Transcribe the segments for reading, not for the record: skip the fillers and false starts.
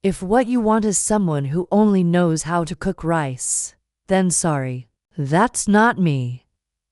If what you want is someone who only knows how to cook rice, then sorry, that's not me.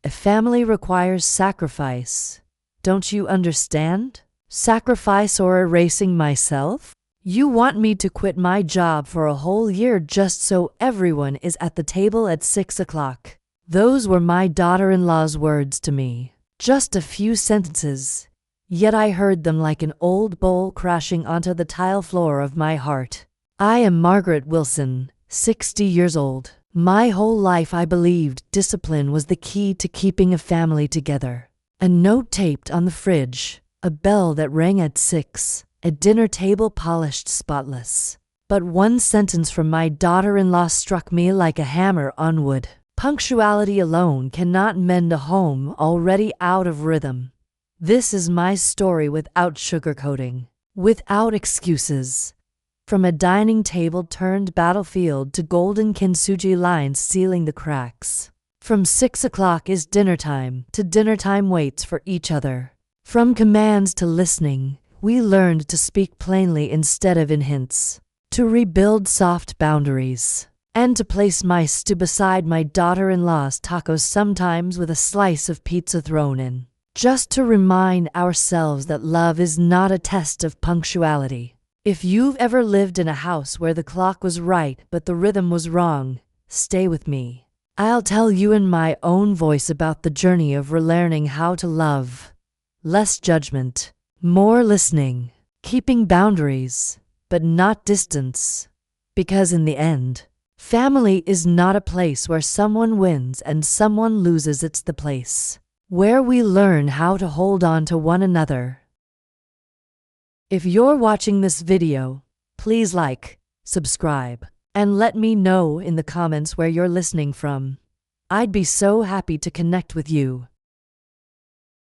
A family requires sacrifice. Don't you understand? Sacrifice or erasing myself? You want me to quit my job for a whole year just so everyone is at the table at 6 o'clock. Those were my daughter-in-law's words to me. Just a few sentences, yet I heard them like an old bowl crashing onto the tile floor of my heart. I am Margaret Wilson, 60 years old. My whole life I believed discipline was the key to keeping a family together. A note taped on the fridge, a bell that rang at 6, a dinner table polished spotless. But one sentence from my daughter-in-law struck me like a hammer on wood. Punctuality alone cannot mend a home already out of rhythm. This is my story without sugarcoating, without excuses. From a dining table turned battlefield to golden kintsugi lines sealing the cracks. From 6 o'clock is dinner time to dinner time waits for each other. From commands to listening, we learned to speak plainly instead of in hints, to rebuild soft boundaries, and to place my stew beside my daughter-in-law's tacos, sometimes with a slice of pizza thrown in, just to remind ourselves that love is not a test of punctuality. If you've ever lived in a house where the clock was right but the rhythm was wrong, stay with me. I'll tell you in my own voice about the journey of relearning how to love. Less judgment, more listening, keeping boundaries, but not distance. Because in the end, family is not a place where someone wins and someone loses. It's the place where we learn how to hold on to one another. If you're watching this video, please like, subscribe, and let me know in the comments where you're listening from. I'd be so happy to connect with you.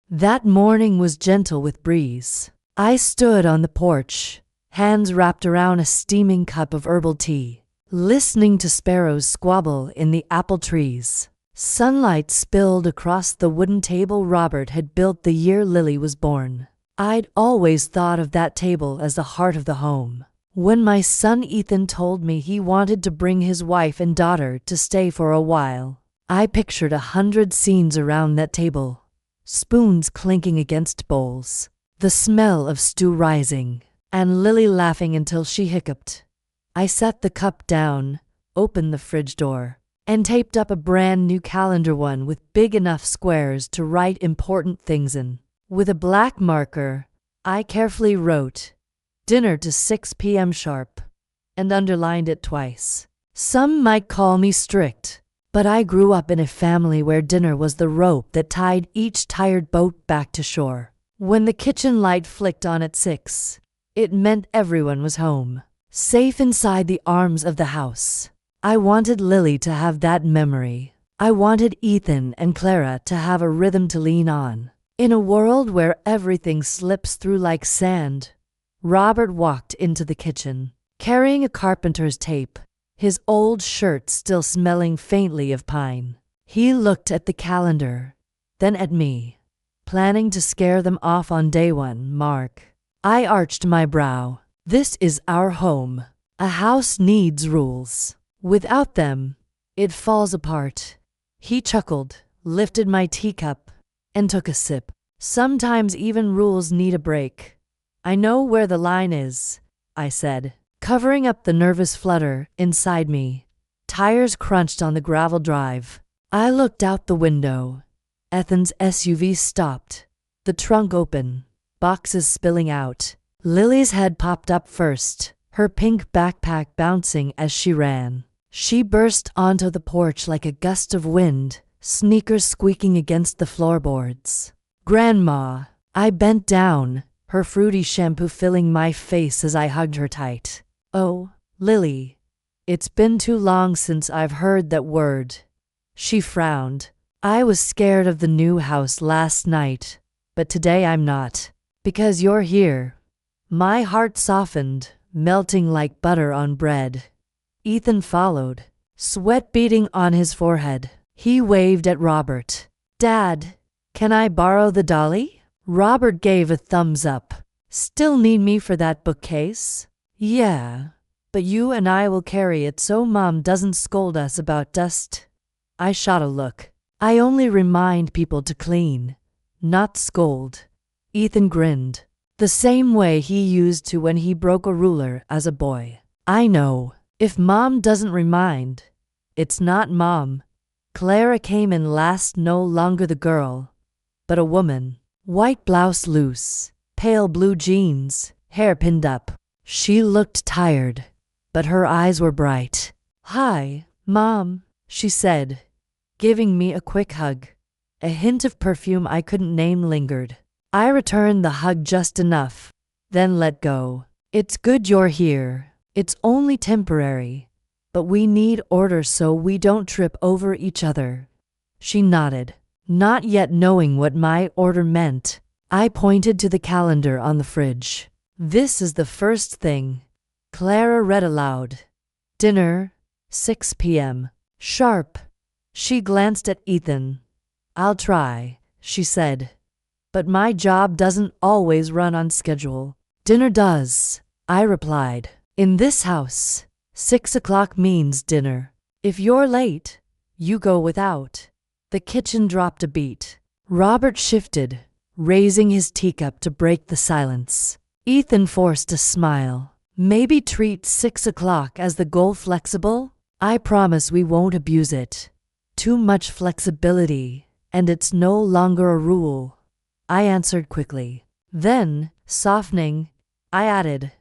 That morning was gentle with breeze. I stood on the porch, hands wrapped around a steaming cup of herbal tea, listening to sparrows squabble in the apple trees. Sunlight spilled across the wooden table Robert had built the year Lily was born. I'd always thought of that table as the heart of the home. When my son Ethan told me he wanted to bring his wife and daughter to stay for a while, I pictured 100 scenes around that table. Spoons clinking against bowls, the smell of stew rising, and Lily laughing until she hiccuped. I set the cup down, opened the fridge door, and taped up a brand new calendar, one with big enough squares to write important things in. With a black marker, I carefully wrote, "Dinner to 6 p.m. sharp," and underlined it twice. Some might call me strict, but I grew up in a family where dinner was the rope that tied each tired boat back to shore. When the kitchen light flicked on at 6, it meant everyone was home, safe inside the arms of the house. I wanted Lily to have that memory. I wanted Ethan and Clara to have a rhythm to lean on. In a world where everything slips through like sand, Robert walked into the kitchen, carrying a carpenter's tape, his old shirt still smelling faintly of pine. He looked at the calendar, then at me, planning to scare them off on day one. "Mark." I arched my brow. "This is our home. A house needs rules. Without them, it falls apart." He chuckled, lifted my teacup, and took a sip. "Sometimes even rules need a break." "I know where the line is," I said, covering up the nervous flutter inside me. Tires crunched on the gravel drive. I looked out the window. Ethan's SUV stopped, the trunk open, boxes spilling out. Lily's head popped up first, her pink backpack bouncing as she ran. She burst onto the porch like a gust of wind, sneakers squeaking against the floorboards. "Grandma." I bent down, her fruity shampoo filling my face as I hugged her tight. "Oh, Lily, it's been too long since I've heard that word." She frowned. "I was scared of the new house last night, but today I'm not. Because you're here." My heart softened, melting like butter on bread. Ethan followed, sweat beading on his forehead. He waved at Robert. "Dad, can I borrow the dolly?" Robert gave a thumbs up. "Still need me for that bookcase?" "Yeah, but you and I will carry it so Mom doesn't scold us about dust. I shot a look. I only remind people to clean, not scold. Ethan grinned, the same way he used to when he broke a ruler as a boy. I know. If Mom doesn't remind, it's not Mom. Clara came in last, no longer the girl, but a woman. White blouse loose, pale blue jeans, hair pinned up. She looked tired, but her eyes were bright. "Hi, Mom," she said, giving me a quick hug. A hint of perfume I couldn't name lingered. I returned the hug just enough, then let go. "It's good you're here. It's only temporary, but we need order so we don't trip over each other." She nodded, not yet knowing what my order meant. I pointed to the calendar on the fridge. "This is the first thing," Clara read aloud. "Dinner, 6 p.m. sharp." She glanced at Ethan. "I'll try," she said. "But my job doesn't always run on schedule." "Dinner does," I replied. "In this house, 6 o'clock means dinner. If you're late, you go without." The kitchen dropped a beat. Robert shifted, raising his teacup to break the silence. Ethan forced a smile. "Maybe treat 6 o'clock as the goal. Flexible? I promise we won't abuse it. Too much flexibility, and it's no longer a rule," I answered quickly. Then, softening, I added,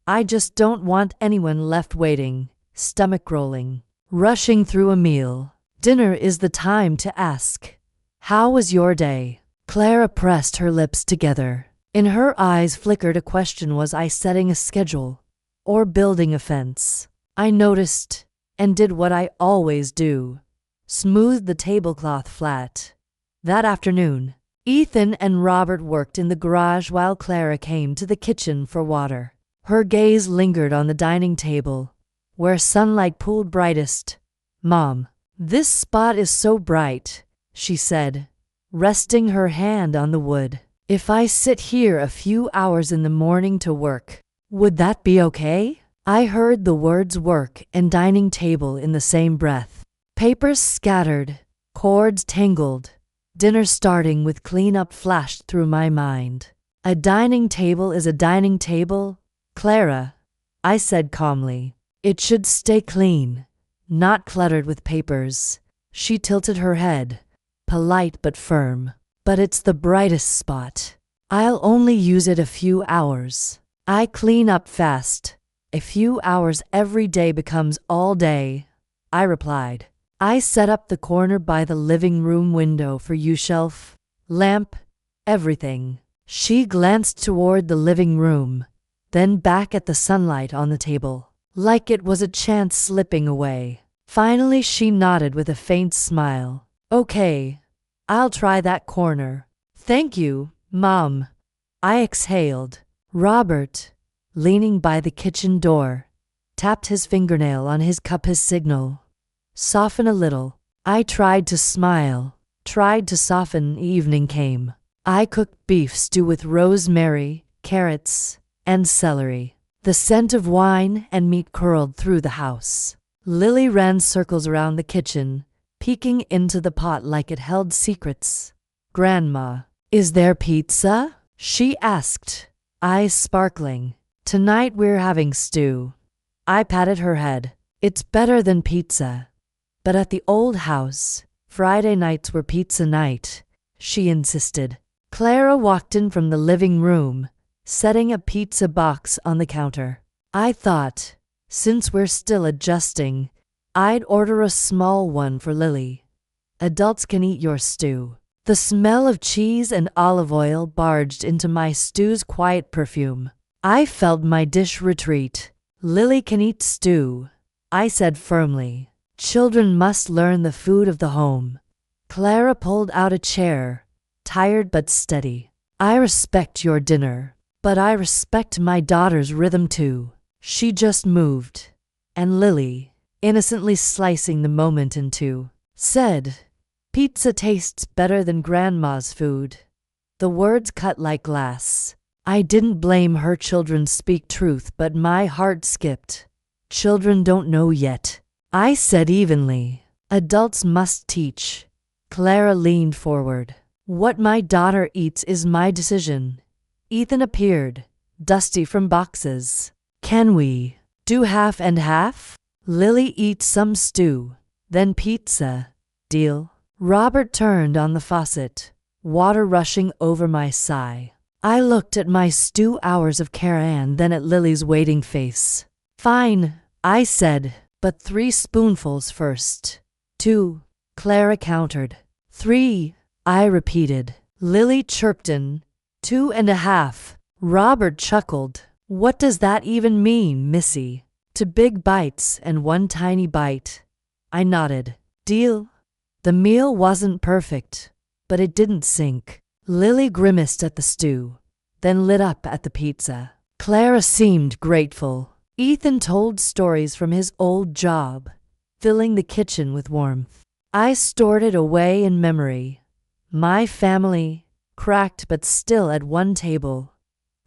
"I just don't want anyone left waiting, stomach rolling, rushing through a meal. Dinner is the time to ask, 'How was your day?'" Clara pressed her lips together. In her eyes flickered a question. Was I setting a schedule or building a fence? I noticed and did what I always do, smoothed the tablecloth flat. That afternoon, Ethan and Robert worked in the garage while Clara came to the kitchen for water. Her gaze lingered on the dining table, where sunlight pooled brightest. "Mom, this spot is so bright," she said, resting her hand on the wood. "If I sit here a few hours in the morning to work, would that be okay?" I heard the words work and dining table in the same breath. Papers scattered, cords tangled. Dinner starting with cleanup flashed through my mind. "A dining table is a dining table, Clara," I said calmly. "It should stay clean, not cluttered with papers." She tilted her head, polite but firm. "But it's the brightest spot. I'll only use it a few hours. I clean up fast. A few hours every day becomes all day," I replied. "I set up the corner by the living room window for you, shelf, lamp, everything." She glanced toward the living room, then back at the sunlight on the table, like it was a chance slipping away. Finally she nodded with a faint smile. "Okay, I'll try that corner." "Thank you, Mom," I exhaled. Robert, leaning by the kitchen door, tapped his fingernail on his cup. His signal, "Soften a little." I tried to smile, tried to soften. Evening came. I cooked beef stew with rosemary, carrots, and celery. The scent of wine and meat curled through the house. Lily ran circles around the kitchen, peeking into the pot like it held secrets. "Grandma, is there pizza?" she asked, eyes sparkling. "Tonight we're having stew." I patted her head. "It's better than pizza." "But at the old house, Friday nights were pizza night," she insisted. Clara walked in from the living room, setting a pizza box on the counter. I thought, since we're still adjusting, I'd order a small one for Lily. "Adults can eat your stew." The smell of cheese and olive oil barged into my stew's quiet perfume. I felt my dish retreat. "Lily can eat stew," I said firmly. "Children must learn the food of the home." Clara pulled out a chair, tired but steady. "I respect your dinner, but I respect my daughter's rhythm too." She just moved, and Lily, innocently slicing the moment in two, said, "Pizza tastes better than Grandma's food." The words cut like glass. I didn't blame her. Children speak truth, but my heart skipped. Children don't know yet, I said evenly. Adults must teach. Clara leaned forward. What my daughter eats is my decision. Ethan appeared, dusty from boxes. Can we do half and half? Lily eats some stew, then pizza. Deal? Robert turned on the faucet, water rushing over my sigh. I looked at my stew hours of care and then at Lily's waiting face. Fine, I said, but 3 spoonfuls first. 2, Clara countered. 3, I repeated. Lily chirped in. 2.5. Robert chuckled. What does that even mean, Missy? 2 big bites and 1 tiny bite. I nodded. Deal? The meal wasn't perfect, but it didn't sink. Lily grimaced at the stew, then lit up at the pizza. Clara seemed grateful. Ethan told stories from his old job, filling the kitchen with warmth. I stored it away in memory. My family, cracked but still at one table.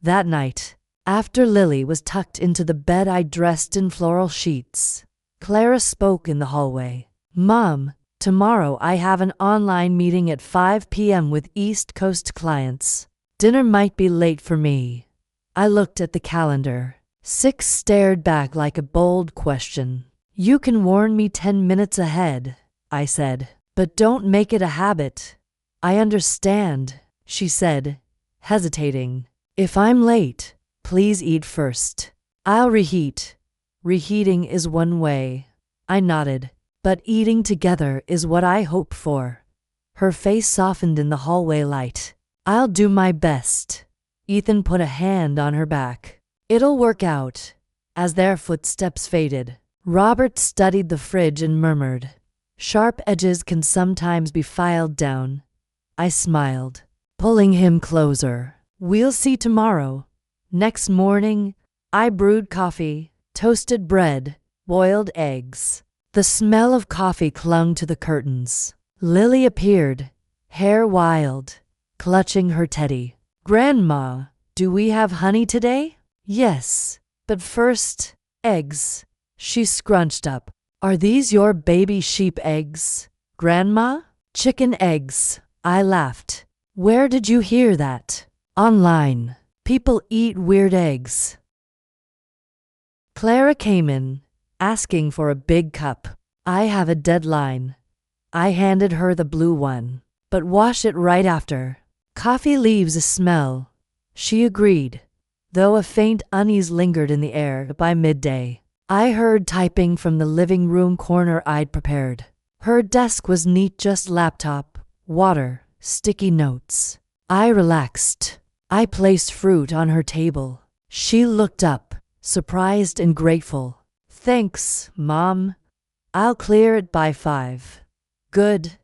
That night, after Lily was tucked into the bed I dressed in floral sheets, Clara spoke in the hallway. Mom, tomorrow I have an online meeting at 5 p.m. with East Coast clients. Dinner might be late for me. I looked at the calendar. 6 stared back like a bold question. You can warn me 10 minutes ahead, I said, but don't make it a habit. I understand, she said, hesitating. If I'm late, please eat first. I'll reheat. Reheating is one way. I nodded. But eating together is what I hope for. Her face softened in the hallway light. I'll do my best. Ethan put a hand on her back. It'll work out. As their footsteps faded, Robert studied the fridge and murmured, Sharp edges can sometimes be filed down. I smiled, pulling him closer. We'll see tomorrow. Next morning, I brewed coffee, toasted bread, boiled eggs. The smell of coffee clung to the curtains. Lily appeared, hair wild, clutching her teddy. Grandma, do we have honey today? Yes, but first, eggs. She scrunched up. Are these your baby sheep eggs, Grandma? Chicken eggs, I laughed. Where did you hear that? Online. People eat weird eggs. Clara came in, asking for a big cup. I have a deadline. I handed her the blue one. But wash it right after. Coffee leaves a smell. She agreed, though a faint unease lingered in the air by midday. I heard typing from the living room corner I'd prepared. Her desk was neat, just laptop, water, sticky notes. I relaxed. I placed fruit on her table. She looked up, surprised and grateful. Thanks, Mom. I'll clear it by 5. Good.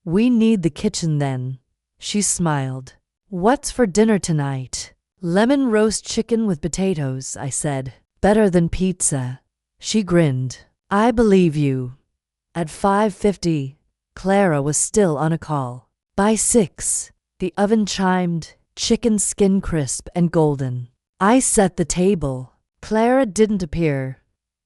We need the kitchen then. She smiled. What's for dinner tonight? Lemon roast chicken with potatoes, I said. Better than pizza. She grinned. I believe you. At 5:50, Clara was still on a call. By 6, the oven chimed, chicken skin crisp and golden. I set the table. Clara didn't appear.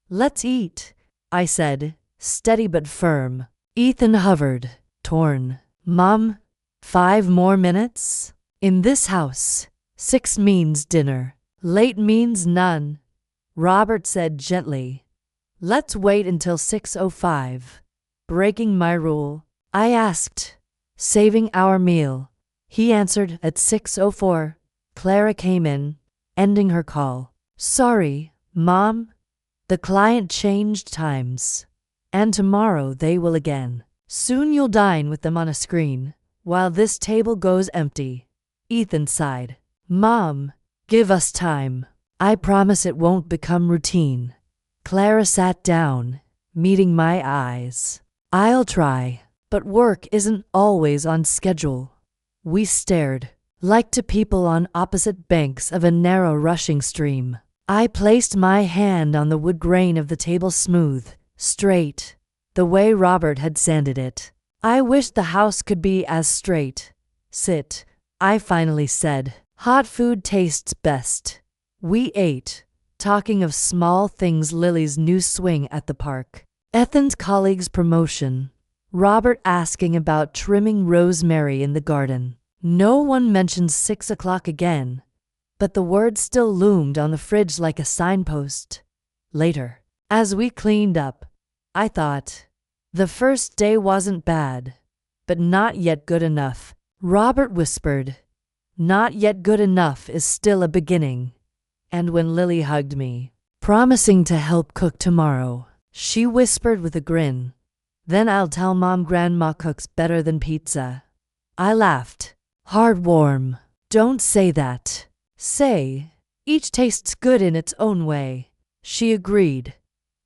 Let's eat, I said, steady but firm. Ethan hovered, torn. Mom, 5 more minutes? In this house, 6 means dinner. Late means none. Robert said gently. Let's wait until 6:05. Breaking my rule, I asked. Saving our meal. He answered at 6:04. Clara came in, ending her call. Sorry, Mom. The client changed times. And tomorrow they will again. Soon you'll dine with them on a screen, while this table goes empty. Ethan sighed. Mom, give us time. I promise it won't become routine. Clara sat down, meeting my eyes. I'll try, but work isn't always on schedule. We stared, like two people on opposite banks of a narrow rushing stream. I placed my hand on the wood grain of the table, smooth, straight, the way Robert had sanded it. I wished the house could be as straight. Sit, I finally said. Hot food tastes best. We ate, talking of small things: Lily's new swing at the park, Ethan's colleague's promotion, Robert asking about trimming rosemary in the garden. No one mentioned 6 o'clock again, but the word still loomed on the fridge like a signpost. Later, as we cleaned up, I thought, the first day wasn't bad, but not yet good enough. Robert whispered, not yet good enough is still a beginning. And when Lily hugged me, promising to help cook tomorrow, she whispered with a grin, then I'll tell Mom Grandma cooks better than pizza. I laughed. Hard warm. Don't say that. Say, each tastes good in its own way. She agreed.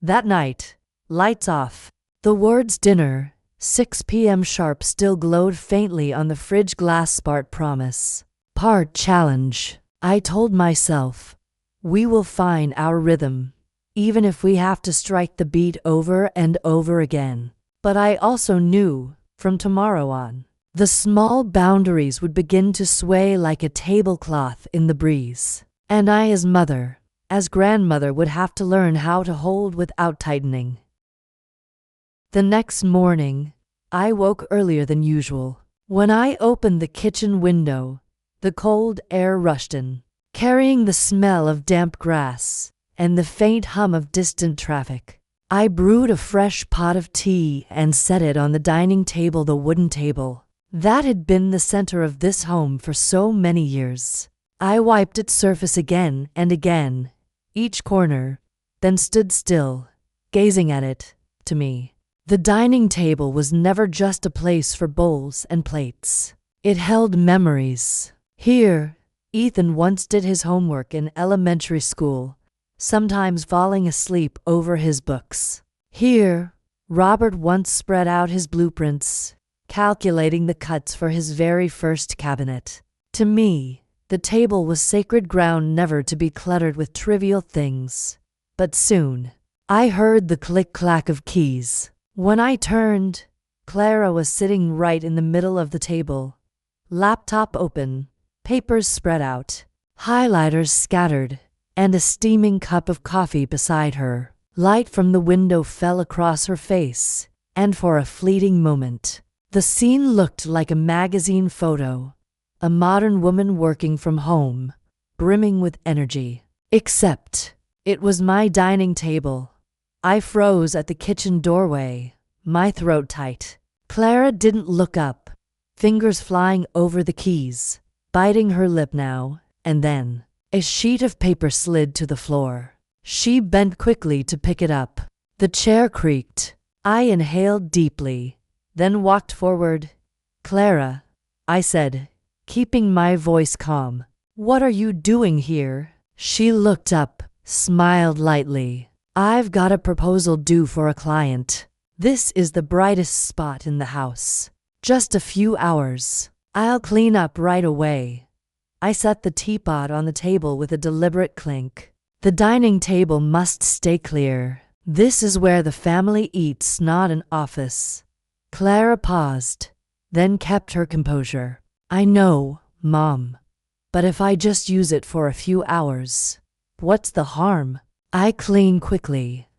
That night, lights off. The words dinner, 6 p.m. sharp still glowed faintly on the fridge glass. Part promise. Part challenge. I told myself, we will find our rhythm, even if we have to strike the beat over and over again. But I also knew, from tomorrow on, the small boundaries would begin to sway like a tablecloth in the breeze. And I, as mother, as grandmother, would have to learn how to hold without tightening. The next morning, I woke earlier than usual. When I opened the kitchen window, the cold air rushed in, carrying the smell of damp grass and the faint hum of distant traffic. I brewed a fresh pot of tea and set it on the dining table, the wooden table that had been the center of this home for so many years. I wiped its surface again and again, each corner, then stood still, gazing at it. To me, the dining table was never just a place for bowls and plates. It held memories. Here, Ethan once did his homework in elementary school, sometimes falling asleep over his books. Here, Robert once spread out his blueprints, calculating the cuts for his very first cabinet. To me, the table was sacred ground, never to be cluttered with trivial things. But soon, I heard the click-clack of keys. When I turned, Clara was sitting right in the middle of the table, laptop open, papers spread out, highlighters scattered, and a steaming cup of coffee beside her. Light from the window fell across her face, and for a fleeting moment, the scene looked like a magazine photo, a modern woman working from home, brimming with energy. Except, it was my dining table. I froze at the kitchen doorway, my throat tight. Clara didn't look up, fingers flying over the keys, biting her lip now and then. A sheet of paper slid to the floor. She bent quickly to pick it up. The chair creaked. I inhaled deeply, then walked forward. Clara, I said, keeping my voice calm. What are you doing here? She looked up, smiled lightly. I've got a proposal due for a client. This is the brightest spot in the house. Just a few hours. I'll clean up right away. I set the teapot on the table with a deliberate clink. The dining table must stay clear. This is where the family eats, not an office. Clara paused, then kept her composure. I know, Mom, but if I just use it for a few hours, what's the harm? I cleaned quickly.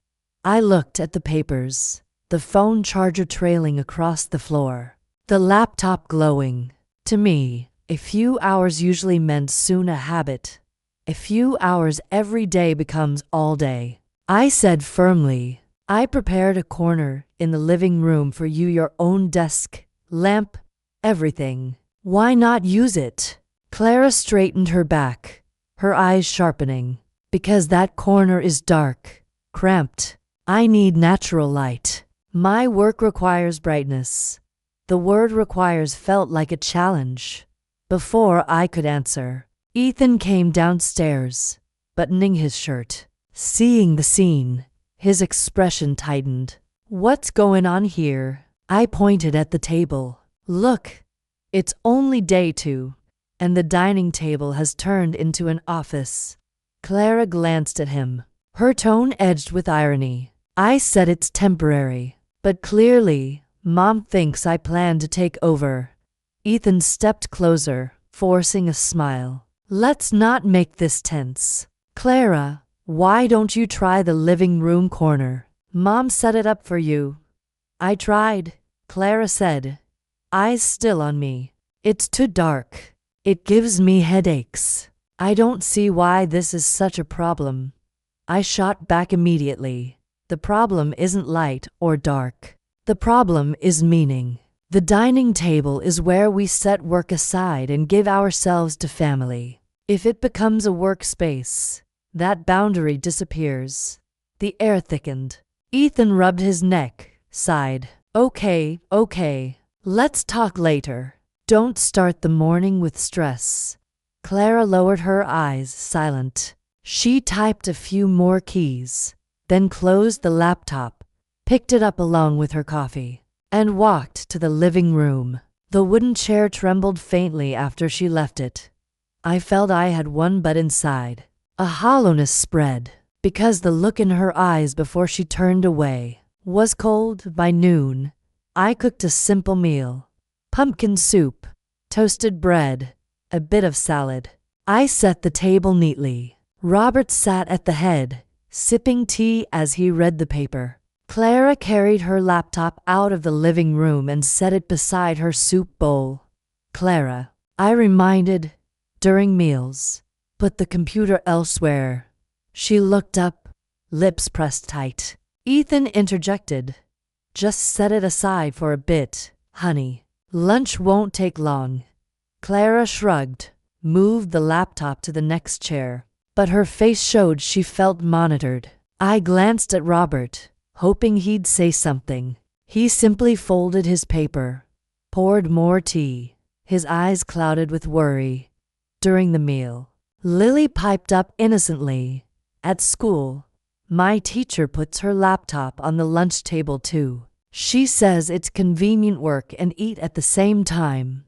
I looked at the papers, the phone charger trailing across the floor, the laptop glowing. To me, a few hours usually meant soon a habit. A few hours every day becomes all day. I said firmly, I prepared a corner in the living room for you, your own desk, lamp, everything. Why not use it? Clara straightened her back, her eyes sharpening. Because that corner is dark, cramped. I need natural light. My work requires brightness. The word requires felt like a challenge. Before I could answer, Ethan came downstairs, buttoning his shirt. Seeing the scene, his expression tightened. What's going on here? I pointed at the table. Look, it's only day 2, and the dining table has turned into an office. Clara glanced at him, her tone edged with irony. I said it's temporary, but clearly, Mom thinks I plan to take over. Ethan stepped closer, forcing a smile. Let's not make this tense. Clara, Why don't you try the living room corner? Mom set it up for you. I tried, Clara said, eyes still on me. It's too dark. It gives me headaches. I don't see why this is such a problem. I shot back immediately. The problem isn't light or dark. The problem is meaning. The dining table is where we set work aside and give ourselves to family. If it becomes a workspace, that boundary disappears. The air thickened. Ethan rubbed his neck, sighed. Okay. Let's talk later. Don't start the morning with stress. Clara lowered her eyes, silent. She typed a few more keys, then closed the laptop, picked it up along with her coffee, and walked to the living room. The wooden chair trembled faintly after she left it. I felt I had won, but inside, a hollowness spread, because the look in her eyes before she turned away was cold. By noon, I cooked a simple meal. Pumpkin soup, toasted bread, a bit of salad. I set the table neatly. Robert sat at the head, sipping tea as he read the paper. Clara carried her laptop out of the living room and set it beside her soup bowl. Clara, I reminded, during meals, put the computer elsewhere. She looked up, lips pressed tight. Ethan interjected. Just set it aside for a bit, honey. Lunch won't take long. Clara shrugged, moved the laptop to the next chair, but her face showed she felt monitored. I glanced at Robert, hoping he'd say something. He simply folded his paper, poured more tea, his eyes clouded with worry. During the meal, Lily piped up innocently. At school, my teacher puts her laptop on the lunch table too. She says it's convenient work and eat at the same time.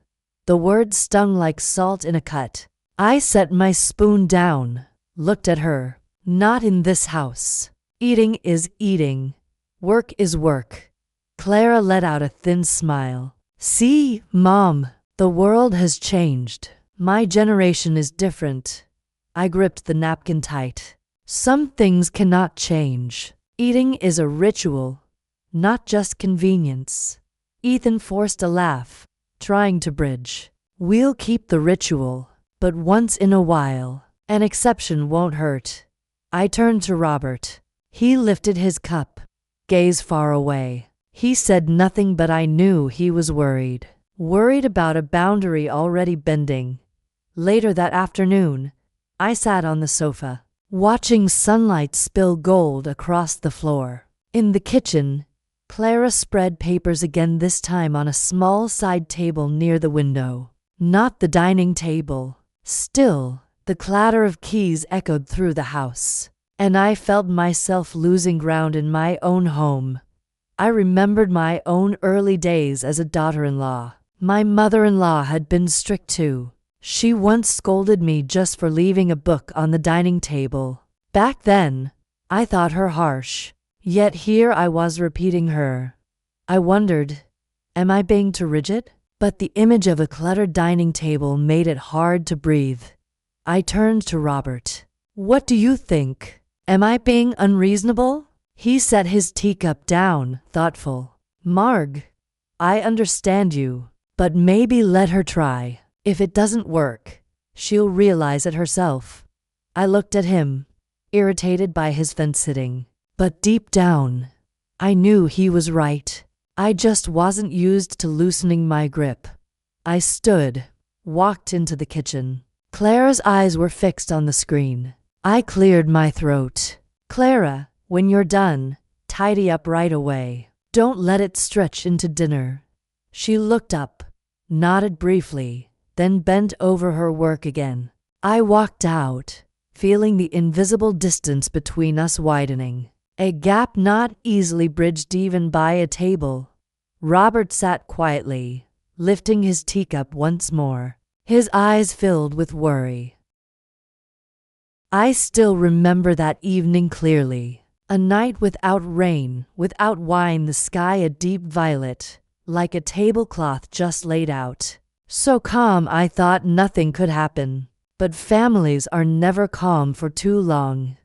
The words stung like salt in a cut. I set my spoon down, looked at her. Not in this house. Eating is eating. Work is work. Clara let out a thin smile. See, Mom, the world has changed. My generation is different. I gripped the napkin tight. Some things cannot change. Eating is a ritual, not just convenience. Ethan forced a laugh, trying to bridge. We'll keep the ritual, but once in a while, an exception won't hurt. I turned to Robert. He lifted his cup, gaze far away. He said nothing, but I knew he was worried. Worried about a boundary already bending. Later that afternoon, I sat on the sofa, watching sunlight spill gold across the floor. In the kitchen, Clara spread papers again, this time on a small side table near the window. Not the dining table. Still, the clatter of keys echoed through the house, and I felt myself losing ground in my own home. I remembered my own early days as a daughter-in-law. My mother-in-law had been strict too. She once scolded me just for leaving a book on the dining table. Back then, I thought her harsh. Yet here I was repeating her. I wondered, am I being too rigid? But the image of a cluttered dining table made it hard to breathe. I turned to Robert. What do you think? Am I being unreasonable? He set his teacup down, thoughtful. Marg, I understand you, but maybe let her try. If it doesn't work, she'll realize it herself. I looked at him, irritated by his fence-sitting. But deep down, I knew he was right. I just wasn't used to loosening my grip. I stood, walked into the kitchen. Clara's eyes were fixed on the screen. I cleared my throat. Clara, when you're done, tidy up right away. Don't let it stretch into dinner. She looked up, nodded briefly, then bent over her work again. I walked out, feeling the invisible distance between us widening. A gap not easily bridged even by a table. Robert sat quietly, lifting his teacup once more, his eyes filled with worry. I still remember that evening clearly. A night without rain, without wine, the sky a deep violet, like a tablecloth just laid out. So calm I thought nothing could happen. But families are never calm for too long.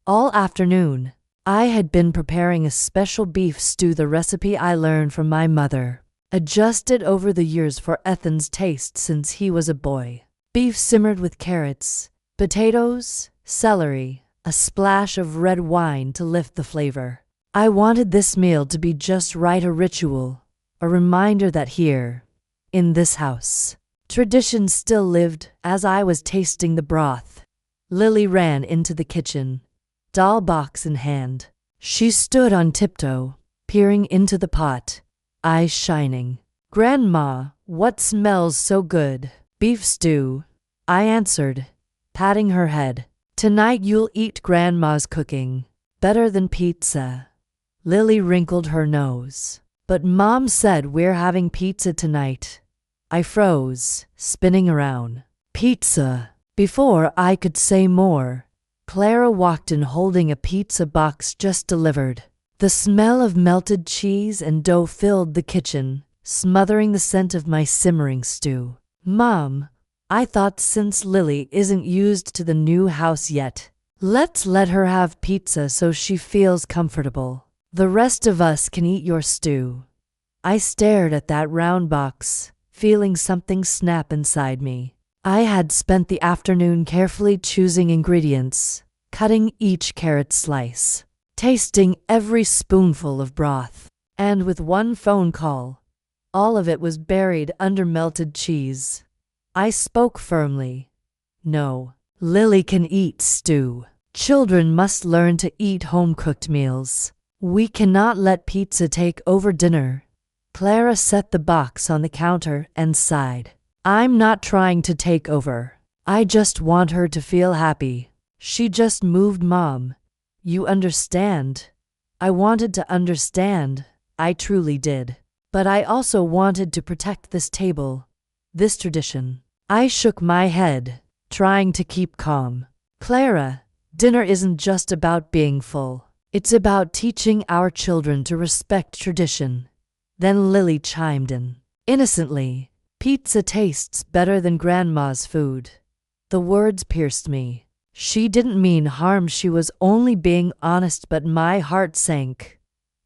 All afternoon, I had been preparing a special beef stew, the recipe I learned from my mother, adjusted over the years for Ethan's taste since he was a boy. Beef simmered with carrots, potatoes, celery, a splash of red wine to lift the flavor. I wanted this meal to be just right, a ritual, a reminder that here, in this house, tradition still lived. As I was tasting the broth, Lily ran into the kitchen, doll box in hand. She stood on tiptoe, peering into the pot, eyes shining. "Grandma, what smells so good?" "Beef stew," I answered, patting her head. "Tonight you'll eat Grandma's cooking. Better than pizza." Lily wrinkled her nose. "But Mom said we're having pizza tonight." I froze, spinning around. "Pizza." Before I could say more, Clara walked in holding a pizza box just delivered. The smell of melted cheese and dough filled the kitchen, smothering the scent of my simmering stew. "Mom, I thought since Lily isn't used to the new house yet, let's let her have pizza so she feels comfortable. The rest of us can eat your stew." I stared at that round box, feeling something snap inside me. I had spent the afternoon carefully choosing ingredients, cutting each carrot slice, tasting every spoonful of broth, and with one phone call, all of it was buried under melted cheese. I spoke firmly. "No, Lily can eat stew. Children must learn to eat home-cooked meals. We cannot let pizza take over dinner." Clara set the box on the counter and sighed. "I'm not trying to take over. I just want her to feel happy. She just moved, Mom. You understand?" I wanted to understand. I truly did. But I also wanted to protect this table, this tradition. I shook my head, trying to keep calm. "Clara, dinner isn't just about being full. It's about teaching our children to respect tradition." Then Lily chimed in, innocently, "Pizza tastes better than Grandma's food." The words pierced me. She didn't mean harm, she was only being honest, but my heart sank.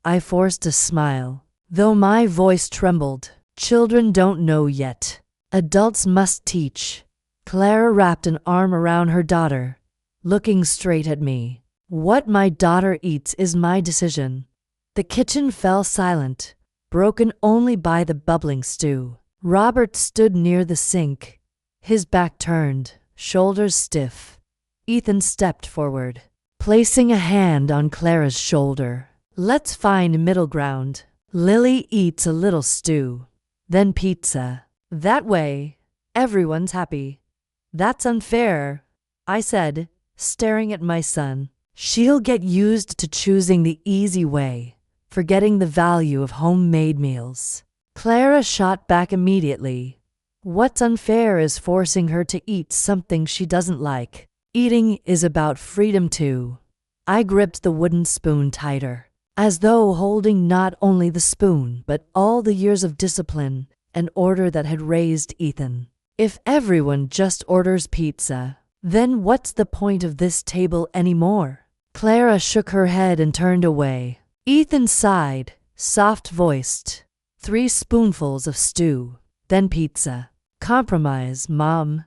I forced a smile, though my voice trembled. "Children don't know yet. Adults must teach." Clara wrapped an arm around her daughter, looking straight at me. "What my daughter eats is my decision." The kitchen fell silent, broken only by the bubbling stew. Robert stood near the sink, his back turned, shoulders stiff. Ethan stepped forward, placing a hand on Clara's shoulder. "Let's find middle ground. Lily eats a little stew, then pizza. That way, everyone's happy." "That's unfair," I said, staring at my son. "She'll get used to choosing the easy way, forgetting the value of homemade meals." Clara shot back immediately. "What's unfair is forcing her to eat something she doesn't like. Eating is about freedom too." I gripped the wooden spoon tighter, as though holding not only the spoon but all the years of discipline and order that had raised Ethan. If everyone just orders pizza, then what's the point of this table anymore? Clara shook her head and turned away. Ethan sighed, soft-voiced. 3 spoonfuls of stew, then pizza. "Compromise, Mom."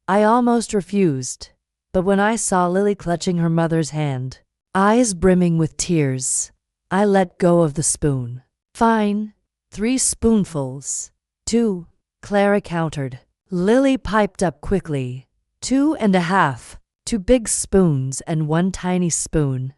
I almost refused, but when I saw Lily clutching her mother's hand, eyes brimming with tears, I let go of the spoon. "Fine, 3 spoonfuls." "2, Clara countered. Lily piped up quickly. 2.5, 2 big spoons and 1 tiny spoon.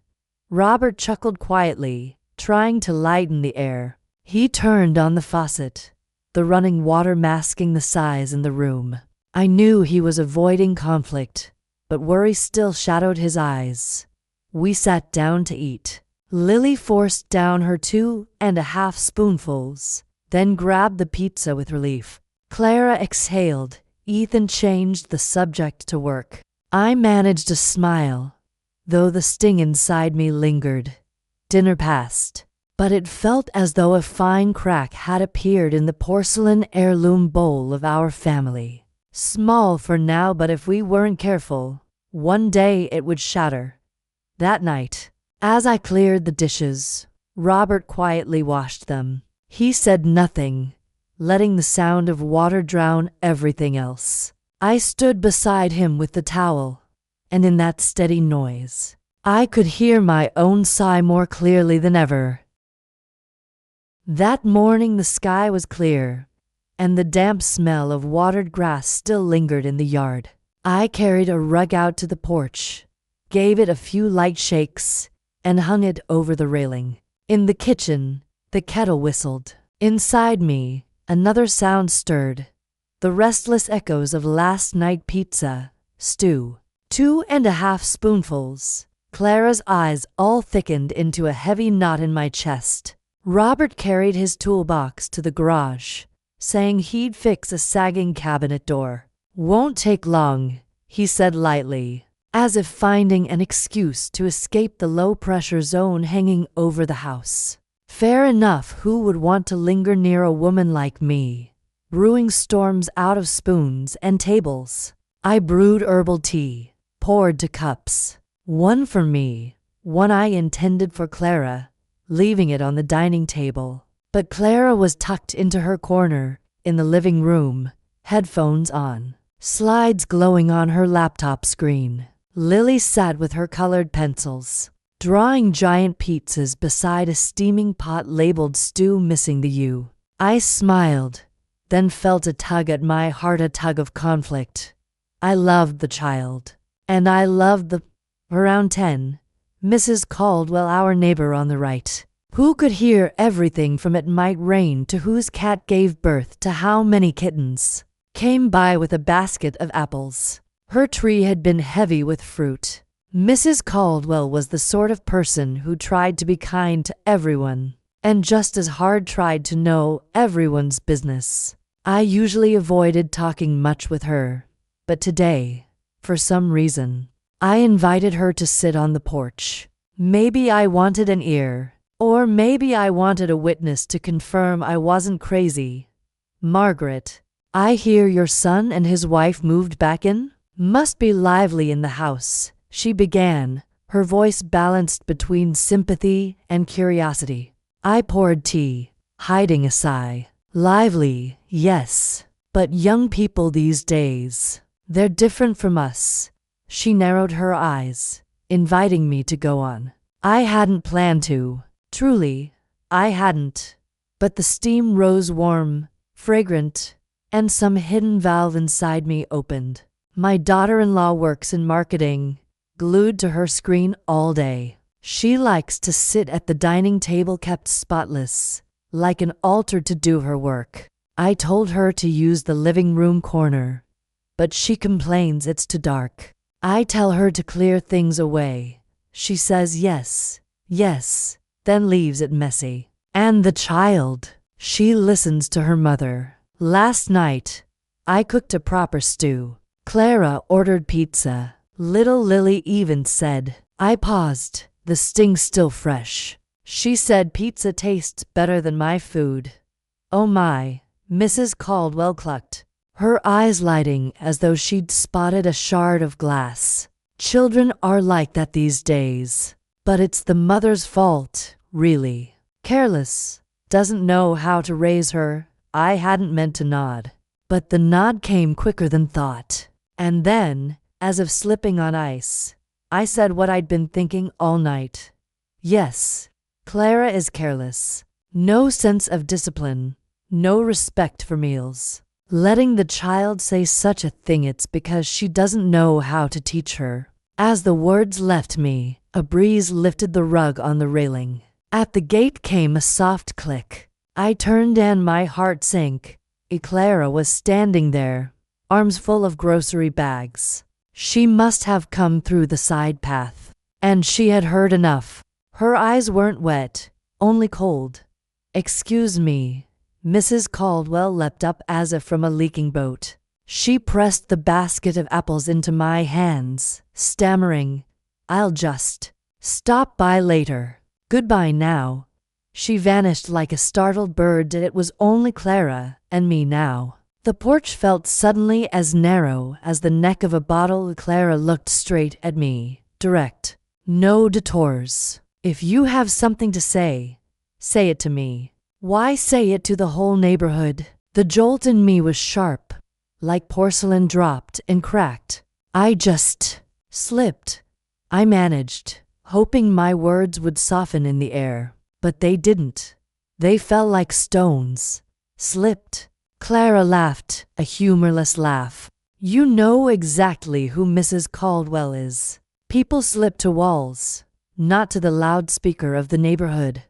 Robert chuckled quietly, trying to lighten the air. He turned on the faucet, the running water masking the sighs in the room. I knew he was avoiding conflict, but worry still shadowed his eyes. We sat down to eat. Lily forced down her 2.5 spoonfuls, then grabbed the pizza with relief. Clara exhaled. Ethan changed the subject to work. I managed a smile, though the sting inside me lingered. Dinner passed, but it felt as though a fine crack had appeared in the porcelain heirloom bowl of our family. Small for now, but if we weren't careful, one day it would shatter. That night, as I cleared the dishes, Robert quietly washed them. He said nothing, letting the sound of water drown everything else. I stood beside him with the towel, and in that steady noise, I could hear my own sigh more clearly than ever. That morning the sky was clear, and the damp smell of watered grass still lingered in the yard. I carried a rug out to the porch, gave it a few light shakes, and hung it over the railing. In the kitchen, the kettle whistled. Inside me, another sound stirred, the restless echoes of last night pizza, stew. 2.5 spoonfuls. Clara's eyes all thickened into a heavy knot in my chest. Robert carried his toolbox to the garage, saying he'd fix a sagging cabinet door. Won't take long, he said lightly, as if finding an excuse to escape the low-pressure zone hanging over the house. Fair enough, who would want to linger near a woman like me, brewing storms out of spoons and tables? I brewed herbal tea, poured to cups, one for me, one I intended for Clara, leaving it on the dining table. But Clara was tucked into her corner in the living room, headphones on, slides glowing on her laptop screen. Lily sat with her colored pencils, drawing giant pizzas beside a steaming pot labeled stew missing the U. I smiled, then felt a tug at my heart, a tug of conflict. I loved the child, and I loved the around 10, Mrs. Caldwell, our neighbor on the right, who could hear everything from "it might rain" to whose cat gave birth to how many kittens, came by with a basket of apples. Her tree had been heavy with fruit. Mrs. Caldwell was the sort of person who tried to be kind to everyone, and just as hard tried to know everyone's business. I usually avoided talking much with her, but today, for some reason, I invited her to sit on the porch. Maybe I wanted an ear, or maybe I wanted a witness to confirm I wasn't crazy. "Margaret, I hear your son and his wife moved back in? Must be lively in the house," she began, her voice balanced between sympathy and curiosity. I poured tea, hiding a sigh. "Lively, yes, but young people these days, they're different from us." She narrowed her eyes, inviting me to go on. I hadn't planned to. Truly, I hadn't. But the steam rose warm, fragrant, and some hidden valve inside me opened. My daughter-in-law works in marketing, glued to her screen all day. She likes to sit at the dining table kept spotless, like an altar to do her work. I told her to use the living room corner, but she complains it's too dark. I tell her to clear things away. She says yes, yes, then leaves it messy. And the child, she listens to her mother. Last night, I cooked a proper stew. Clara ordered pizza. Little Lily even said. I paused, the sting still fresh. She said pizza tastes better than my food. "Oh my," Mrs. Caldwell clucked, her eyes lighting as though she'd spotted a shard of glass. Children are like that these days. But it's the mother's fault, really. Careless, doesn't know how to raise her. I hadn't meant to nod. But the nod came quicker than thought. And then, as if slipping on ice, I said what I'd been thinking all night. Yes, Clara is careless. No sense of discipline, no respect for meals. Letting the child say such a thing, it's because she doesn't know how to teach her. As the words left me, a breeze lifted the rug on the railing. At the gate came a soft click. I turned and my heart sank. Clara was standing there, arms full of grocery bags. She must have come through the side path. And she had heard enough. Her eyes weren't wet, only cold. "Excuse me." Mrs. Caldwell leapt up as if from a leaking boat. She pressed the basket of apples into my hands, stammering, "I'll just stop by later. Goodbye now." She vanished like a startled bird. It was only Clara and me now. The porch felt suddenly as narrow as the neck of a bottle. Clara looked straight at me, direct, No detours. If you have something to say it to me. Why say it to the whole neighborhood? The jolt in me was sharp, like porcelain dropped and cracked. I just slipped. I managed, hoping my words would soften in the air. But they didn't. They fell like stones. Slipped. Clara laughed, a humorless laugh. You know exactly who Mrs. Caldwell is. People slip to walls, not to the loudspeaker of the neighborhood.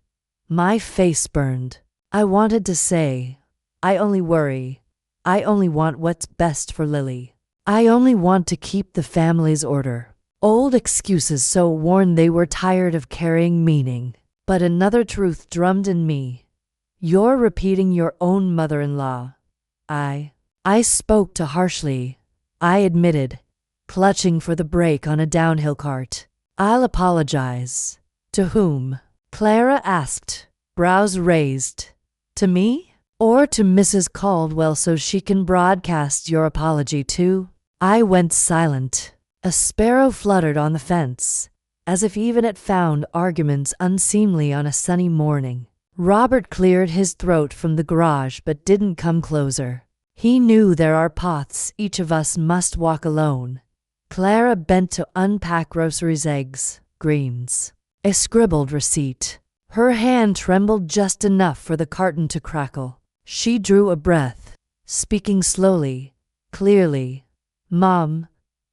My face burned. I wanted to say, I only worry. I only want what's best for Lily. I only want to keep the family's order. Old excuses so worn they were tired of carrying meaning. But another truth drummed in me. You're repeating your own mother-in-law. I spoke too harshly, I admitted, clutching for the brake on a downhill cart. I'll apologize. To whom? Clara asked, brows raised. To me? Or to Mrs. Caldwell so she can broadcast your apology too? I went silent. A sparrow fluttered on the fence, as if even it found arguments unseemly on a sunny morning. Robert cleared his throat from the garage but didn't come closer. He knew there are paths each of us must walk alone. Clara bent to unpack groceries, eggs, greens, a scribbled receipt. Her hand trembled just enough for the carton to crackle. She drew a breath, speaking slowly, clearly. Mom,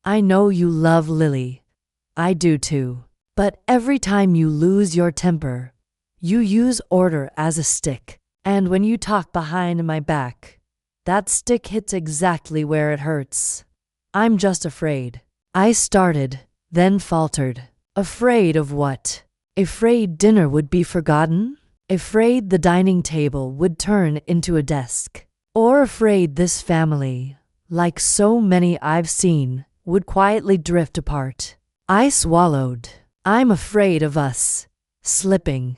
I know you love Lily. I do too. But every time you lose your temper, you use order as a stick. And when you talk behind my back, that stick hits exactly where it hurts. I'm just afraid. I started, then faltered. Afraid of what? Afraid dinner would be forgotten? Afraid the dining table would turn into a desk? Or afraid this family, like so many I've seen, would quietly drift apart? I swallowed. I'm afraid of us slipping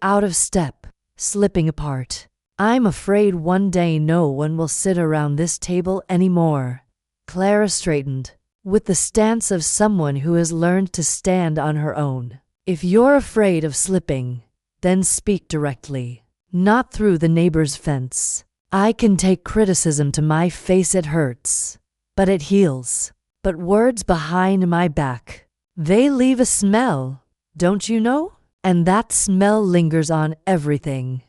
out of step, slipping apart. I'm afraid one day no one will sit around this table anymore. Clara straightened, with the stance of someone who has learned to stand on her own. If you're afraid of slipping, then speak directly, not through the neighbor's fence. I can take criticism to my face, it hurts, but it heals. But words behind my back, they leave a smell, don't you know? And that smell lingers on everything.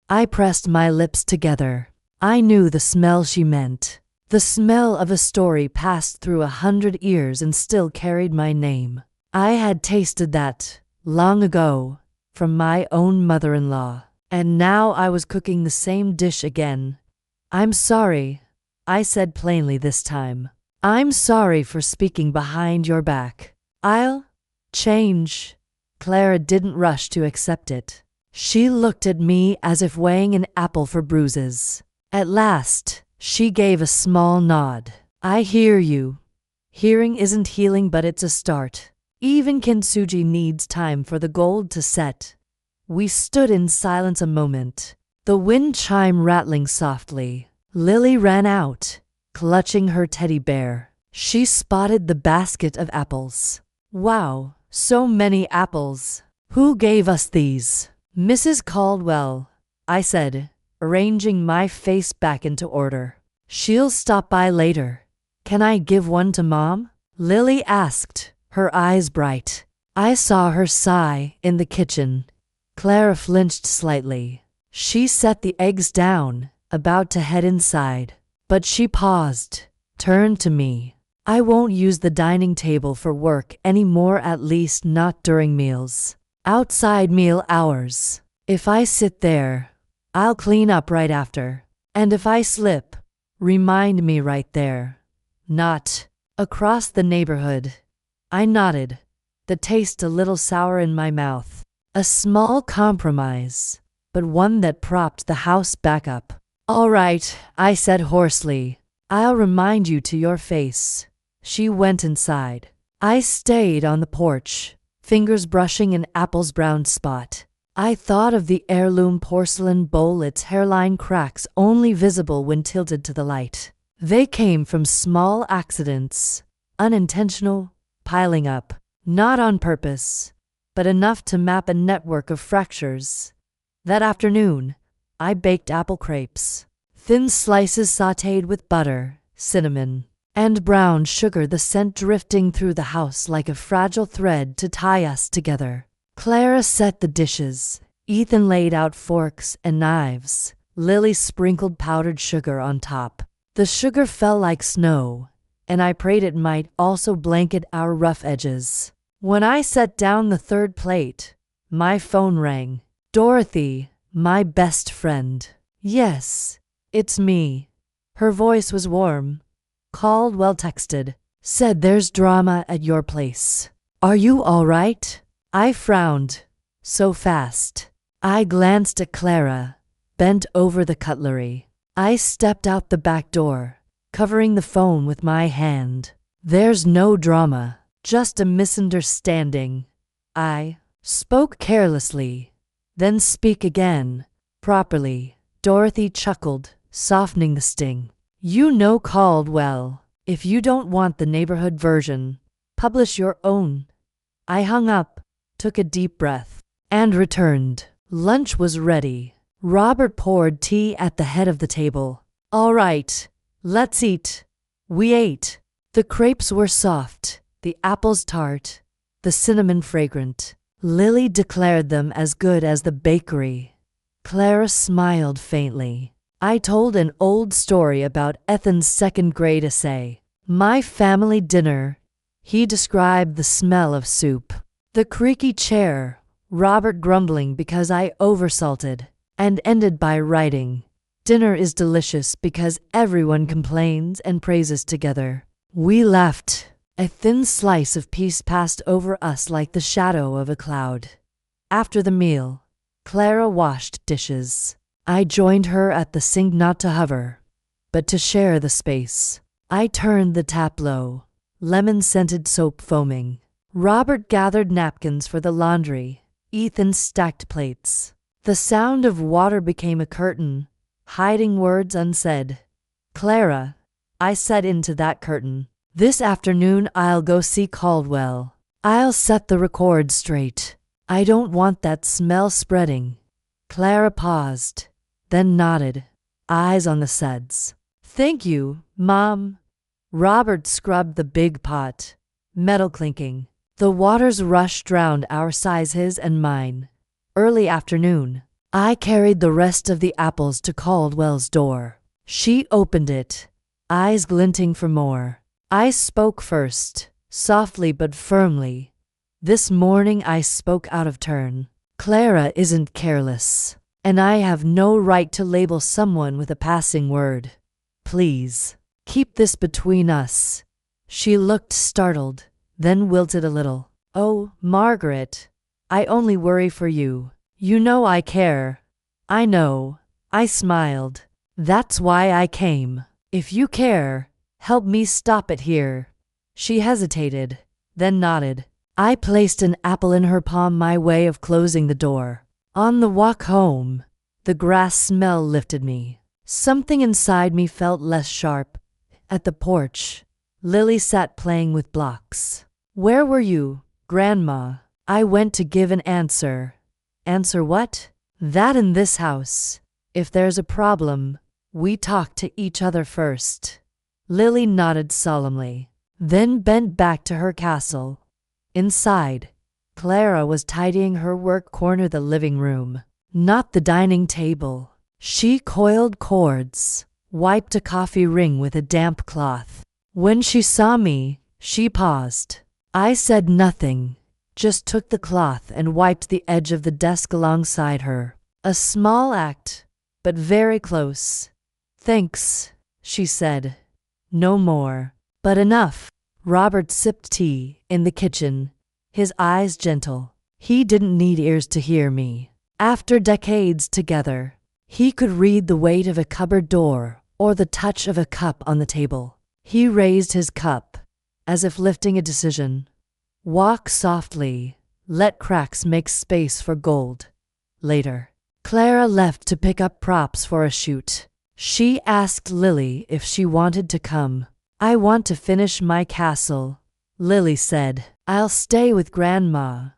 I pressed my lips together. I knew the smell she meant. The smell of a story passed through 100 ears and still carried my name. I had tasted that, long ago, from my own mother-in-law. And now I was cooking the same dish again. I'm sorry, I said plainly this time. I'm sorry for speaking behind your back. I'll change. Clara didn't rush to accept it. She looked at me as if weighing an apple for bruises. At last, she gave a small nod. I hear you. Hearing isn't healing, but it's a start. Even kintsugi needs time for the gold to set. We stood in silence a moment, the wind chime rattling softly. Lily ran out, clutching her teddy bear. She spotted the basket of apples. Wow, so many apples. Who gave us these? Mrs. Caldwell, I said, arranging my face back into order. She'll stop by later. Can I give one to Mom? Lily asked, her eyes bright. I saw her sigh in the kitchen. Clara flinched slightly. She set the eggs down, about to head inside. But she paused, turned to me. I won't use the dining table for work anymore, at least not during meals. Outside meal hours. If I sit there, I'll clean up right after. And if I slip, remind me right there. Not across the neighborhood. I nodded, the taste a little sour in my mouth. A small compromise, but one that propped the house back up. All right, I said hoarsely. I'll remind you to your face. She went inside. I stayed on the porch, fingers brushing an apple's brown spot. I thought of the heirloom porcelain bowl, its hairline cracks only visible when tilted to the light. They came from small accidents, unintentional, piling up, not on purpose, but enough to map a network of fractures. That afternoon, I baked apple crepes, thin slices sautéed with butter, cinnamon, and brown sugar, the scent drifting through the house like a fragile thread to tie us together. Clara set the dishes. Ethan laid out forks and knives. Lily sprinkled powdered sugar on top. The sugar fell like snow, and I prayed it might also blanket our rough edges. When I set down the third plate, my phone rang. Dorothy, my best friend. Yes, it's me. Her voice was warm. Caldwell texted. Said there's drama at your place. Are you all right? I frowned. So fast. I glanced at Clara, bent over the cutlery. I stepped out the back door, covering the phone with my hand. There's no drama, just a misunderstanding. I spoke carelessly. Then speak again, properly. Dorothy chuckled, softening the sting. You know Caldwell. If you don't want the neighborhood version, publish your own. I hung up, took a deep breath, and returned. Lunch was ready. Robert poured tea at the head of the table. All right, let's eat. We ate. The crepes were soft, the apples tart, the cinnamon fragrant. Lily declared them as good as the bakery. Clara smiled faintly. I told an old story about Ethan's second-grade essay. My family dinner. He described the smell of soup. The creaky chair, Robert grumbling because I oversalted, and ended by writing, dinner is delicious because everyone complains and praises together. We laughed. A thin slice of peace passed over us like the shadow of a cloud. After the meal, Clara washed dishes. I joined her at the sink, not to hover, but to share the space. I turned the tap low, lemon-scented soap foaming. Robert gathered napkins for the laundry. Ethan stacked plates. The sound of water became a curtain, hiding words unsaid. Clara, I said into that curtain, this afternoon I'll go see Caldwell. I'll set the record straight. I don't want that smell spreading. Clara paused, then nodded, eyes on the suds. Thank you, Mom. Robert scrubbed the big pot, metal clinking. The water's rush drowned our sighs, his and mine. Early afternoon, I carried the rest of the apples to Caldwell's door. She opened it, eyes glinting for more. I spoke first, softly but firmly. This morning I spoke out of turn. Clara isn't careless, and I have no right to label someone with a passing word. Please, keep this between us. She looked startled, then wilted a little. Oh, Margaret, I only worry for you. You know I care. I know. I smiled. That's why I came. If you care, help me stop it here. She hesitated, then nodded. I placed an apple in her palm, my way of closing the door. On the walk home, the grass smell lifted me. Something inside me felt less sharp. At the porch, Lily sat playing with blocks. Where were you, Grandma? I went to give an answer. Answer what? That in this house, if there's a problem, we talk to each other first. Lily nodded solemnly, then bent back to her castle. Inside, Clara was tidying her work corner, the living room, not the dining table. She coiled cords, wiped a coffee ring with a damp cloth. When she saw me, she paused. I said nothing, just took the cloth and wiped the edge of the desk alongside her. A small act, but very close. Thanks, she said. No more, but enough. Robert sipped tea in the kitchen, his eyes gentle. He didn't need ears to hear me. After decades together, he could read the weight of a cupboard door or the touch of a cup on the table. He raised his cup, as if lifting a decision. Walk softly, let cracks make space for gold. Later, Clara left to pick up props for a shoot. She asked Lily if she wanted to come. I want to finish my castle, Lily said. I'll stay with Grandma.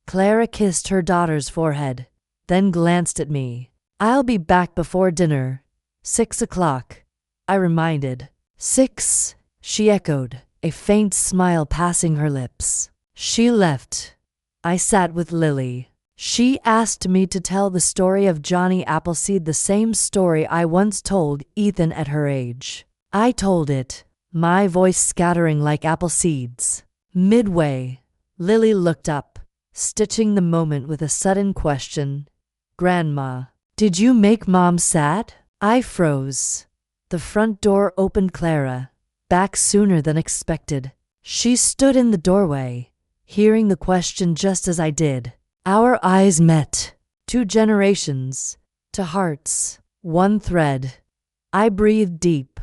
Clara kissed her daughter's forehead, then glanced at me. I'll be back before dinner. 6 o'clock, I reminded. 6, she echoed, a faint smile passing her lips. She left. I sat with Lily. She asked me to tell the story of Johnny Appleseed, the same story I once told Ethan at her age. I told it, my voice scattering like apple seeds. Midway, Lily looked up, stitching the moment with a sudden question. Grandma, did you make Mom sad? I froze. The front door opened. Clara, back sooner than expected. She stood in the doorway, hearing the question just as I did. Our eyes met. 2 generations, 2 hearts, 1 thread. I breathed deep,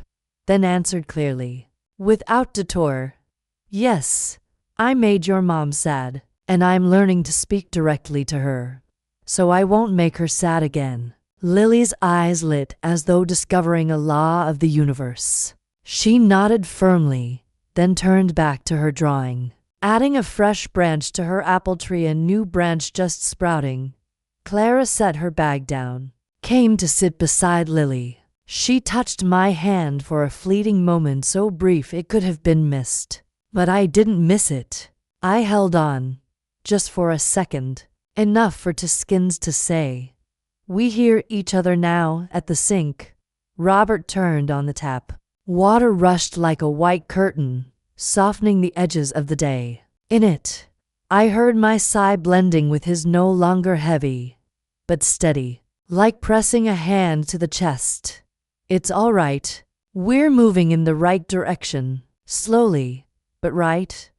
then answered clearly, without detour. Yes, I made your mom sad, and I'm learning to speak directly to her, so I won't make her sad again. Lily's eyes lit as though discovering a law of the universe. She nodded firmly, then turned back to her drawing, adding a fresh branch to her apple tree, a new branch just sprouting. Clara set her bag down, came to sit beside Lily. She touched my hand for a fleeting moment, so brief it could have been missed. But I didn't miss it. I held on, just for a second, enough for 2 skins to say, we hear each other now. At the sink, Robert turned on the tap. Water rushed like a white curtain, softening the edges of the day. In it, I heard my sigh blending with his, no longer heavy, but steady, like pressing a hand to the chest. It's all right. We're moving in the right direction, slowly, but right.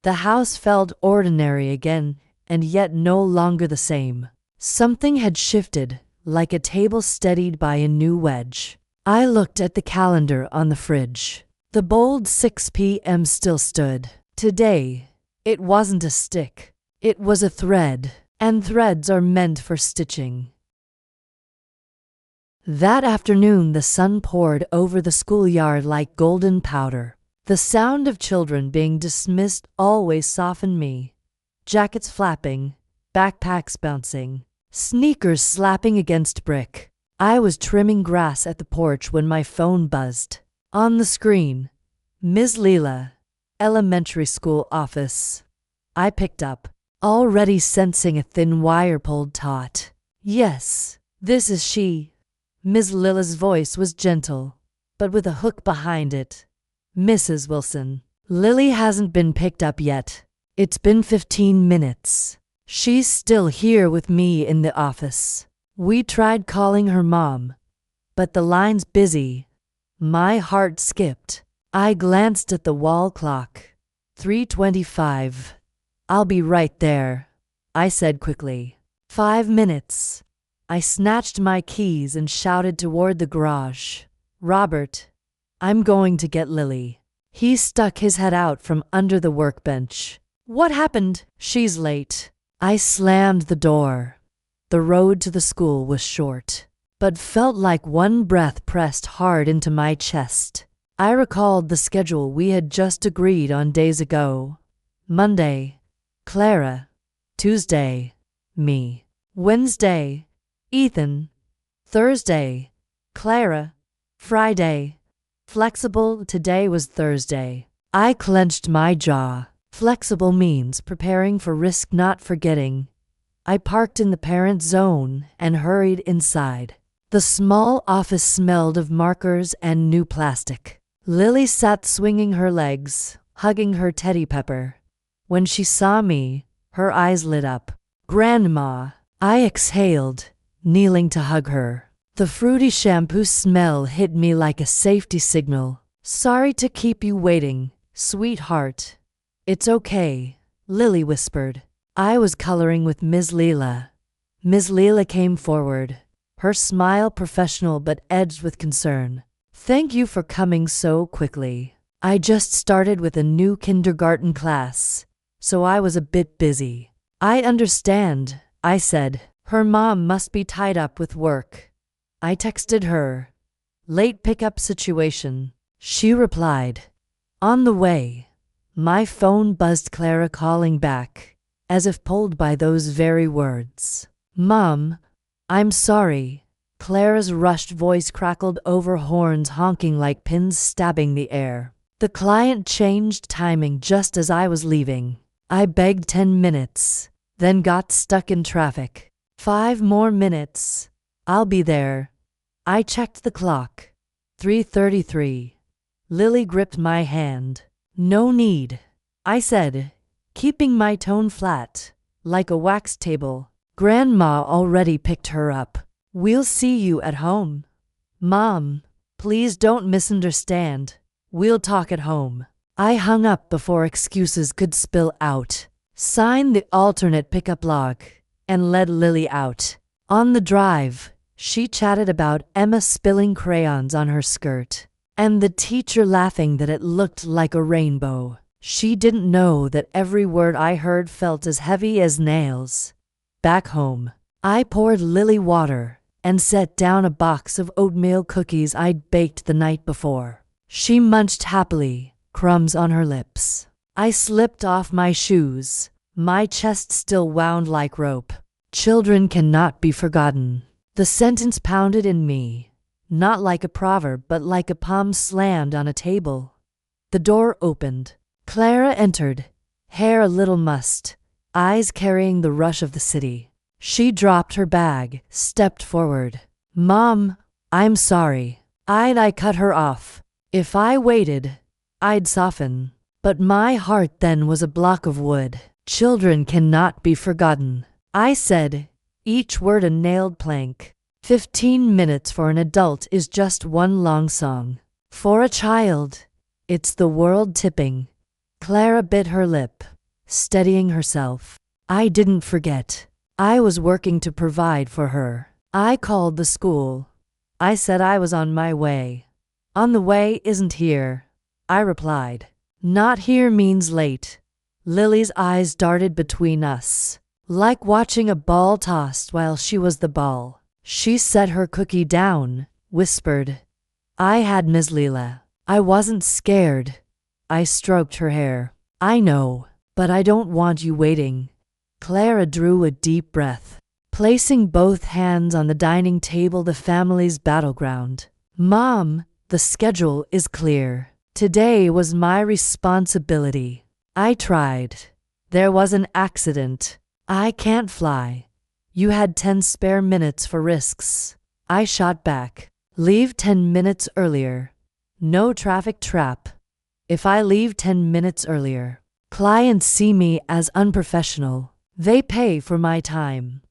The house felt ordinary again, and yet no longer the same. Something had shifted, like a table steadied by a new wedge. I looked at the calendar on the fridge. The bold 6 p.m. still stood. Today, it wasn't a stick. It was a thread, and threads are meant for stitching. That afternoon the sun poured over the schoolyard like golden powder. The sound of children being dismissed always softened me. Jackets flapping, backpacks bouncing, sneakers slapping against brick. I was trimming grass at the porch when my phone buzzed. On the screen, Ms. Leela, elementary school office. I picked up, already sensing a thin wire pulled taut. Yes, this is she. Ms. Leela's voice was gentle, but with a hook behind it. Mrs. Wilson, Lily hasn't been picked up yet. It's been 15 minutes. She's still here with me in the office. We tried calling her mom, but the line's busy. My heart skipped. I glanced at the wall clock. 3:25. I'll be right there, I said quickly. 5 minutes. I snatched my keys and shouted toward the garage. Robert, I'm going to get Lily. He stuck his head out from under the workbench. What happened? She's late. I slammed the door. The road to the school was short, but felt like one breath pressed hard into my chest. I recalled the schedule we had just agreed on days ago. Monday, Clara. Tuesday, me. Wednesday, Ethan. Thursday, Clara. Friday, flexible. Today was Thursday. I clenched my jaw. Flexible means preparing for risk, not forgetting. I parked in the parent zone and hurried inside. The small office smelled of markers and new plastic. Lily sat swinging her legs, hugging her teddy pepper. When she saw me, her eyes lit up. Grandma, I exhaled, kneeling to hug her. The fruity shampoo smell hit me like a safety signal. Sorry to keep you waiting, sweetheart. It's okay, Lily whispered. I was coloring with Ms. Leela. Ms. Leela came forward, her smile professional but edged with concern. Thank you for coming so quickly. I just started with a new kindergarten class, so I was a bit busy. I understand, I said. Her mom must be tied up with work. I texted her. Late pickup situation. She replied, on the way. My phone buzzed, Clara calling back, as if pulled by those very words. Mom, I'm sorry. Clara's rushed voice crackled over horns honking like pins stabbing the air. The client changed timing just as I was leaving. I begged 10 minutes, then got stuck in traffic. 5 more minutes. I'll be there. I checked the clock. 3:33. Lily gripped my hand. No need, I said, keeping my tone flat, like a wax table. Grandma already picked her up. We'll see you at home. Mom, please don't misunderstand. We'll talk at home. I hung up before excuses could spill out, signed the alternate pickup log, and led Lily out. On the drive, she chatted about Emma spilling crayons on her skirt, and the teacher laughing that it looked like a rainbow. She didn't know that every word I heard felt as heavy as nails. Back home, I poured Lily water and set down a box of oatmeal cookies I'd baked the night before. She munched happily, crumbs on her lips. I slipped off my shoes, my chest still wound like rope. Children cannot be forgotten. The sentence pounded in me, not like a proverb but like a palm slammed on a table. The door opened. Clara entered, hair a little mussed, eyes carrying the rush of the city. She dropped her bag, stepped forward. Mom, I'm sorry. I cut her off. If I waited, I'd soften. But my heart then was a block of wood. Children cannot be forgotten, I said, each word a nailed plank. 15 minutes for an adult is just one long song. For a child, it's the world tipping. Clara bit her lip, steadying herself. I didn't forget. I was working to provide for her. I called the school. I said I was on my way. On the way isn't here, I replied. Not here means late. Lily's eyes darted between us, like watching a ball tossed while she was the ball. She set her cookie down, whispered. I had Ms. Leela. I wasn't scared. I stroked her hair. I know, but I don't want you waiting. Clara drew a deep breath, placing both hands on the dining table, the family's battleground. Mom, the schedule is clear. Today was my responsibility. I tried. There was an accident. I can't fly. You had 10 spare minutes for risks. I shot back. Leave 10 minutes earlier. No traffic trap. If I leave 10 minutes earlier, clients see me as unprofessional. They pay for my time.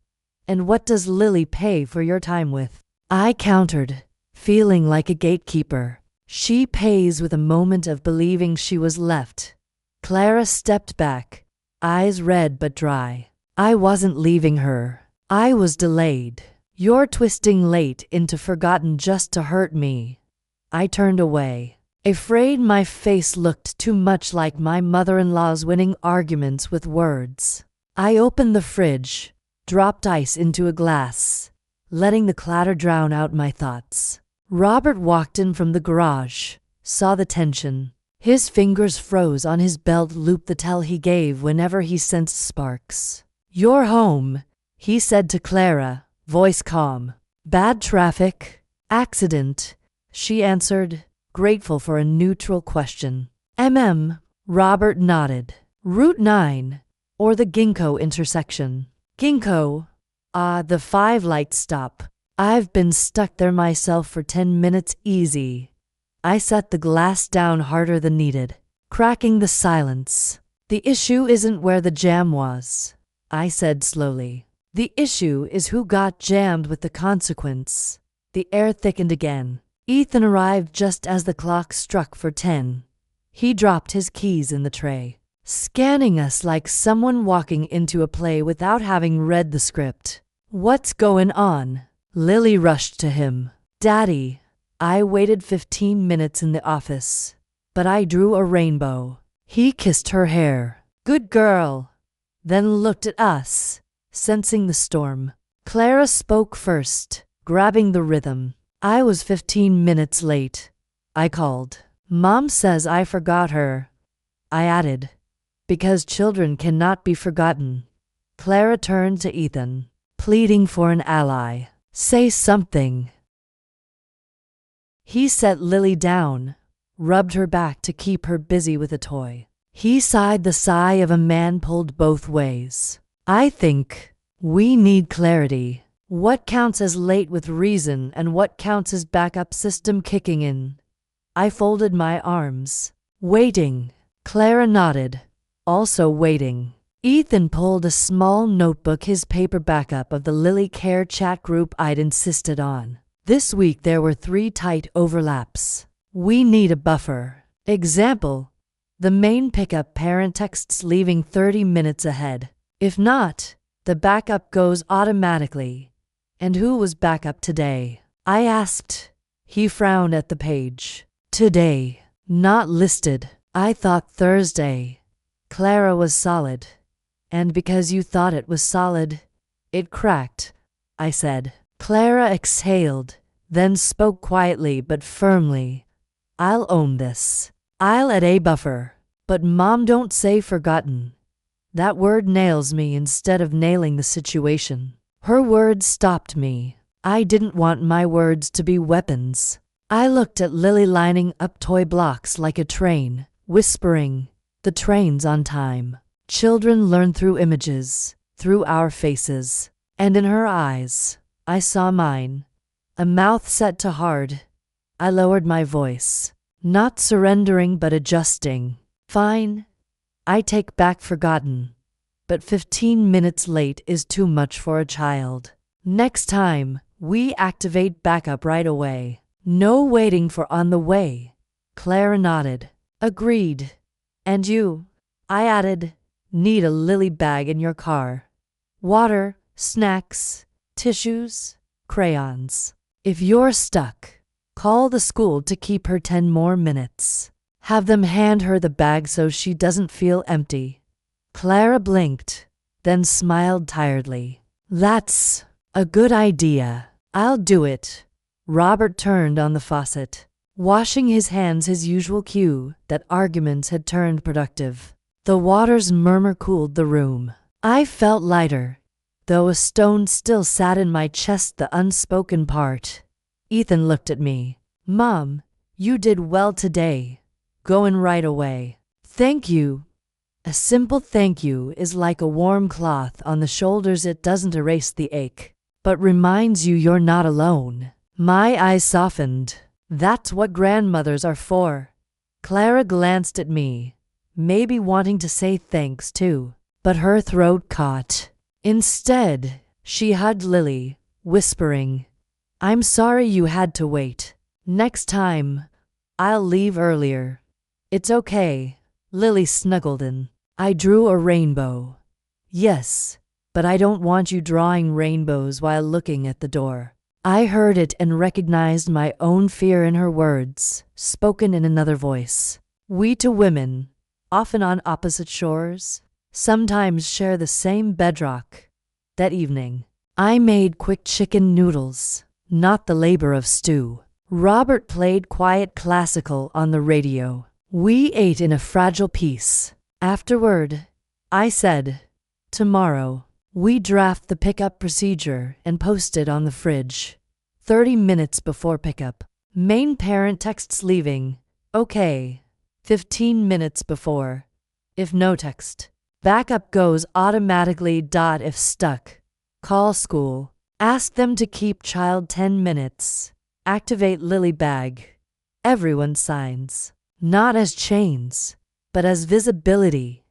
And what does Lily pay for your time with? I countered, feeling like a gatekeeper. She pays with a moment of believing she was left. Clara stepped back, eyes red but dry. I wasn't leaving her. I was delayed. You're twisting late into forgotten just to hurt me. I turned away, afraid my face looked too much like my mother-in-law's winning arguments with words. I opened the fridge, dropped ice into a glass, letting the clatter drown out my thoughts. Robert walked in from the garage, saw the tension. His fingers froze on his belt loop, the tell he gave whenever he sensed sparks. You're home, he said to Clara, voice calm. Bad traffic? Accident, she answered, grateful for a neutral question. Robert nodded. Route 9, or the Ginkgo intersection. Ginkgo? The 5-light stop. I've been stuck there myself for 10 minutes easy. I set the glass down harder than needed, cracking the silence. The issue isn't where the jam was, I said slowly. The issue is who got jammed with the consequence. The air thickened again. Ethan arrived just as the clock struck for 10. He dropped his keys in the tray, scanning us like someone walking into a play without having read the script. What's going on? Lily rushed to him. Daddy. I waited 15 minutes in the office, but I drew a rainbow. He kissed her hair. Good girl. Then looked at us, sensing the storm. Clara spoke first, grabbing the rhythm. I was 15 minutes late. I called. Mom says I forgot her. I added. Because children cannot be forgotten. Clara turned to Ethan, pleading for an ally. Say something. He set Lily down, rubbed her back to keep her busy with a toy. He sighed the sigh of a man pulled both ways. I think we need clarity. What counts as late with reason and what counts as backup system kicking in? I folded my arms. Waiting. Clara nodded. Also waiting. Ethan pulled a small notebook, his paper backup of the Lily Care chat group I'd insisted on. This week there were 3 tight overlaps. We need a buffer. Example, the main pickup parent texts leaving 30 minutes ahead. If not, the backup goes automatically. And who was backup today? I asked. He frowned at the page. Today. Not listed. I thought Thursday. Clara was solid. And because you thought it was solid, it cracked, I said. Clara exhaled, then spoke quietly but firmly. I'll own this. I'll add a buffer. But Mom, don't say forgotten. That word nails me instead of nailing the situation. Her words stopped me. I didn't want my words to be weapons. I looked at Lily lining up toy blocks like a train, whispering, the train's on time. Children learn through images, through our faces. And in her eyes, I saw mine. A mouth set to hard. I lowered my voice. Not surrendering but adjusting. Fine. I take back forgotten. But 15 minutes late is too much for a child. Next time, we activate backup right away. No waiting for on the way. Clara nodded. Agreed. And you, I added, need a Lily bag in your car. Water, snacks, tissues, crayons. If you're stuck, call the school to keep her 10 more minutes. Have them hand her the bag so she doesn't feel empty. Clara blinked, then smiled tiredly. That's a good idea. I'll do it. Robert turned on the faucet, washing his hands, his usual cue that arguments had turned productive. The water's murmur cooled the room. I felt lighter, though a stone still sat in my chest, the unspoken part. Ethan looked at me. Mom, you did well today. Going right away. Thank you. A simple thank you is like a warm cloth on the shoulders. It doesn't erase the ache, but reminds you you're not alone. My eyes softened. That's what grandmothers are for. Clara glanced at me, maybe wanting to say thanks too, but her throat caught. Instead, she hugged Lily, whispering, I'm sorry you had to wait. Next time, I'll leave earlier. It's okay. Lily snuggled in. I drew a rainbow. Yes, but I don't want you drawing rainbows while looking at the door. I heard it and recognized my own fear in her words, spoken in another voice. We two women, often on opposite shores, sometimes share the same bedrock. That evening, I made quick chicken noodles, not the labor of stew. Robert played quiet classical on the radio. We ate in a fragile peace. Afterward, I said, tomorrow, we draft the pickup procedure and post it on the fridge. 30 minutes before pickup. Main parent texts leaving. Okay. 15 minutes before. If no text. Backup goes automatically. If stuck. Call school. Ask them to keep child 10 minutes. Activate Lily bag. Everyone signs. Not as chains, but as visibility.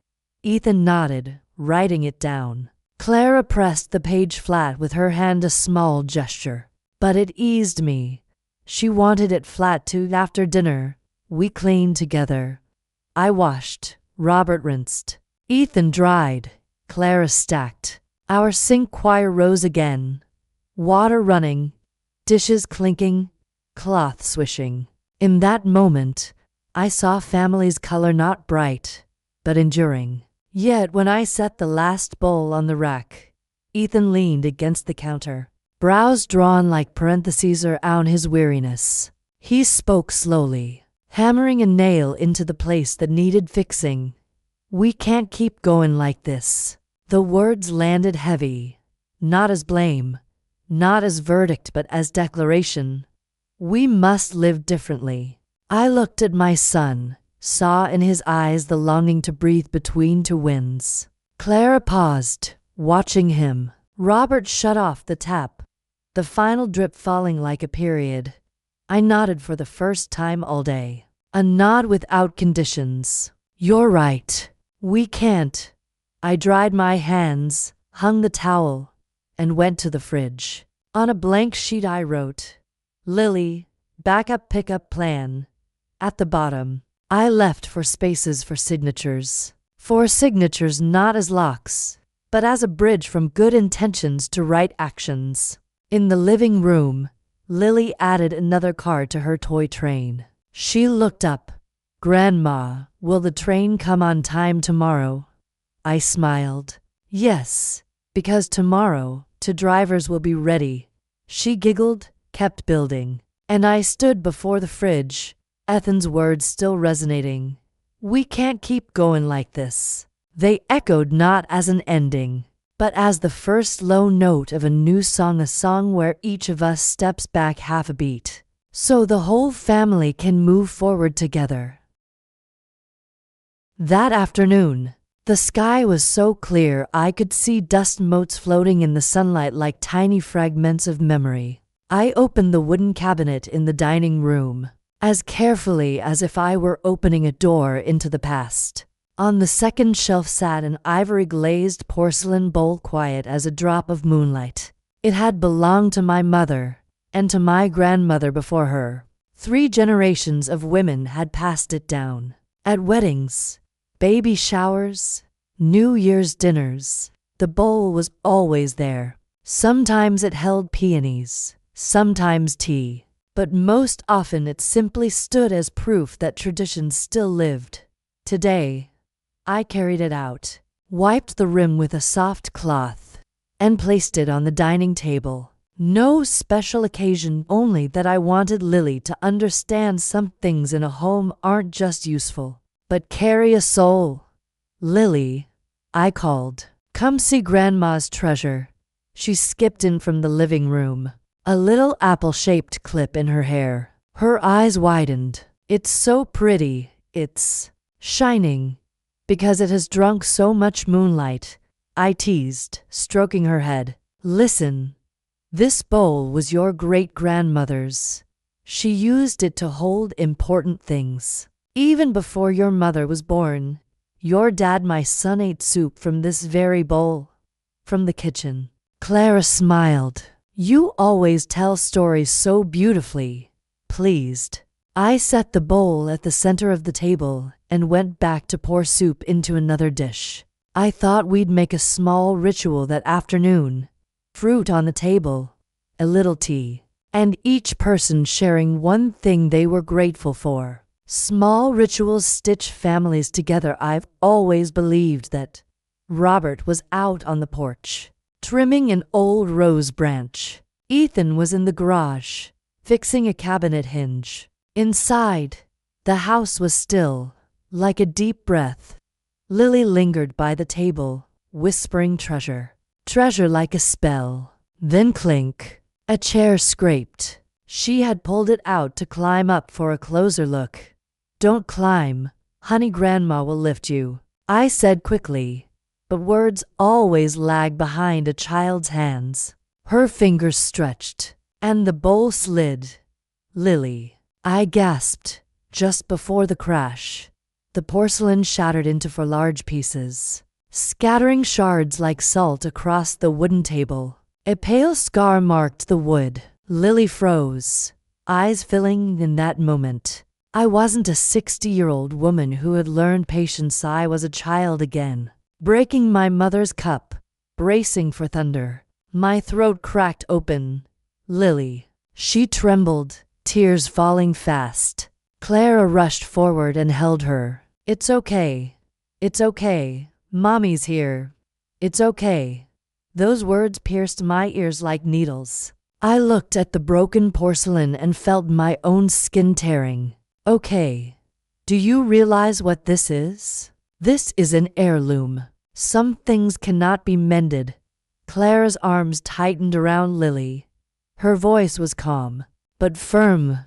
Ethan nodded, writing it down. Clara pressed the page flat with her hand, a small gesture. But it eased me. She wanted it flat too. After dinner, we cleaned together. I washed, Robert rinsed. Ethan dried, Clara stacked. Our sink choir rose again. Water running, dishes clinking, cloth swishing. In that moment, I saw family's color, not bright, but enduring. Yet when I set the last bowl on the rack, Ethan leaned against the counter, brows drawn like parentheses around his weariness. He spoke slowly. hammering a nail into the place that needed fixing. We can't keep going like this. The words landed heavy, not as blame, not as verdict, but as declaration. We must live differently. I looked at my son, saw in his eyes the longing to breathe between two winds. Clara paused, watching him. Robert shut off the tap, the final drip falling like a period. I nodded for the first time all day. A nod without conditions. You're right. We can't. I dried my hands, hung the towel, and went to the fridge. On a blank sheet I wrote, Lily, backup pickup plan. At the bottom, I left for spaces for signatures. For signatures not as locks, but as a bridge from good intentions to right actions. In the living room, Lily added another card to her toy train. She looked up. Grandma, will the train come on time tomorrow? I smiled. Yes, because tomorrow, two drivers will be ready. She giggled, kept building. And I stood before the fridge, Ethan's words still resonating. We can't keep going like this. They echoed not as an ending, but as the first low note of a new song, a song where each of us steps back half a beat, so the whole family can move forward together. That afternoon, the sky was so clear I could see dust motes floating in the sunlight like tiny fragments of memory. I opened the wooden cabinet in the dining room, as carefully as if I were opening a door into the past. On the second shelf sat an ivory-glazed porcelain bowl, quiet as a drop of moonlight. It had belonged to my mother, and to my grandmother before her. 3 generations of women had passed it down. At weddings, baby showers, New Year's dinners, the bowl was always there. Sometimes it held peonies, sometimes tea, but most often it simply stood as proof that tradition still lived. Today, I carried it out, wiped the rim with a soft cloth, and placed it on the dining table. No special occasion, only that I wanted Lily to understand some things in a home aren't just useful, but carry a soul. Lily, I called. Come see Grandma's treasure. She skipped in from the living room, a little apple-shaped clip in her hair. Her eyes widened. It's so pretty, it's shining. Because it has drunk so much moonlight, I teased, stroking her head. Listen, this bowl was your great-grandmother's. She used it to hold important things. Even before your mother was born, your dad, my son, ate soup from this very bowl. From the kitchen. Clara smiled. You always tell stories so beautifully. Pleased. I set the bowl at the center of the table and went back to pour soup into another dish. I thought we'd make a small ritual that afternoon. Fruit on the table, a little tea, and each person sharing one thing they were grateful for. Small rituals stitch families together. I've always believed that. Robert was out on the porch, trimming an old rose branch. Ethan was in the garage, fixing a cabinet hinge. Inside, the house was still, like a deep breath. Lily lingered by the table, whispering treasure. Treasure like a spell. Then clink. A chair scraped. She had pulled it out to climb up for a closer look. Don't climb, honey, Grandma will lift you, I said quickly, but words always lag behind a child's hands. Her fingers stretched, and the bowl slid. Lily, I gasped, just before the crash. The porcelain shattered into 4 large pieces, scattering shards like salt across the wooden table. A pale scar marked the wood. Lily froze, eyes filling in that moment. I wasn't a 60-year-old woman who had learned patience. I was a child again, breaking my mother's cup, bracing for thunder. My throat cracked open. Lily. She trembled, tears falling fast. Clara rushed forward and held her. It's okay. It's okay. Mommy's here. It's okay. Those words pierced my ears like needles. I looked at the broken porcelain and felt my own skin tearing. Okay. Do you realize what this is? This is an heirloom. Some things cannot be mended. Clara's arms tightened around Lily. Her voice was calm, but firm.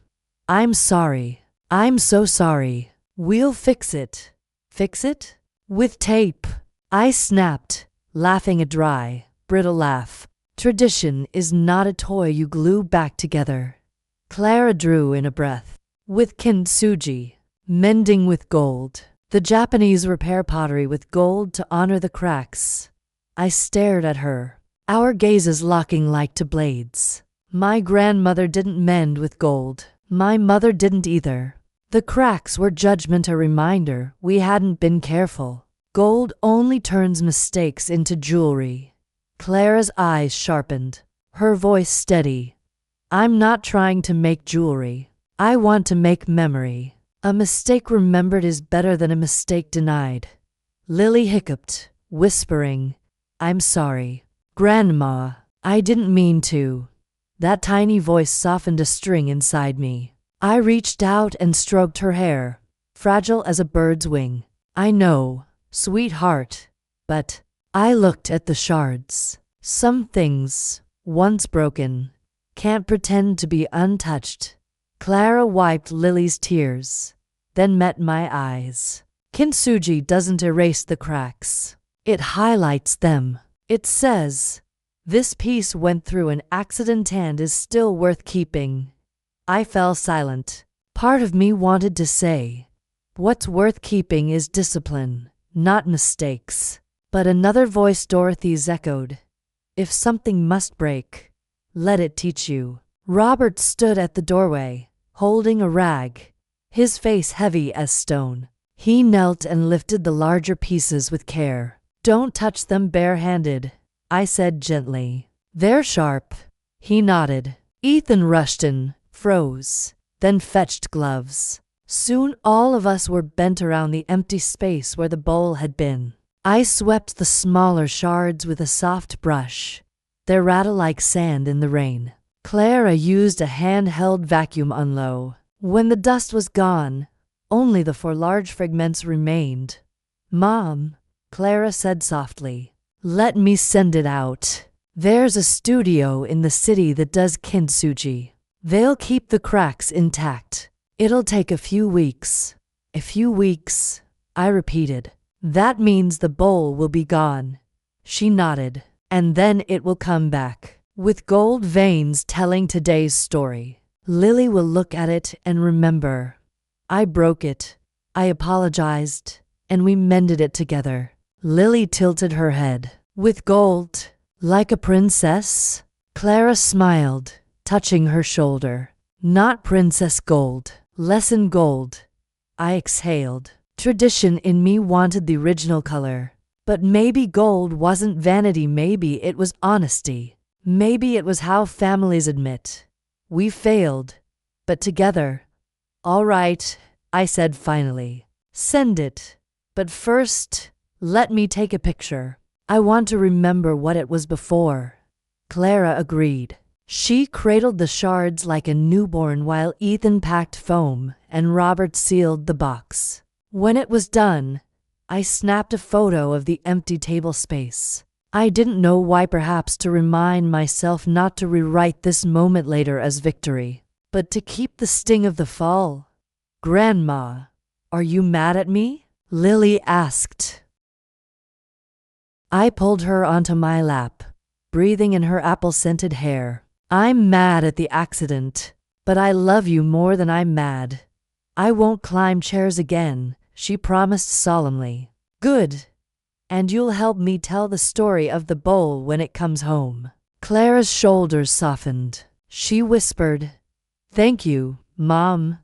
I'm sorry. I'm so sorry. We'll fix it. Fix it? With tape. I snapped, laughing a dry, brittle laugh. Tradition is not a toy you glue back together. Clara drew in a breath. With kintsugi, mending with gold. The Japanese repair pottery with gold to honor the cracks. I stared at her, our gazes locking like two blades. My grandmother didn't mend with gold. My mother didn't either. The cracks were judgment, a reminder we hadn't been careful. Gold only turns mistakes into jewelry. Clara's eyes sharpened, her voice steady. I'm not trying to make jewelry. I want to make memory. A mistake remembered is better than a mistake denied. Lily hiccuped, whispering, I'm sorry. Grandma, I didn't mean to. That tiny voice softened a string inside me. I reached out and stroked her hair, fragile as a bird's wing. I know, sweetheart, but I looked at the shards. Some things, once broken, can't pretend to be untouched. Clara wiped Lily's tears, then met my eyes. Kintsugi doesn't erase the cracks. It highlights them. It says, this piece went through an accident and is still worth keeping. I fell silent. Part of me wanted to say, what's worth keeping is discipline, not mistakes. But another voice, Dorothy's, echoed, if something must break, let it teach you. Robert stood at the doorway, holding a rag, his face heavy as stone. He knelt and lifted the larger pieces with care. Don't touch them barehanded, I said gently. They're sharp. He nodded. Ethan rushed in, froze, then fetched gloves. Soon all of us were bent around the empty space where the bowl had been. I swept the smaller shards with a soft brush. They rattle like sand in the rain. Clara used a handheld vacuum on low. When the dust was gone, only the 4 large fragments remained. Mom, Clara said softly, let me send it out. There's a studio in the city that does kintsugi. They'll keep the cracks intact. It'll take a few weeks. A few weeks, I repeated. That means the bowl will be gone. She nodded. And then it will come back, with gold veins telling today's story. Lily will look at it and remember. I broke it. I apologized, and we mended it together. Lily tilted her head. With gold, like a princess? Clara smiled, touching her shoulder. Not princess gold, lesson gold. I exhaled. Tradition in me wanted the original color. But maybe gold wasn't vanity, maybe it was honesty. Maybe it was how families admit. We failed, but together. All right, I said finally. Send it. But first, let me take a picture. I want to remember what it was before. Clara agreed. She cradled the shards like a newborn while Ethan packed foam and Robert sealed the box. When it was done, I snapped a photo of the empty table space. I didn't know why, perhaps to remind myself not to rewrite this moment later as victory, but to keep the sting of the fall. Grandma, are you mad at me? Lily asked. I pulled her onto my lap, breathing in her apple-scented hair. I'm mad at the accident, but I love you more than I'm mad. I won't climb chairs again, she promised solemnly. Good. And you'll help me tell the story of the bowl when it comes home. Clara's shoulders softened. She whispered, Thank you, Mom.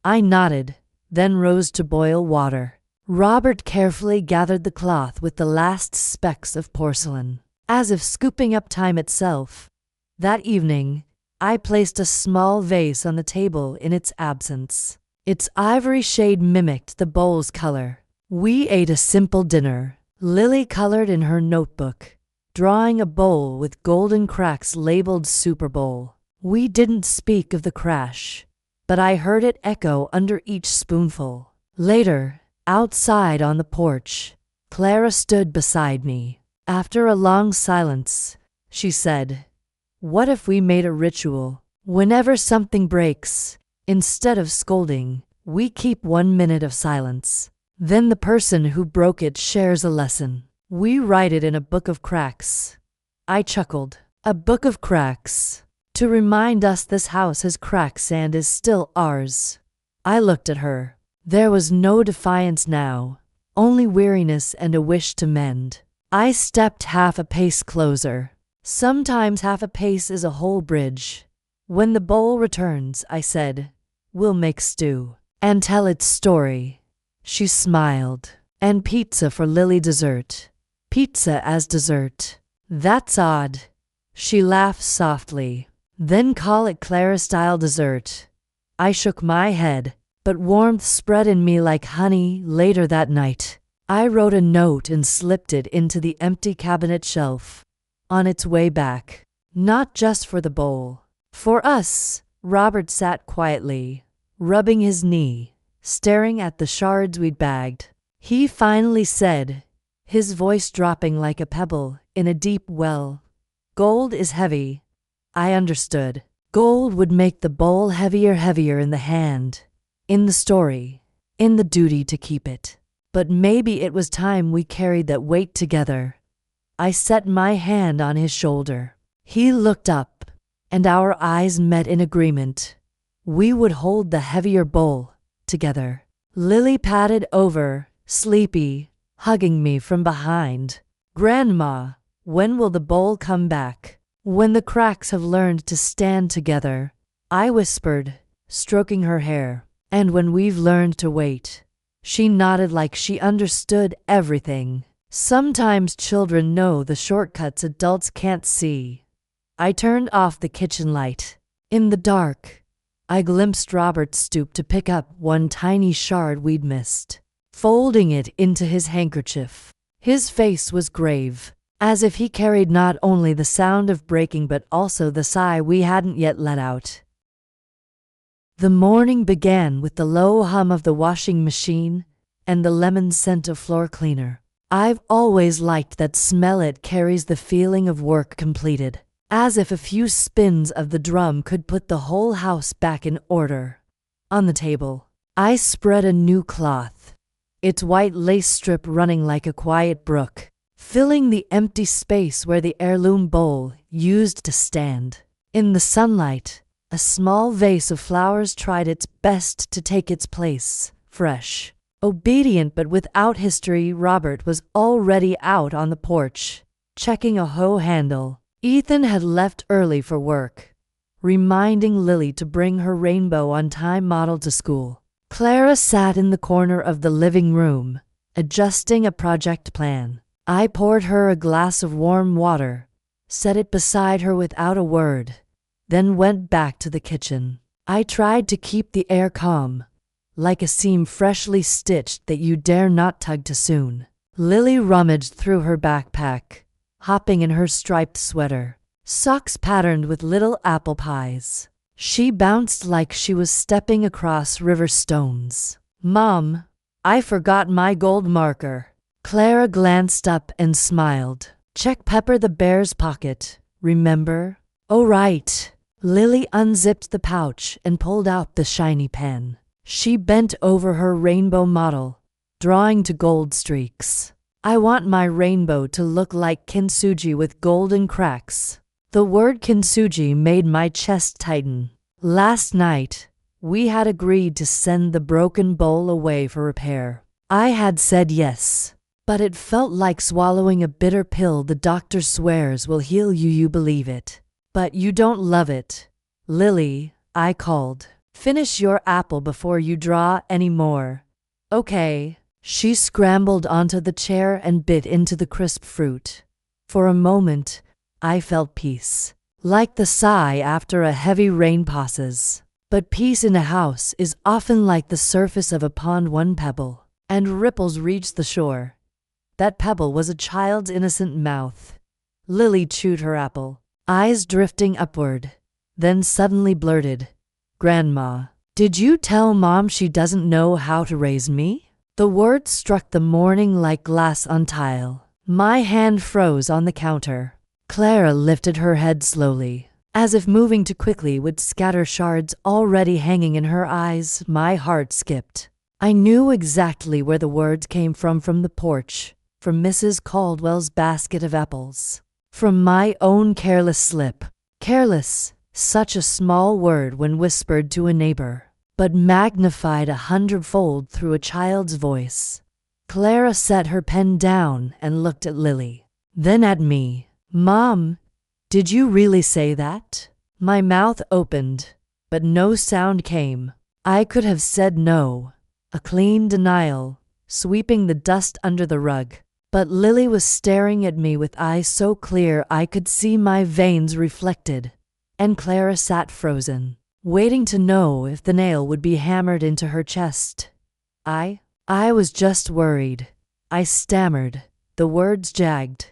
I nodded, then rose to boil water. Robert carefully gathered the cloth with the last specks of porcelain, as if scooping up time itself. That evening, I placed a small vase on the table in its absence. Its ivory shade mimicked the bowl's color. We ate a simple dinner. Lily colored in her notebook, drawing a bowl with golden cracks labeled Super Bowl. We didn't speak of the crash, but I heard it echo under each spoonful. Later, outside on the porch, Clara stood beside me. After a long silence, she said, "What if we made a ritual? Whenever something breaks, instead of scolding, we keep 1 minute of silence. Then the person who broke it shares a lesson. We write it in a book of cracks." I chuckled. A book of cracks. To remind us this house has cracks and is still ours. I looked at her. There was no defiance now, only weariness and a wish to mend. I stepped half a pace closer. Sometimes half a pace is a whole bridge. "When the bowl returns," I said, "we'll make stew and tell its story." She smiled. "And pizza for Lily dessert." Pizza as dessert. That's odd. She laughed softly. "Then call it Clara-style dessert." I shook my head, but warmth spread in me like honey. Later that night, I wrote a note and slipped it into the empty cabinet shelf. On its way back, not just for the bowl. For us. Robert sat quietly, rubbing his knee, staring at the shards we'd bagged. He finally said, his voice dropping like a pebble in a deep well, "Gold is heavy." I understood. Gold would make the bowl heavier in the hand, in the story, in the duty to keep it. But maybe it was time we carried that weight together. I set my hand on his shoulder. He looked up, and our eyes met in agreement. We would hold the heavier bowl together. Lily padded over, sleepy, hugging me from behind. "Grandma, when will the bowl come back? When the cracks have learned to stand together," I whispered, stroking her hair. "And when we've learned to wait." She nodded like she understood everything. Sometimes children know the shortcuts adults can't see. I turned off the kitchen light. In the dark, I glimpsed Robert stoop to pick up one tiny shard we'd missed, folding it into his handkerchief. His face was grave, as if he carried not only the sound of breaking but also the sigh we hadn't yet let out. The morning began with the low hum of the washing machine and the lemon scent of floor cleaner. I've always liked that smell. It carries the feeling of work completed, as if a few spins of the drum could put the whole house back in order. On the table, I spread a new cloth, its white lace strip running like a quiet brook, filling the empty space where the heirloom bowl used to stand. In the sunlight, a small vase of flowers tried its best to take its place, fresh. Obedient but without history. Robert was already out on the porch, checking a hoe handle. Ethan had left early for work, reminding Lily to bring her rainbow-on-time model to school. Clara sat in the corner of the living room, adjusting a project plan. I poured her a glass of warm water, set it beside her without a word, then went back to the kitchen. I tried to keep the air calm, like a seam freshly stitched that you dare not tug too soon. Lily rummaged through her backpack, hopping in her striped sweater, socks patterned with little apple pies. She bounced like she was stepping across river stones. "Mom, I forgot my gold marker." Clara glanced up and smiled. "Check Pepper the Bear's pocket, remember?" "Oh, right." Lily unzipped the pouch and pulled out the shiny pen. She bent over her rainbow model, drawing to gold streaks. "I want my rainbow to look like kintsugi with golden cracks." The word kintsugi made my chest tighten. Last night, we had agreed to send the broken bowl away for repair. I had said yes, but it felt like swallowing a bitter pill the doctor swears will heal you. You believe it, but you don't love it. "Lily," I called, "finish your apple before you draw any more." "Okay." She scrambled onto the chair and bit into the crisp fruit. For a moment, I felt peace, like the sigh after a heavy rain passes. But peace in a house is often like the surface of a pond, one pebble, and ripples reach the shore. That pebble was a child's innocent mouth. Lily chewed her apple, eyes drifting upward, then suddenly blurted, "Grandma, Did you tell Mom she doesn't know how to raise me? The words struck the morning like glass on tile. My hand froze on the counter. Clara lifted her head slowly, as if moving too quickly would scatter shards already hanging in her eyes. My heart skipped. I knew exactly where the words came from the porch, from Mrs. Caldwell's basket of apples, from my own careless slip. Careless, such a small word when whispered to a neighbor, but magnified 100-fold through a child's voice. Clara set her pen down and looked at Lily, then at me. Mom, did you really say that? My mouth opened, but no sound came. I could have said no, a clean denial, sweeping the dust under the rug. But Lily was staring at me with eyes so clear I could see my veins reflected, and Clara sat frozen, waiting to know if the nail would be hammered into her chest. I was just worried. I stammered, the words jagged.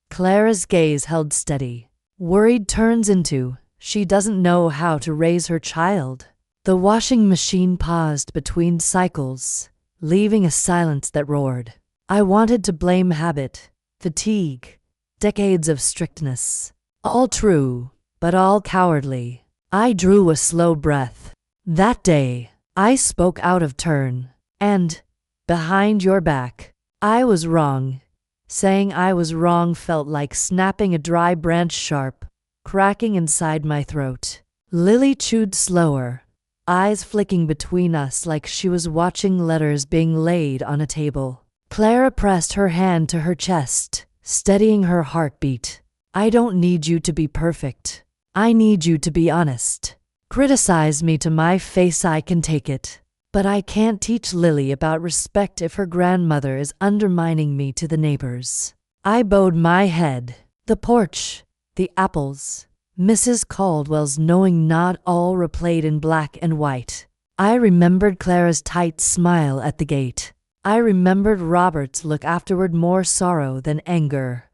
Clara's gaze held steady. Worried turns into, she doesn't know how to raise her child. The washing machine paused between cycles, leaving a silence that roared. I wanted to blame habit, fatigue, decades of strictness. All true, but all cowardly. I drew a slow breath. That day, I spoke out of turn, and, behind your back, I was wrong. Saying I was wrong felt like snapping a dry branch sharp, cracking inside my throat. Lily chewed slower, eyes flicking between us like she was watching letters being laid on a table. Clara pressed her hand to her chest, steadying her heartbeat. I don't need you to be perfect. I need you to be honest. Criticize me to my face, I can take it. But I can't teach Lily about respect if her grandmother is undermining me to the neighbors. I bowed my head. The porch, the apples, Mrs. Caldwell's knowing nod all replayed in black and white. I remembered Clara's tight smile at the gate. I remembered Robert's look afterward, more sorrow than anger.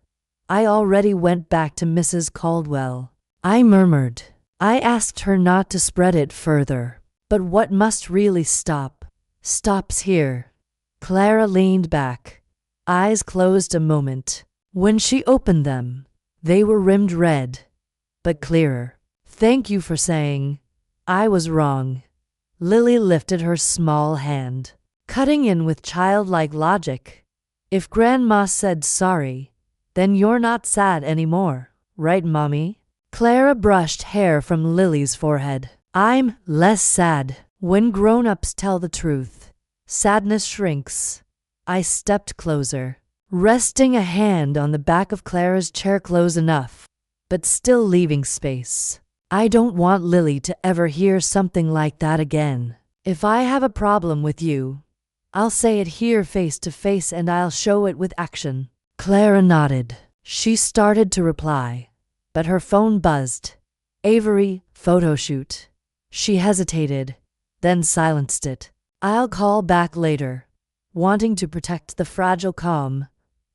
I already went back to Mrs. Caldwell. I murmured. I asked her not to spread it further. But what must really stop, stops here. Clara leaned back, eyes closed a moment. When she opened them, they were rimmed red, but clearer. Thank you for saying I was wrong. Lily lifted her small hand, cutting in with childlike logic. If Grandma said sorry, then you're not sad anymore, right, Mommy? Clara brushed hair from Lily's forehead. I'm less sad. When grown-ups tell the truth, sadness shrinks. I stepped closer, resting a hand on the back of Clara's chair, close enough, but still leaving space. I don't want Lily to ever hear something like that again. If I have a problem with you, I'll say it here face to face, and I'll show it with action. Clara nodded. She started to reply, but her phone buzzed. Avery, photoshoot. She hesitated, then silenced it. I'll call back later. Wanting to protect the fragile calm,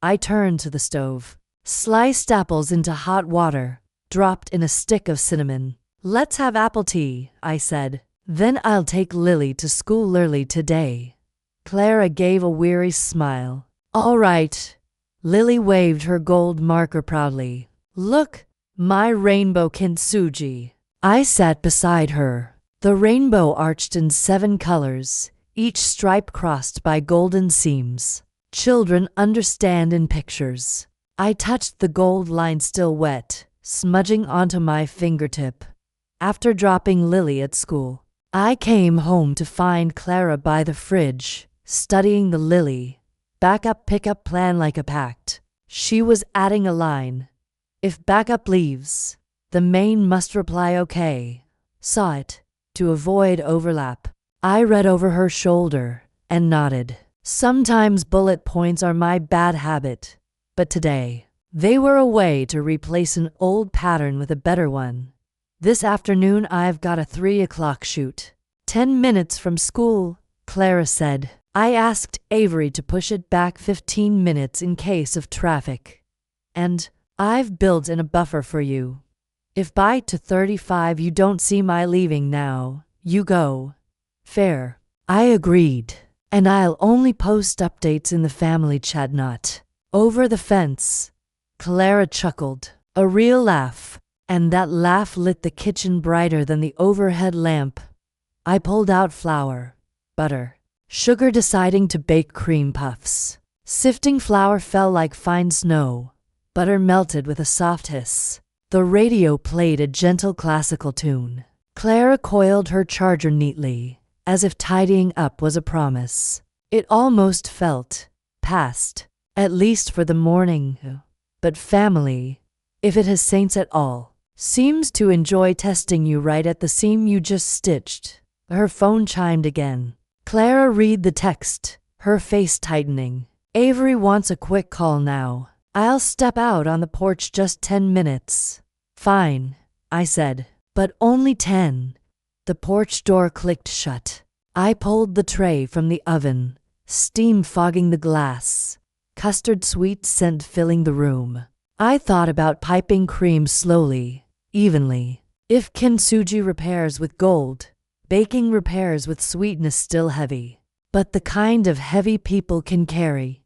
I turned to the stove. Sliced apples into hot water, dropped in a stick of cinnamon. Let's have apple tea, I said. Then I'll take Lily to school early today. Clara gave a weary smile. All right. Lily waved her gold marker proudly. Look, my rainbow kintsugi. I sat beside her. The rainbow arched in 7 colors, each stripe crossed by golden seams. Children understand in pictures. I touched the gold line still wet, smudging onto my fingertip. After dropping Lily at school, I came home to find Clara by the fridge, studying the Lily backup pickup plan like a pact. She was adding a line. If backup leaves, the main must reply okay. Saw it, to avoid overlap. I read over her shoulder and nodded. Sometimes bullet points are my bad habit, but today, they were a way to replace an old pattern with a better one. This afternoon I've got a 3 o'clock shoot. 10 minutes from school, Clara said. I asked Avery to push it back 15 minutes in case of traffic. And I've built in a buffer for you. If by 2:35 you don't see my leaving now, you go. Fair. I agreed. And I'll only post updates in the family chat, not over the fence. Clara chuckled. A real laugh. And that laugh lit the kitchen brighter than the overhead lamp. I pulled out flour, butter, sugar, deciding to bake cream puffs. Sifting flour fell like fine snow. Butter melted with a soft hiss. The radio played a gentle classical tune. Clara coiled her charger neatly, as if tidying up was a promise. It almost felt past, at least for the morning. But family, if it has saints at all, seems to enjoy testing you right at the seam you just stitched. Her phone chimed again. Clara read the text, her face tightening. Avery wants a quick call now. I'll step out on the porch just 10 minutes. Fine, I said, but only 10. The porch door clicked shut. I pulled the tray from the oven, steam fogging the glass, custard sweet scent filling the room. I thought about piping cream slowly, evenly. If kintsugi repairs with gold, baking repairs with sweetness still heavy. But the kind of heavy people can carry.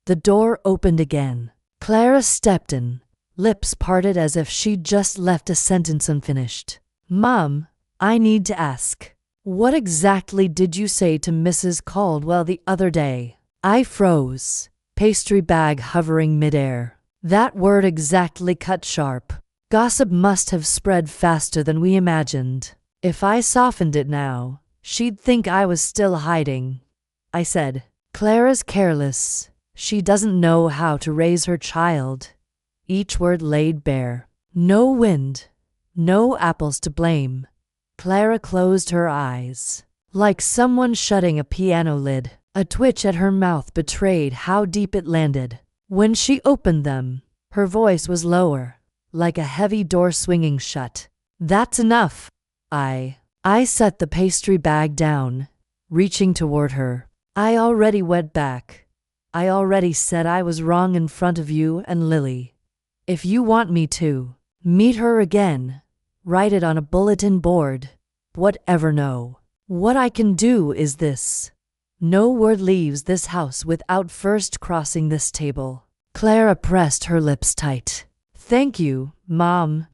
The door opened again. Clara stepped in, lips parted as if she'd just left a sentence unfinished. Mom, I need to ask. What exactly did you say to Mrs. Caldwell the other day? I froze, pastry bag hovering midair. That word exactly cut sharp. Gossip must have spread faster than we imagined. If I softened it now, she'd think I was still hiding. I said, Clara's careless. She doesn't know how to raise her child. Each word laid bare. No wind, no apples to blame. Clara closed her eyes, like someone shutting a piano lid. A twitch at her mouth betrayed how deep it landed. When she opened them, her voice was lower, like a heavy door swinging shut. That's enough. I set the pastry bag down, reaching toward her. I already went back. I already said I was wrong in front of you and Lily. If you want me to meet her again, write it on a bulletin board. Whatever. No. What I can do is this. No word leaves this house without first crossing this table. Clara pressed her lips tight. Thank you, Mom.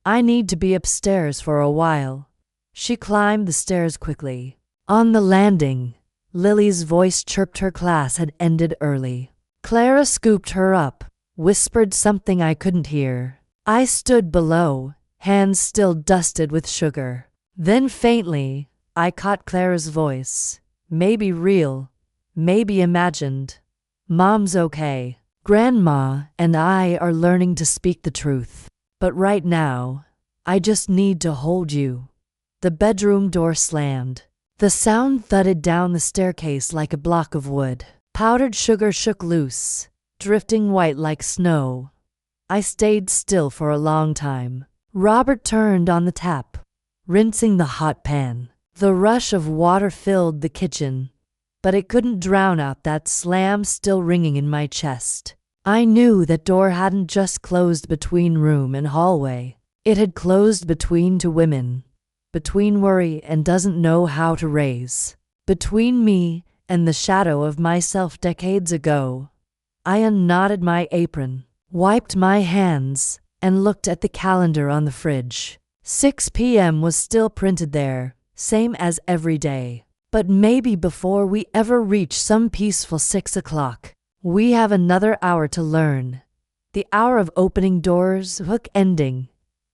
I need to be upstairs for a while. She climbed the stairs quickly. On the landing, Lily's voice chirped her class had ended early. Clara scooped her up, whispered something I couldn't hear. I stood below, hands still dusted with sugar. Then faintly, I caught Clara's voice. Maybe real, maybe imagined. Mom's okay. Grandma and I are learning to speak the truth. But right now, I just need to hold you. The bedroom door slammed. The sound thudded down the staircase like a block of wood. Powdered sugar shook loose, drifting white like snow. I stayed still for a long time. Robert turned on the tap, rinsing the hot pan. The rush of water filled the kitchen, but it couldn't drown out that slam still ringing in my chest. I knew that door hadn't just closed between room and hallway. It had closed between two women. Between worry and doesn't know how to raise. Between me and the shadow of myself decades ago. I unknotted my apron, wiped my hands, and looked at the calendar on the fridge. 6 p.m. was still printed there, same as every day. But maybe before we ever reach some peaceful 6 o'clock, we have another hour to learn. The hour of opening doors, hook ending.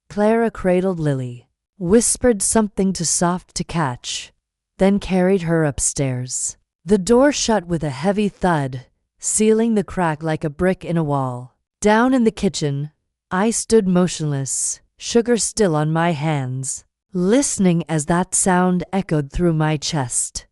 Clara cradled Lily, whispered something too soft to catch, then carried her upstairs. The door shut with a heavy thud, sealing the crack like a brick in a wall. Down in the kitchen, I stood motionless, sugar still on my hands, listening as that sound echoed through my chest.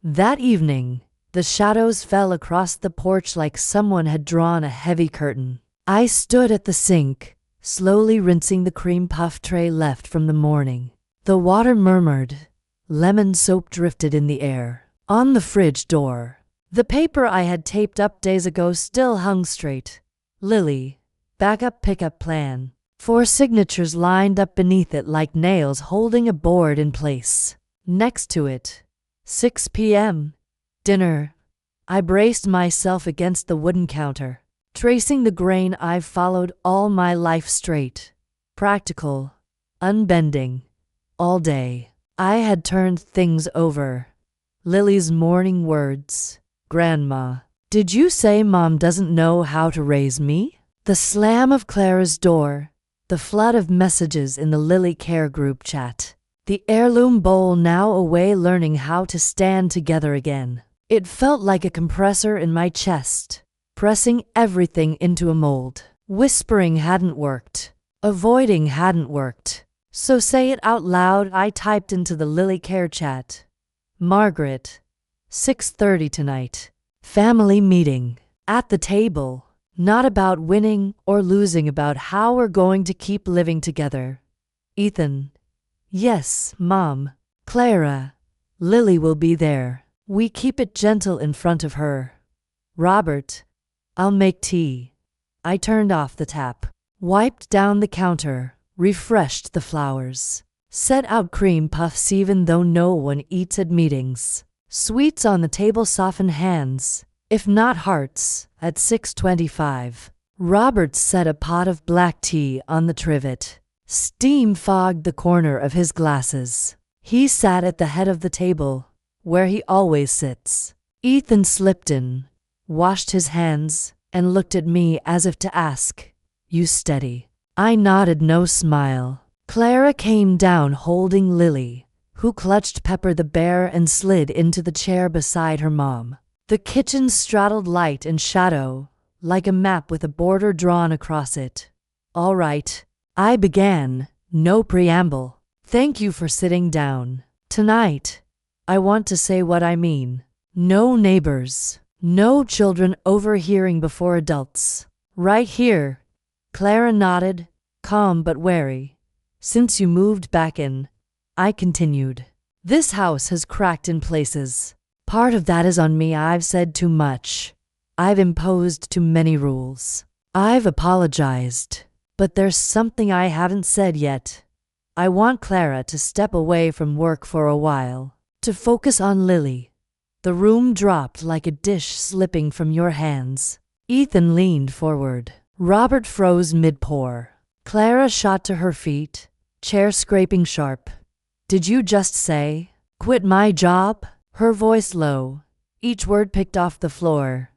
That evening, the shadows fell across the porch like someone had drawn a heavy curtain. I stood at the sink, slowly rinsing the cream puff tray left from the morning. The water murmured. Lemon soap drifted in the air. On the fridge door, the paper I had taped up days ago still hung straight. Lily, backup pickup plan. 4 signatures lined up beneath it like nails holding a board in place. Next to it, 6 p.m. Dinner. I braced myself against the wooden counter, tracing the grain I've followed all my life straight, practical, unbending, all day. I had turned things over. Lily's morning words. Grandma, did you say Mom doesn't know how to raise me? The slam of Clara's door, the flood of messages in the Lily Care group chat, the heirloom bowl now away learning how to stand together again. It felt like a compressor in my chest, pressing everything into a mold. Whispering hadn't worked. Avoiding hadn't worked. So say it out loud, I typed into the Lily Care chat. Margaret, 6:30 tonight. Family meeting. At the table. Not about winning or losing, about how we're going to keep living together. Ethan. Yes, Mom. Clara. Lily will be there. We keep it gentle in front of her. Robert. I'll make tea. I turned off the tap, wiped down the counter, refreshed the flowers, set out cream puffs even though no one eats at meetings. Sweets on the table soften hands, if not hearts, at 6:25. Robert set a pot of black tea on the trivet. Steam fogged the corner of his glasses. He sat at the head of the table, where he always sits. Ethan slipped in, washed his hands, and looked at me as if to ask, "You steady?" I nodded, no smile. Clara came down holding Lily, who clutched Pepper the bear and slid into the chair beside her mom. The kitchen straddled light and shadow, like a map with a border drawn across it. All right, I began, no preamble. Thank you for sitting down. Tonight, I want to say what I mean. No neighbors, no children overhearing before adults. Right here. Clara nodded, calm but wary. Since you moved back in, I continued. This house has cracked in places. Part of that is on me. I've said too much. I've imposed too many rules. I've apologized. But there's something I haven't said yet. I want Clara to step away from work for a while, to focus on Lily. The room dropped like a dish slipping from your hands. Ethan leaned forward. Robert froze mid-pour. Clara shot to her feet, chair scraping sharp. Did you just say, quit my job? Her voice low, each word picked off the floor.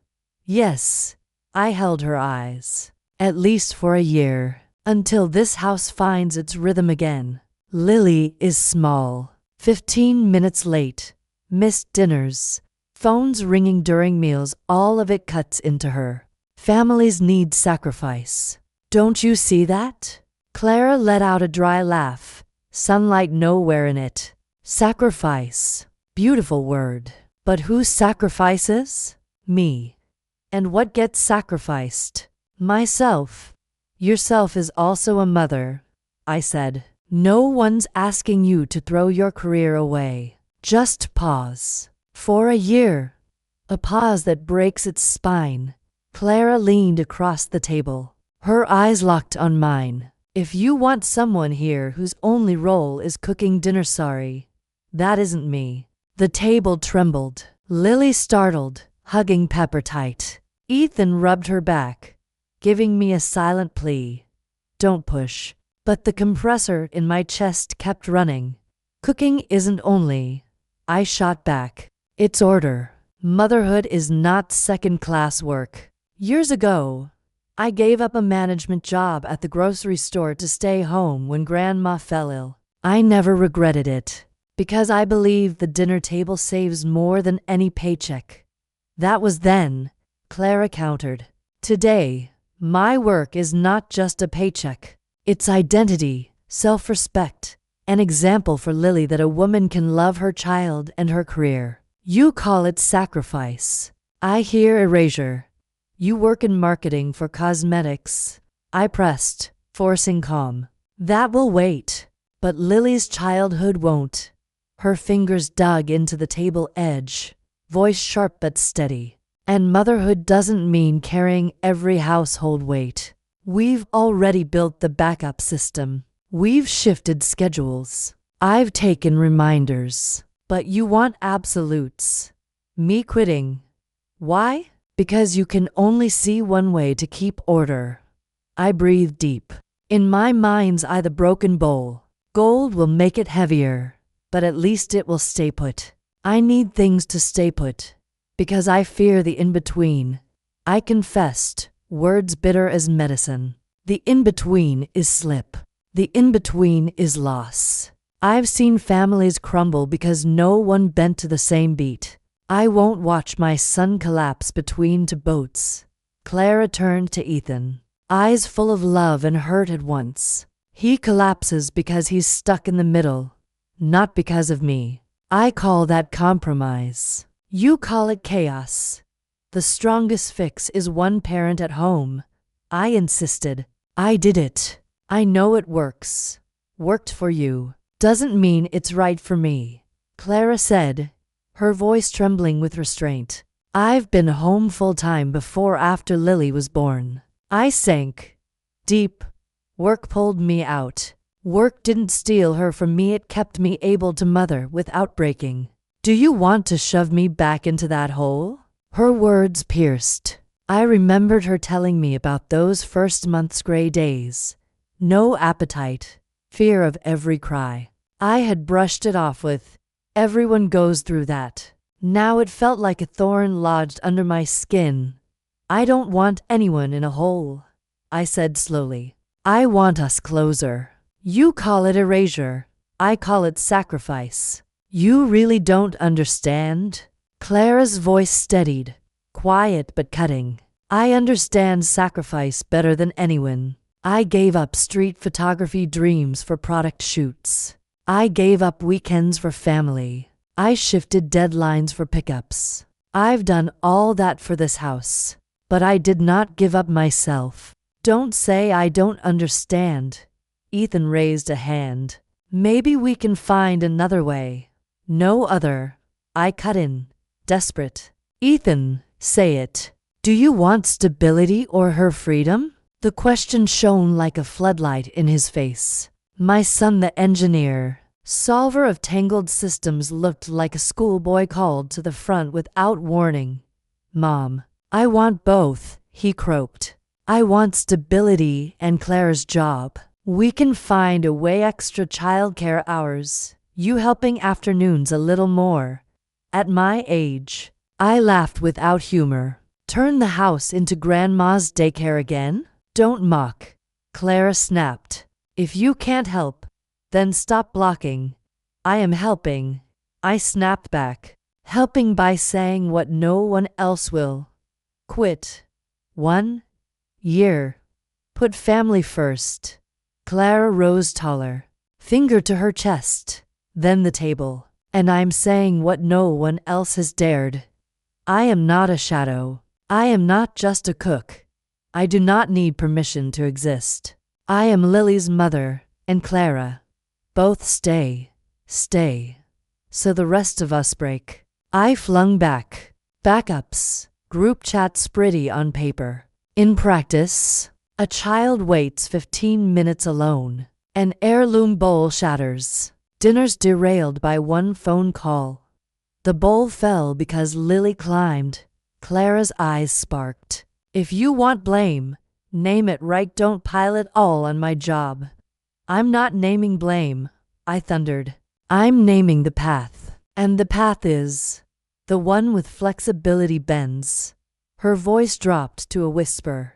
Yes, I held her eyes. At least for a year, until this house finds its rhythm again. Lily is small, 15 minutes late, missed dinners, phones ringing during meals, all of it cuts into her. Families need sacrifice. Don't you see that? Clara let out a dry laugh, sunlight nowhere in it. Sacrifice. Beautiful word. But who sacrifices? Me. And what gets sacrificed? Myself. Yourself is also a mother, I said. No one's asking you to throw your career away. Just pause. For a year. A pause that breaks its spine. Clara leaned across the table, her eyes locked on mine. If you want someone here whose only role is cooking dinner, sorry, that isn't me. The table trembled. Lily startled, hugging Pepper tight. Ethan rubbed her back, giving me a silent plea. Don't push. But the compressor in my chest kept running. Cooking isn't only. I shot back. It's order. Motherhood is not second-class work. Years ago, I gave up a management job at the grocery store to stay home when Grandma fell ill. I never regretted it, because I believe the dinner table saves more than any paycheck. That was then, Clara countered. Today, my work is not just a paycheck. It's identity, self-respect, an example for Lily that a woman can love her child and her career. You call it sacrifice. I hear erasure. You work in marketing for cosmetics. I pressed, forcing calm. That will wait. But Lily's childhood won't. Her fingers dug into the table edge, voice sharp but steady. And motherhood doesn't mean carrying every household weight. We've already built the backup system. We've shifted schedules. I've taken reminders, but you want absolutes. Me quitting. Why? Because you can only see one way to keep order. I breathe deep. In my mind's eye, the broken bowl. Gold will make it heavier, but at least it will stay put. I need things to stay put, because I fear the in-between. I confessed, words bitter as medicine. The in-between is slip. The in-between is loss. I've seen families crumble because no one bent to the same beat. I won't watch my son collapse between two boats. Clara turned to Ethan, eyes full of love and hurt at once. He collapses because he's stuck in the middle, not because of me. I call that compromise. You call it chaos. The strongest fix is one parent at home. I insisted. I did it. I know it works. Worked for you. Doesn't mean it's right for me, Clara said, her voice trembling with restraint. I've been home full-time before after Lily was born. I sank deep. Work pulled me out. Work didn't steal her from me, it kept me able to mother without breaking. Do you want to shove me back into that hole? Her words pierced. I remembered her telling me about those first month's gray days. No appetite, fear of every cry. I had brushed it off with, everyone goes through that. Now it felt like a thorn lodged under my skin. I don't want anyone in a hole, I said slowly. I want us closer. You call it erasure. I call it sacrifice. You really don't understand? Clara's voice steadied, quiet but cutting. I understand sacrifice better than anyone. I gave up street photography dreams for product shoots. I gave up weekends for family. I shifted deadlines for pickups. I've done all that for this house. But I did not give up myself. Don't say I don't understand. Ethan raised a hand. Maybe we can find another way. No other. I cut in, desperate. Ethan, say it. Do you want stability or her freedom? The question shone like a floodlight in his face. My son, the engineer, solver of tangled systems, looked like a schoolboy called to the front without warning. Mom, I want both, he croaked. I want stability and Clara's job. We can find a way, extra childcare hours, you helping afternoons a little more. At my age, I laughed without humor. Turn the house into grandma's daycare again? Don't mock, Clara snapped. If you can't help, then stop blocking. I am helping, I snapped back. Helping by saying what no one else will. Quit. 1 year. Put family first. Clara rose taller, finger to her chest, then the table. And I'm saying what no one else has dared. I am not a shadow. I am not just a cook. I do not need permission to exist. I am Lily's mother and Clara. Both stay. So the rest of us break. I flung back. Backups. Group chats pretty on paper. In practice, a child waits 15 minutes alone. An heirloom bowl shatters. Dinner's derailed by one phone call. The bowl fell because Lily climbed. Clara's eyes sparked. If you want blame, name it right. Don't pile it all on my job. I'm not naming blame, I thundered. I'm naming the path. And the path is the one with flexibility bends. Her voice dropped to a whisper.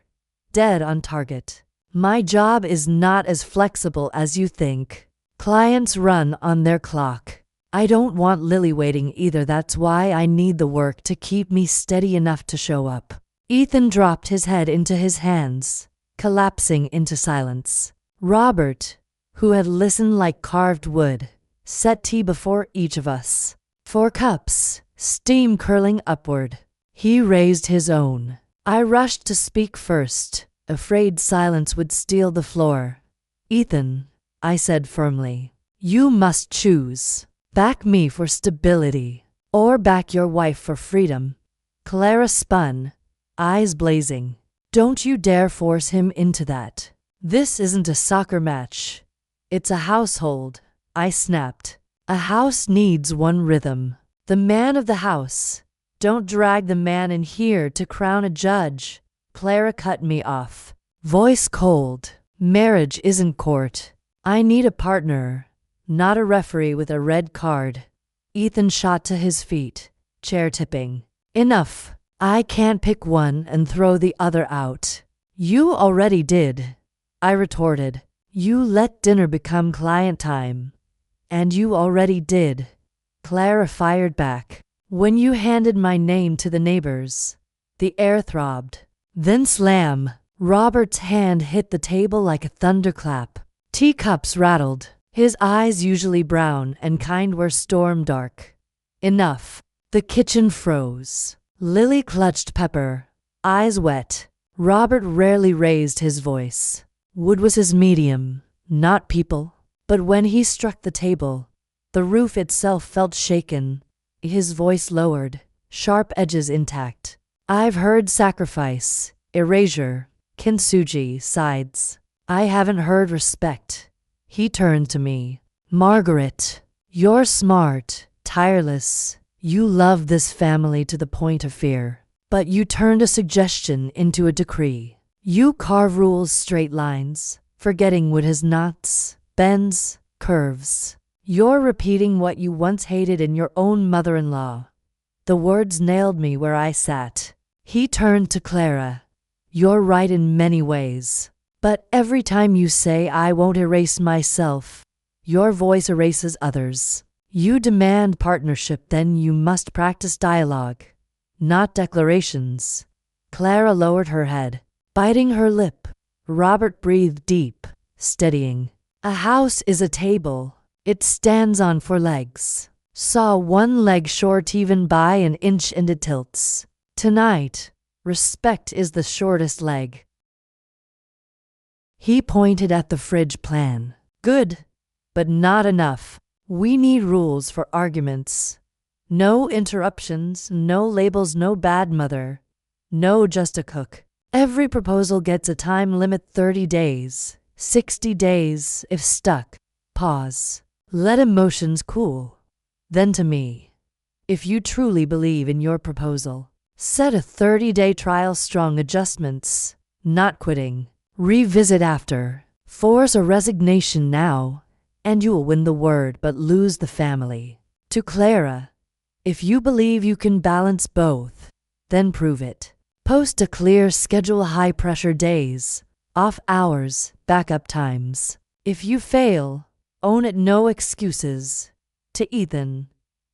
Dead on target. My job is not as flexible as you think. Clients run on their clock. I don't want Lily waiting either. That's why I need the work to keep me steady enough to show up. Ethan dropped his head into his hands, collapsing into silence. Robert, who had listened like carved wood, set tea before each of us. 4 cups, steam curling upward. He raised his own. I rushed to speak first, afraid silence would steal the floor. Ethan, I said firmly, you must choose. Back me for stability, or back your wife for freedom. Clara spun, eyes blazing. Don't you dare force him into that. This isn't a soccer match. It's a household. I snapped. A house needs one rhythm. The man of the house. Don't drag the man in here to crown a judge. Clara cut me off. Voice cold. Marriage isn't court. I need a partner, not a referee with a red card. Ethan shot to his feet, chair tipping. Enough. I can't pick one and throw the other out. You already did, I retorted. You let dinner become client time. And you already did, Clara fired back. When you handed my name to the neighbors. The air throbbed. Then slam. Robert's hand hit the table like a thunderclap. Teacups rattled. His eyes, usually brown and kind, were storm dark. Enough. The kitchen froze. Lily clutched Pepper, eyes wet. Robert rarely raised his voice. Wood was his medium, not people. But when he struck the table, the roof itself felt shaken. His voice lowered, sharp edges intact. I've heard sacrifice, erasure, kintsugi, sides. I haven't heard respect. He turned to me. Margaret, you're smart, tireless. You love this family to the point of fear. But you turned a suggestion into a decree. You carve rules, straight lines, forgetting what has knots, bends, curves. You're repeating what you once hated in your own mother-in-law. The words nailed me where I sat. He turned to Clara. You're right in many ways. But every time you say I won't erase myself, your voice erases others. You demand partnership, then you must practice dialogue, not declarations. Clara lowered her head, biting her lip. Robert breathed deep, steadying. A house is a table. It stands on 4 legs. Saw one leg short even by an inch and it tilts. Tonight, respect is the shortest leg. He pointed at the fridge plan. Good, but not enough. We need rules for arguments. No interruptions, no labels, no bad mother. No just a cook. Every proposal gets a time limit, 30 days, 60 days if stuck. Pause. Let emotions cool. Then to me. If you truly believe in your proposal, set a 30-day trial, strong adjustments, not quitting. Revisit after. Force a resignation now, and you'll win the word but lose the family. To Clara, if you believe you can balance both, then prove it. Post a clear schedule, high-pressure days, off hours, backup times. If you fail, own it, no excuses. To Ethan,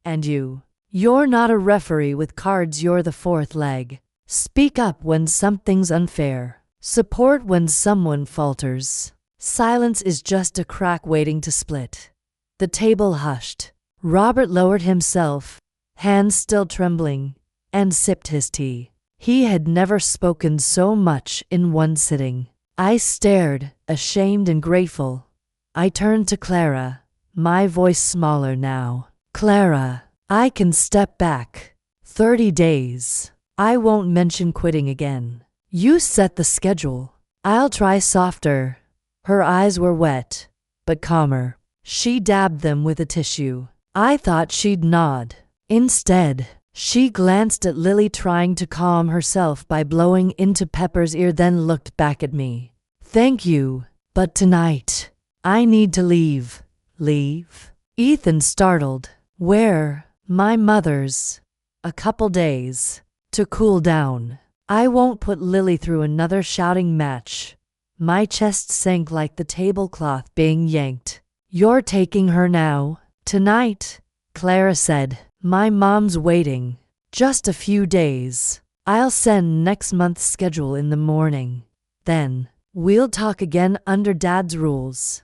and you. You're not a referee with cards, you're the 4th leg. Speak up when something's unfair. Support when someone falters. Silence is just a crack waiting to split. The table hushed. Robert lowered himself, hands still trembling, and sipped his tea. He had never spoken so much in one sitting. I stared, ashamed and grateful. I turned to Clara, my voice smaller now. Clara, I can step back. 30 days. I won't mention quitting again. You set the schedule. I'll try softer. Her eyes were wet, but calmer. She dabbed them with a tissue. I thought she'd nod. Instead, she glanced at Lily, trying to calm herself by blowing into Pepper's ear, then looked back at me. Thank you, but tonight, I need to leave. Leave? Ethan startled. Where? My mother's. A couple days. To cool down. I won't put Lily through another shouting match. My chest sank like the tablecloth being yanked. You're taking her now? Tonight? Clara said. My mom's waiting. Just a few days. I'll send next month's schedule in the morning. Then, we'll talk again under Dad's rules.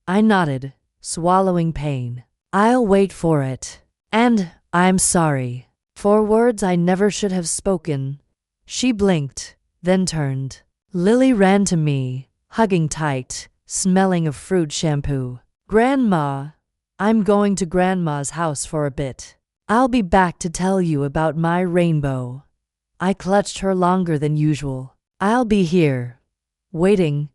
I nodded, swallowing pain. I'll wait for it. And, I'm sorry. For words I never should have spoken. She blinked, then turned. Lily ran to me, hugging tight, smelling of fruit shampoo. Grandma, I'm going to Grandma's house for a bit. I'll be back to tell you about my rainbow. I clutched her longer than usual. I'll be here. Waiting.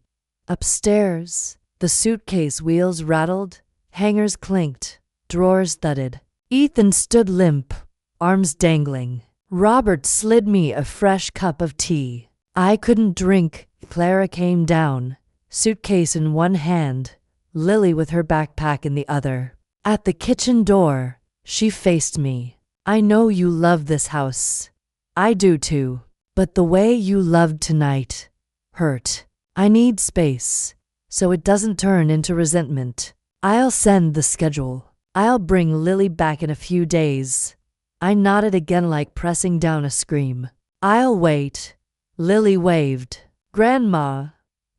Upstairs, the suitcase wheels rattled, Hangers clinked, drawers thudded. Ethan stood limp, arms dangling. Robert slid me a fresh cup of tea. I couldn't drink. Clara came down, suitcase in one hand, Lily with her backpack in the other. At the kitchen door, she faced me. I know you love this house. I do too. But the way you loved tonight hurt. I need space, so it doesn't turn into resentment. I'll send the schedule. I'll bring Lily back in a few days. I nodded again like pressing down a scream. I'll wait. Lily waved. Grandma,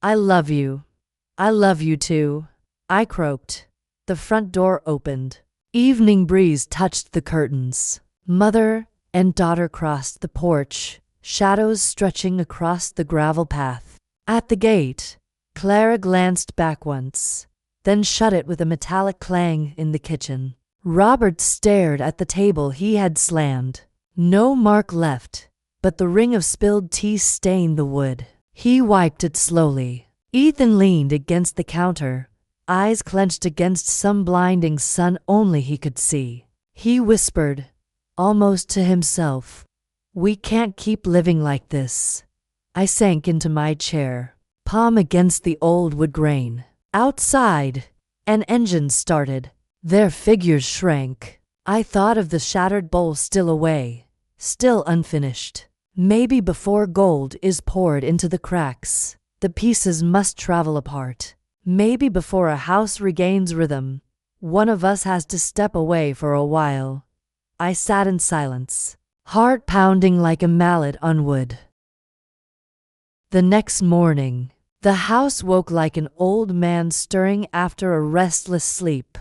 I love you. I love you too. I croaked. The front door opened. Evening breeze touched the curtains. Mother and daughter crossed the porch, shadows stretching across the gravel path. At the gate, Clara glanced back once, then shut it with a metallic clang in the kitchen. Robert stared at the table he had slammed. No mark left, but the ring of spilled tea stained the wood. He wiped it slowly. Ethan leaned against the counter, eyes clenched against some blinding sun only he could see. He whispered, almost to himself, "We can't keep living like this." I sank into my chair, palm against the old wood grain. Outside, an engine started. Their figures shrank. I thought of the shattered bowl still away, still unfinished. Maybe before gold is poured into the cracks, the pieces must travel apart. Maybe before a house regains rhythm, one of us has to step away for a while. I sat in silence, heart pounding like a mallet on wood. The next morning, the house woke like an old man stirring after a restless sleep.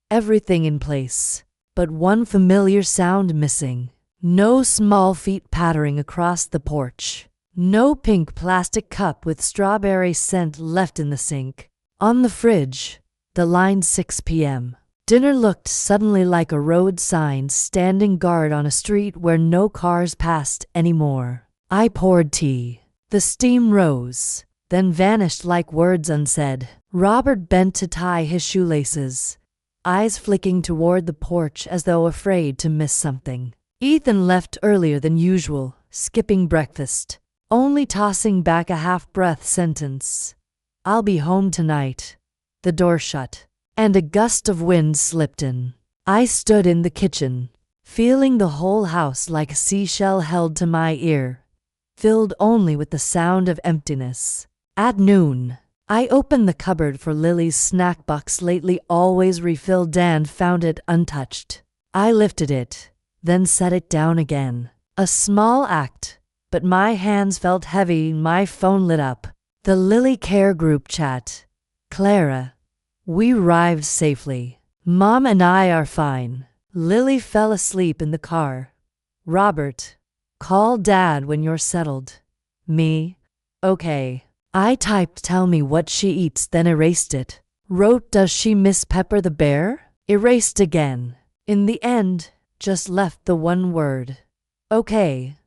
Everything in place, but one familiar sound missing. No small feet pattering across the porch. No pink plastic cup with strawberry scent left in the sink. On the fridge, the line 6 p.m. Dinner looked suddenly like a road sign standing guard on a street where no cars passed anymore. I poured tea. The steam rose, then vanished like words unsaid. Robert bent to tie his shoelaces, eyes flicking toward the porch as though afraid to miss something. Ethan left earlier than usual, skipping breakfast, only tossing back a half-breath sentence. "I'll be home tonight." The door shut, and a gust of wind slipped in. I stood in the kitchen, feeling the whole house like a seashell held to my ear, filled only with the sound of emptiness. At noon, I opened the cupboard for Lily's snack box, lately always refilled, and found it untouched. I lifted it, then set it down again. A small act, but my hands felt heavy. My phone lit up. The Lily Care group chat. Clara, we arrived safely. Mom and I are fine. Lily fell asleep in the car. Robert, call Dad when you're settled. Me, okay. I typed tell me what she eats, then erased it. Wrote does she miss Pepper the bear? Erased again. In the end, just left the one word. Okay.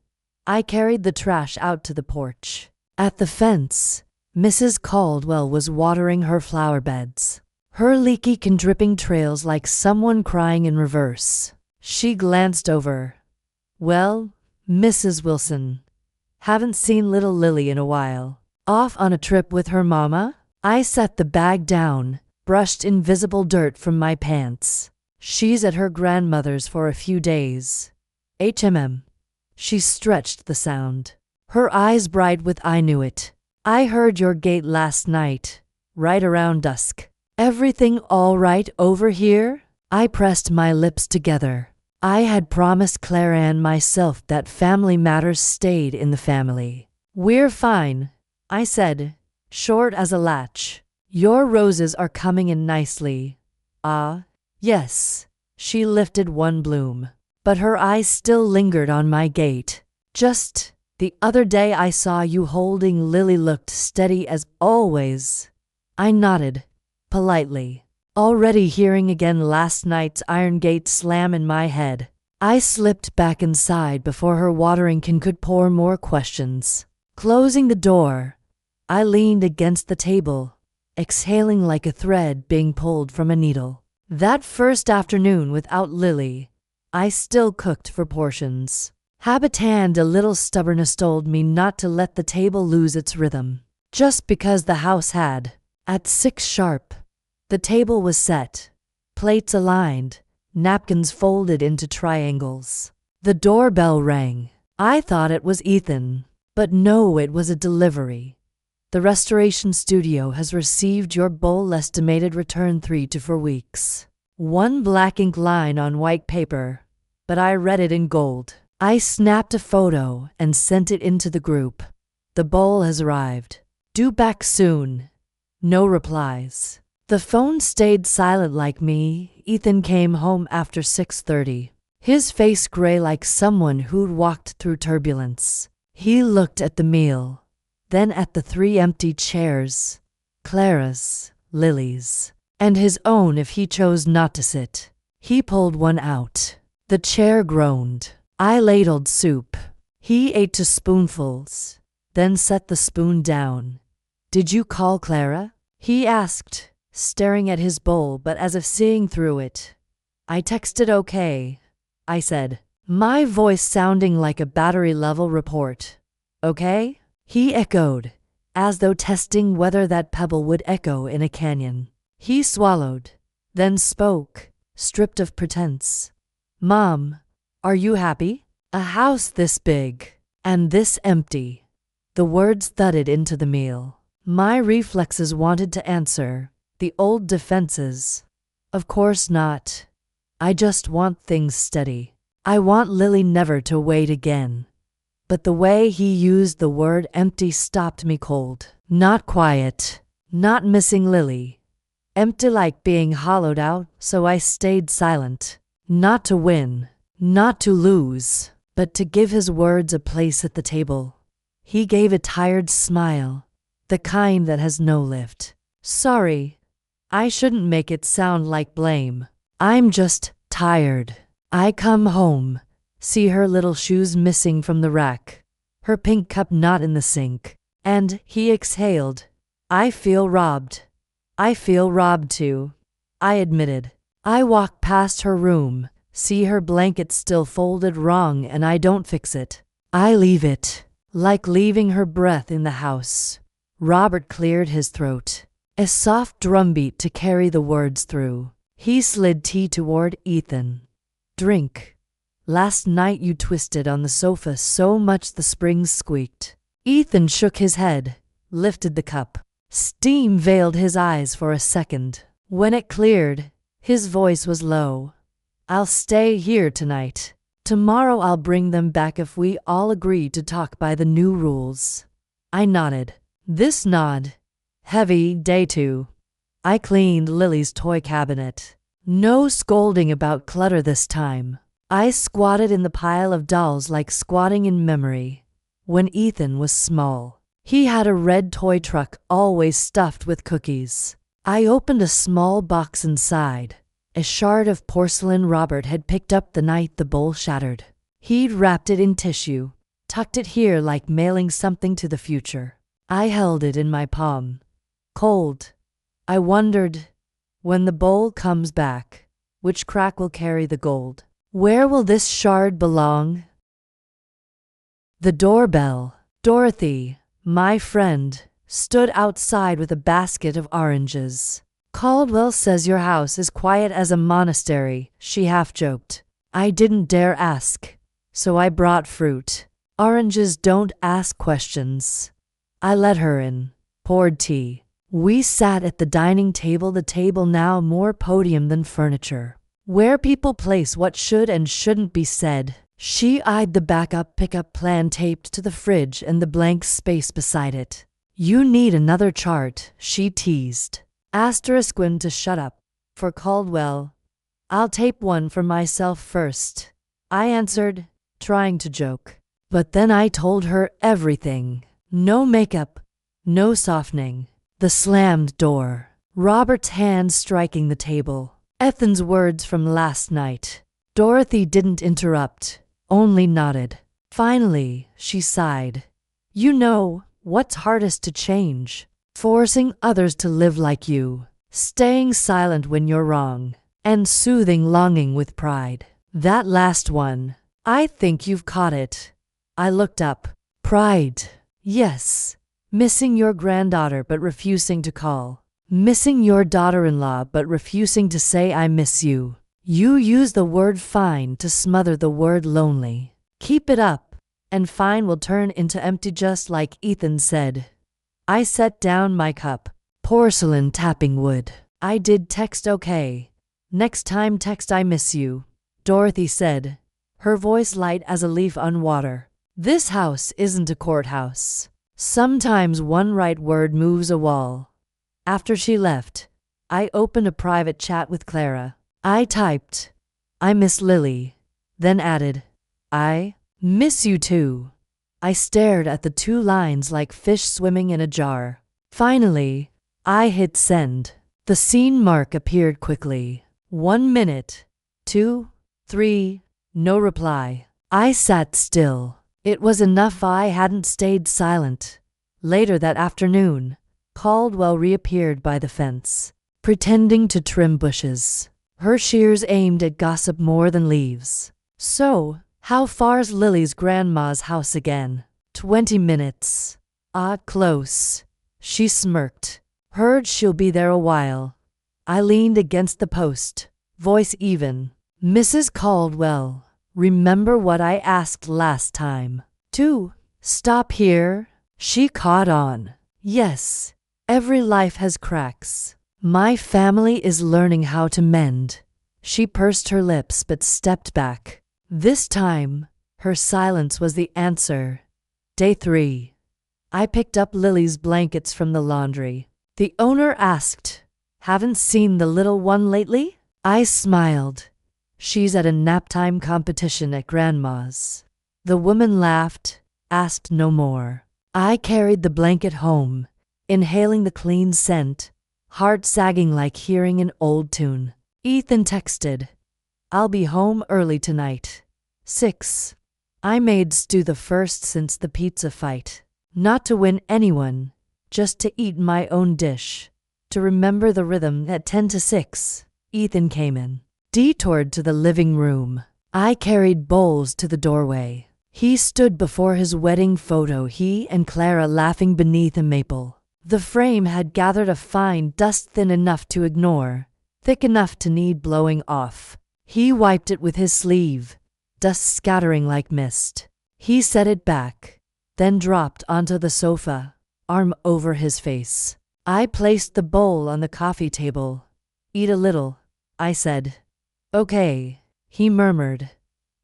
I carried the trash out to the porch. At the fence, Mrs. Caldwell was watering her flower beds. Her leaky and dripping trails like someone crying in reverse. She glanced over. Well, Mrs. Wilson, haven't seen little Lily in a while. Off on a trip with her mama? I set the bag down, brushed invisible dirt from my pants. She's at her grandmother's for a few days. HMM. She stretched the sound. Her eyes bright with I knew it. I heard your gate last night, right around dusk. Everything all right over here? I pressed my lips together. I had promised Clara and myself that family matters stayed in the family. We're fine, I said, short as a latch. Your roses are coming in nicely. Ah, yes. She lifted one bloom, but her eyes still lingered on my gate. Just the other day I saw you holding Lily, looked steady as always. I nodded, politely, already hearing again last night's iron gate slam in my head. I slipped back inside before her watering can could pour more questions. Closing the door, I leaned against the table, exhaling like a thread being pulled from a needle. That first afternoon without Lily, I still cooked for portions. Habit and a little stubbornness told me not to let the table lose its rhythm. Just because the house had, at 6 sharp, the table was set, plates aligned, napkins folded into triangles. The doorbell rang. I thought it was Ethan, but no, it was a delivery. The restoration studio has received your bowl, estimated return 3 to 4 weeks. One black ink line on white paper, but I read it in gold. I snapped a photo and sent it into the group. The bowl has arrived. Due back soon. No replies. The phone stayed silent like me. Ethan came home after 6:30. His face gray like someone who'd walked through turbulence. He looked at the meal, then at the 3 empty chairs, Clara's, Lily's, and his own if he chose not to sit. He pulled one out. The chair groaned. I ladled soup. He ate to spoonfuls, then set the spoon down. Did you call Clara? He asked, staring at his bowl but as if seeing through it. I texted okay, I said, my voice sounding like a battery-level report. Okay? He echoed, as though testing whether that pebble would echo in a canyon. He swallowed, then spoke, stripped of pretense. Mom, are you happy? A house this big, and this empty. The words thudded into the meal. My reflexes wanted to answer, the old defenses. Of course not. I just want things steady. I want Lily never to wait again. But the way he used the word empty stopped me cold. Not quiet, not missing Lily. Empty like being hollowed out, so I stayed silent. Not to win, not to lose, but to give his words a place at the table. He gave a tired smile, the kind that has no lift. Sorry, I shouldn't make it sound like blame. I'm just tired. I come home, see her little shoes missing from the rack, her pink cup not in the sink, and he exhaled. I feel robbed. I feel robbed too, I admitted. I walk past her room, see her blanket still folded wrong, and I don't fix it. I leave it, like leaving her breath in the house. Robert cleared his throat, a soft drumbeat to carry the words through. He slid tea toward Ethan. Drink. Last night you twisted on the sofa so much the springs squeaked. Ethan shook his head, lifted the cup. Steam veiled his eyes for a second. When it cleared, his voice was low. I'll stay here tonight. Tomorrow I'll bring them back if we all agree to talk by the new rules. I nodded. This nod. Heavy day 2. I cleaned Lily's toy cabinet. No scolding about clutter this time. I squatted in the pile of dolls like squatting in memory. When Ethan was small, he had a red toy truck always stuffed with cookies. I opened a small box inside, a shard of porcelain Robert had picked up the night the bowl shattered. He'd wrapped it in tissue, tucked it here like mailing something to the future. I held it in my palm. Cold. I wondered, when the bowl comes back, which crack will carry the gold? Where will this shard belong? The doorbell. Dorothy, my friend, stood outside with a basket of oranges. Caldwell says your house is quiet as a monastery, she half-joked. I didn't dare ask, so I brought fruit. Oranges don't ask questions. I let her in, poured tea. We sat at the dining table, the table now more podium than furniture, where people place what should and shouldn't be said. She eyed the backup pickup plan taped to the fridge and the blank space beside it. You need another chart, she teased. Asterisk when to shut up. For Caldwell. I'll tape one for myself first, I answered, trying to joke. But then I told her everything. No makeup, no softening. The slammed door. Robert's hand striking the table. Ethan's words from last night. Dorothy didn't interrupt, only nodded. Finally, she sighed. You know what's hardest to change? Forcing others to live like you. Staying silent when you're wrong. and soothing longing with pride. That last one. I think you've caught it. I looked up. Pride. Yes. Missing your granddaughter but refusing to call. Missing your daughter-in-law but refusing to say I miss you. You use the word fine to smother the word lonely. Keep it up, and fine will turn into empty just like Ethan said. I set down my cup. Porcelain tapping wood. I did text okay. Next time text I miss you, Dorothy said, her voice light as a leaf on water. This house isn't a courthouse. Sometimes one right word moves a wall. After she left, I opened a private chat with Clara. I typed, I miss Lily, then added, I miss you too. I stared at the 2 lines like fish swimming in a jar. Finally, I hit send. The scene mark appeared quickly. 1 minute, 2, 3, no reply. I sat still. It was enough I hadn't stayed silent. Later that afternoon, Caldwell reappeared by the fence, pretending to trim bushes. Her shears aimed at gossip more than leaves. So, how far's Lily's grandma's house again? 20 minutes. Ah, close. She smirked. Heard she'll be there a while. I leaned against the post, voice even. Mrs. Caldwell, remember what I asked last time? To stop here? She caught on. Yes, every life has cracks. My family is learning how to mend. She pursed her lips but stepped back. This time, her silence was the answer. Day 3. I picked up Lily's blankets from the laundry. The owner asked, haven't seen the little one lately? I smiled. She's at a naptime competition at Grandma's. The woman laughed, asked no more. I carried the blanket home, inhaling the clean scent, heart sagging like hearing an old tune. Ethan texted, I'll be home early tonight. 6. I made stew the first since the pizza fight. Not to win anyone, just to eat my own dish. To remember the rhythm at 10 to 6. Ethan came in. Detoured to the living room. I carried bowls to the doorway. He stood before his wedding photo, he and Clara laughing beneath a maple. The frame had gathered a fine dust thin enough to ignore, thick enough to need blowing off. He wiped it with his sleeve, dust scattering like mist. He set it back, then dropped onto the sofa, arm over his face. I placed the bowl on the coffee table. Eat a little, I said. Okay, he murmured,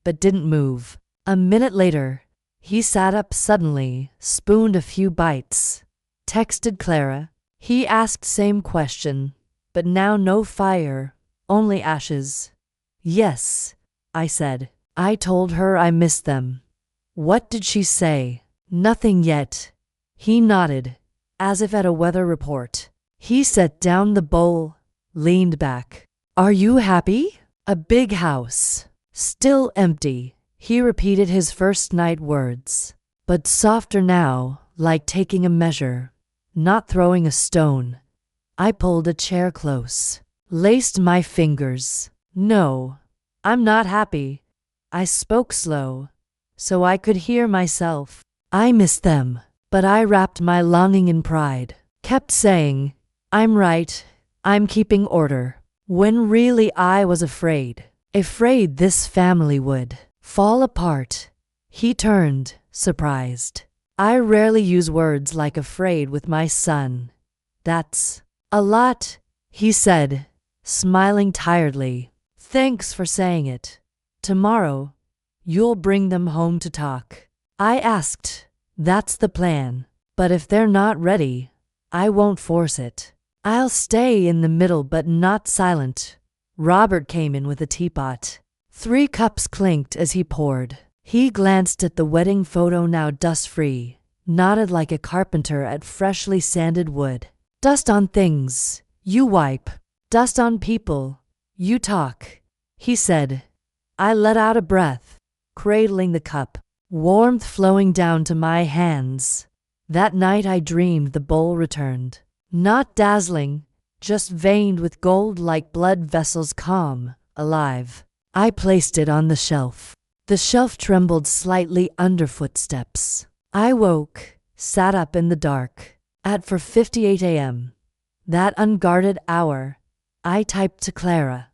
but didn't move. A minute later, he sat up suddenly, spooned a few bites. Texted Clara. He asked same question, but now no fire, only ashes. Yes, I said. I told her I missed them. What did she say? Nothing yet. He nodded, as if at a weather report. He set down the bowl, leaned back. Are you happy? A big house. Still empty. He repeated his first night words, but softer now, like taking a measure, not throwing a stone. I pulled a chair close, laced my fingers. No, I'm not happy. I spoke slow, so I could hear myself. I miss them, but I wrapped my longing in pride, kept saying, I'm right, I'm keeping order, when really I was afraid this family would fall apart. He turned, surprised. I rarely use words like afraid with my son. That's a lot, he said, smiling tiredly. Thanks for saying it. Tomorrow, you'll bring them home to talk. I asked, that's the plan, but if they're not ready, I won't force it. I'll stay in the middle but not silent. Robert came in with a teapot. 3 cups clinked as he poured. He glanced at the wedding photo, now dust-free, nodded like a carpenter at freshly sanded wood. Dust on things, you wipe. Dust on people, you talk, he said. I let out a breath, cradling the cup, warmth flowing down to my hands. That night I dreamed the bowl returned. Not dazzling, just veined with gold like blood vessels, calm, alive. I placed it on the shelf. The shelf trembled slightly under footsteps. I woke, sat up in the dark. At 4:58 a.m., that unguarded hour, I typed to Clara,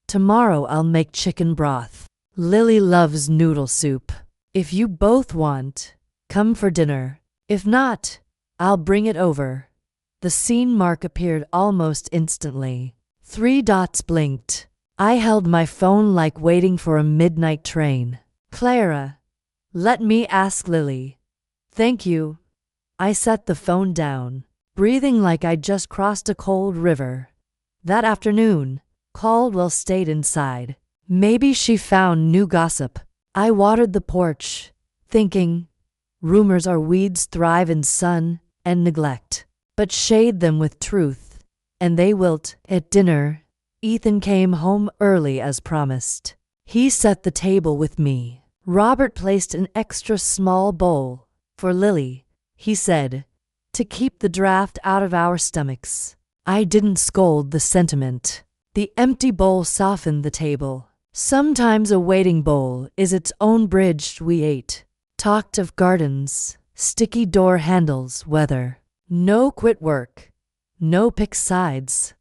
"Tomorrow I'll make chicken broth. Lily loves noodle soup. If you both want, come for dinner. If not, I'll bring it over." The scene mark appeared almost instantly. 3 dots blinked. I held my phone like waiting for a midnight train. "Clara, let me ask Lily." "Thank you." I set the phone down, breathing like I'd just crossed a cold river. That afternoon, Caldwell stayed inside. Maybe she found new gossip. I watered the porch, thinking, rumors are weeds, thrive in sun and neglect. But shade them with truth, and they wilt. At dinner, Ethan came home early as promised. He set the table with me. Robert placed an extra small bowl for Lily, he said, to keep the draft out of our stomachs. I didn't scold the sentiment. The empty bowl softened the table. Sometimes a waiting bowl is its own bridge. We ate, talked of gardens, sticky door handles, weather. No quit work, no pick sides.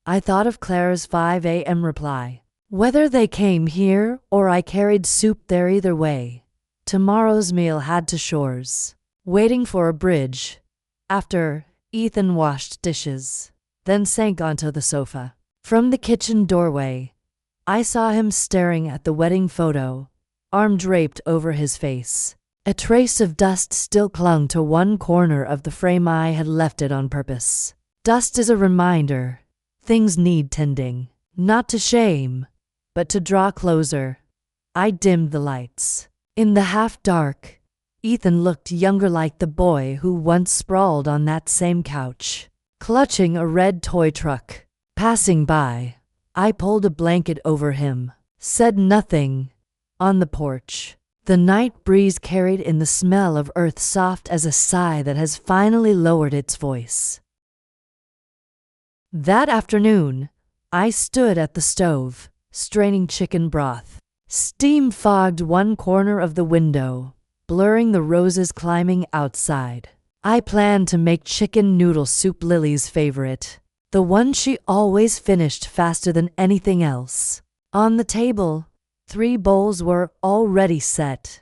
I thought of Clara's 5 a.m. reply. Whether they came here or I carried soup there, either way, tomorrow's meal had to shores. Waiting for a bridge. After, Ethan washed dishes, then sank onto the sofa. From the kitchen doorway, I saw him staring at the wedding photo, arm draped over his face. A trace of dust still clung to one corner of the frame. I had left it on purpose. Dust is a reminder. Things need tending. Not to shame, but to draw closer. I dimmed the lights. In the half-dark, Ethan looked younger, like the boy who once sprawled on that same couch, clutching a red toy truck. Passing by, I pulled a blanket over him, said nothing. On the porch, the night breeze carried in the smell of earth, soft as a sigh that has finally lowered its voice. That afternoon, I stood at the stove, straining chicken broth. Steam fogged one corner of the window, blurring the roses climbing outside. I planned to make chicken noodle soup, Lily's favorite, the one she always finished faster than anything else. On the table, 3 bowls were already set.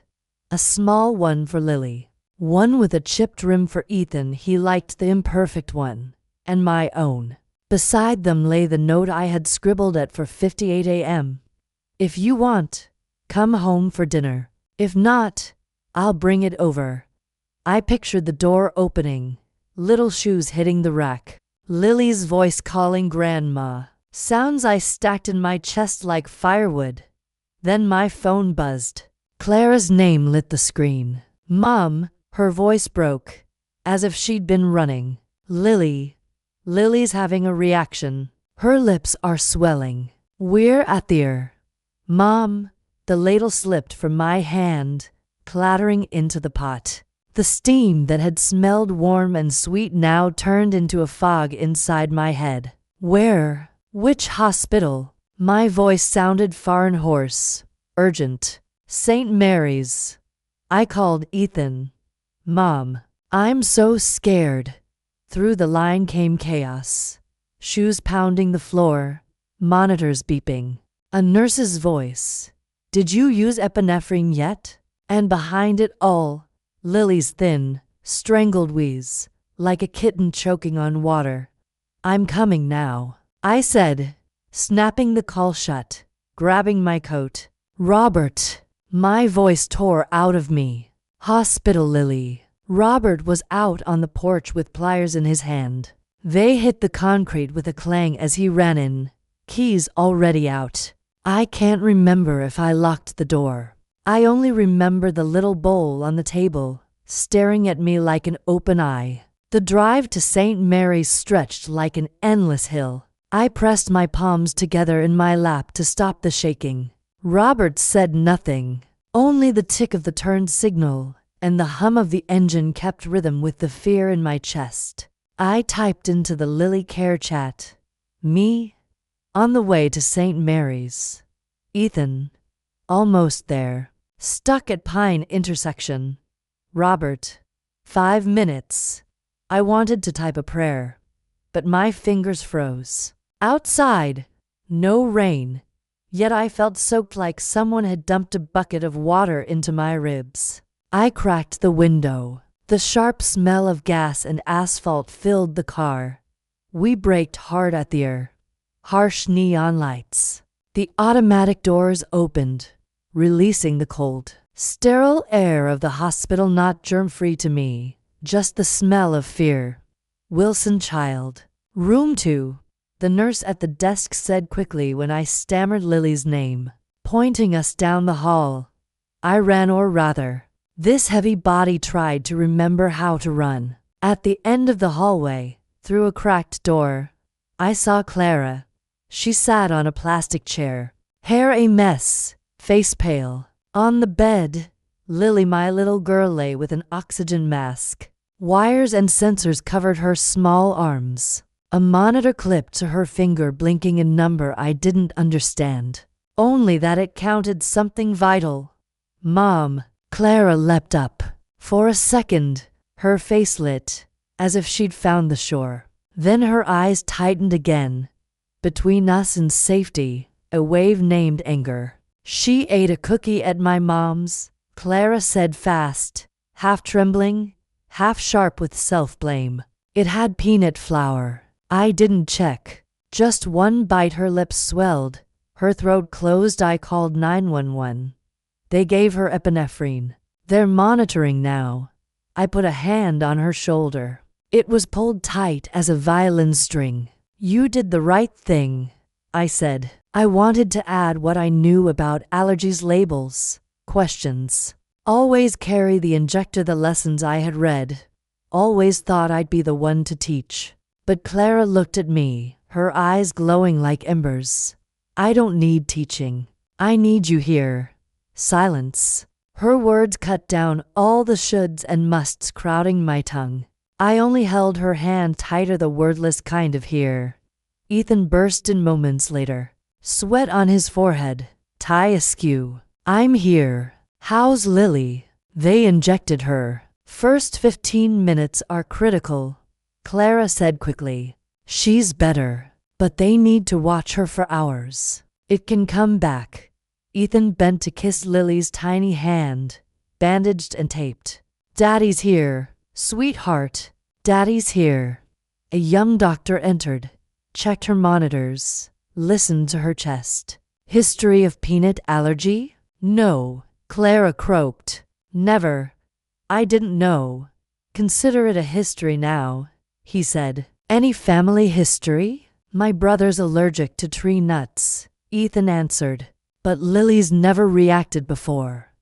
A small one for Lily, one with a chipped rim for Ethan, he liked the imperfect one, and my own. Beside them lay the note I had scribbled at 4:58 a.m. If you want, come home for dinner. If not, I'll bring it over. I pictured the door opening, little shoes hitting the rack, Lily's voice calling Grandma, sounds I stacked in my chest like firewood. Then my phone buzzed. Clara's name lit the screen. "Mom," her voice broke, as if she'd been running. Lily's having a reaction. Her lips are swelling. We're at the ear." "Mom," the ladle slipped from my hand, clattering into the pot. The steam that had smelled warm and sweet now turned into a fog inside my head. "Where? Which hospital?" My voice sounded far and hoarse. "Urgent. St. Mary's." I called Ethan. "Mom, I'm so scared." Through the line came chaos. Shoes pounding the floor, monitors beeping. A nurse's voice. "Did you use epinephrine yet?" And behind it all, Lily's thin, strangled wheeze, like a kitten choking on water. "I'm coming now," I said, snapping the call shut, grabbing my coat. "Robert." My voice tore out of me. "Hospital, Lily." Robert was out on the porch with pliers in his hand. They hit the concrete with a clang as he ran in, keys already out. I can't remember if I locked the door. I only remember the little bowl on the table, staring at me like an open eye. The drive to St. Mary's stretched like an endless hill. I pressed my palms together in my lap to stop the shaking. Robert said nothing. Only the tick of the turn signal and the hum of the engine kept rhythm with the fear in my chest. I typed into the Lily Care chat, Me? On the way to St. Mary's. Ethan? Almost there. Stuck at Pine intersection. Robert? 5 minutes. I wanted to type a prayer, but my fingers froze. Outside, no rain, yet I felt soaked like someone had dumped a bucket of water into my ribs. I cracked the window. The sharp smell of gas and asphalt filled the car. We braked hard at the harsh neon lights. The automatic doors opened, releasing the cold, sterile air of the hospital, not germ-free to me, just the smell of fear. Wilson child. Room 2. The nurse at the desk said quickly when I stammered Lily's name, pointing us down the hall. I ran, or rather, this heavy body tried to remember how to run. At the end of the hallway, through a cracked door, I saw Clara. She sat on a plastic chair, hair a mess, face pale. On the bed, Lily, my little girl, lay with an oxygen mask. Wires and sensors covered her small arms. A monitor clipped to her finger, blinking a number I didn't understand, only that it counted something vital. Mom. Clara leapt up. For a second, her face lit, as if she'd found the shore. Then her eyes tightened again. Between us and safety, a wave named anger. She ate a cookie at my mom's, Clara said fast, half trembling, half sharp with self-blame. It had peanut flour. I didn't check. Just one bite. Her lips swelled, her throat closed. I called 911. They gave her epinephrine. They're monitoring now. I put a hand on her shoulder. It was pulled tight as a violin string. You did the right thing, I said. I wanted to add what I knew about allergies, labels, questions. Always carry the injector, the lessons I had read. Always thought I'd be the one to teach. But Clara looked at me, her eyes glowing like embers. I don't need teaching. I need you here. Silence. Her words cut down all the shoulds and musts crowding my tongue. I only held her hand tighter, the wordless kind of here. Ethan burst in moments later, sweat on his forehead, tie askew. I'm here. How's Lily? They injected her. First 15 minutes are critical, Clara said quickly. She's better, but they need to watch her for hours. It can come back. Ethan bent to kiss Lily's tiny hand, bandaged and taped. Daddy's here, sweetheart. Daddy's here. A young doctor entered, checked her monitors, listened to her chest. History of peanut allergy? No, Clara croaked. Never. I didn't know. Consider it a history now, he said. Any family history? My brother's allergic to tree nuts, Ethan answered. But Lily's never reacted before.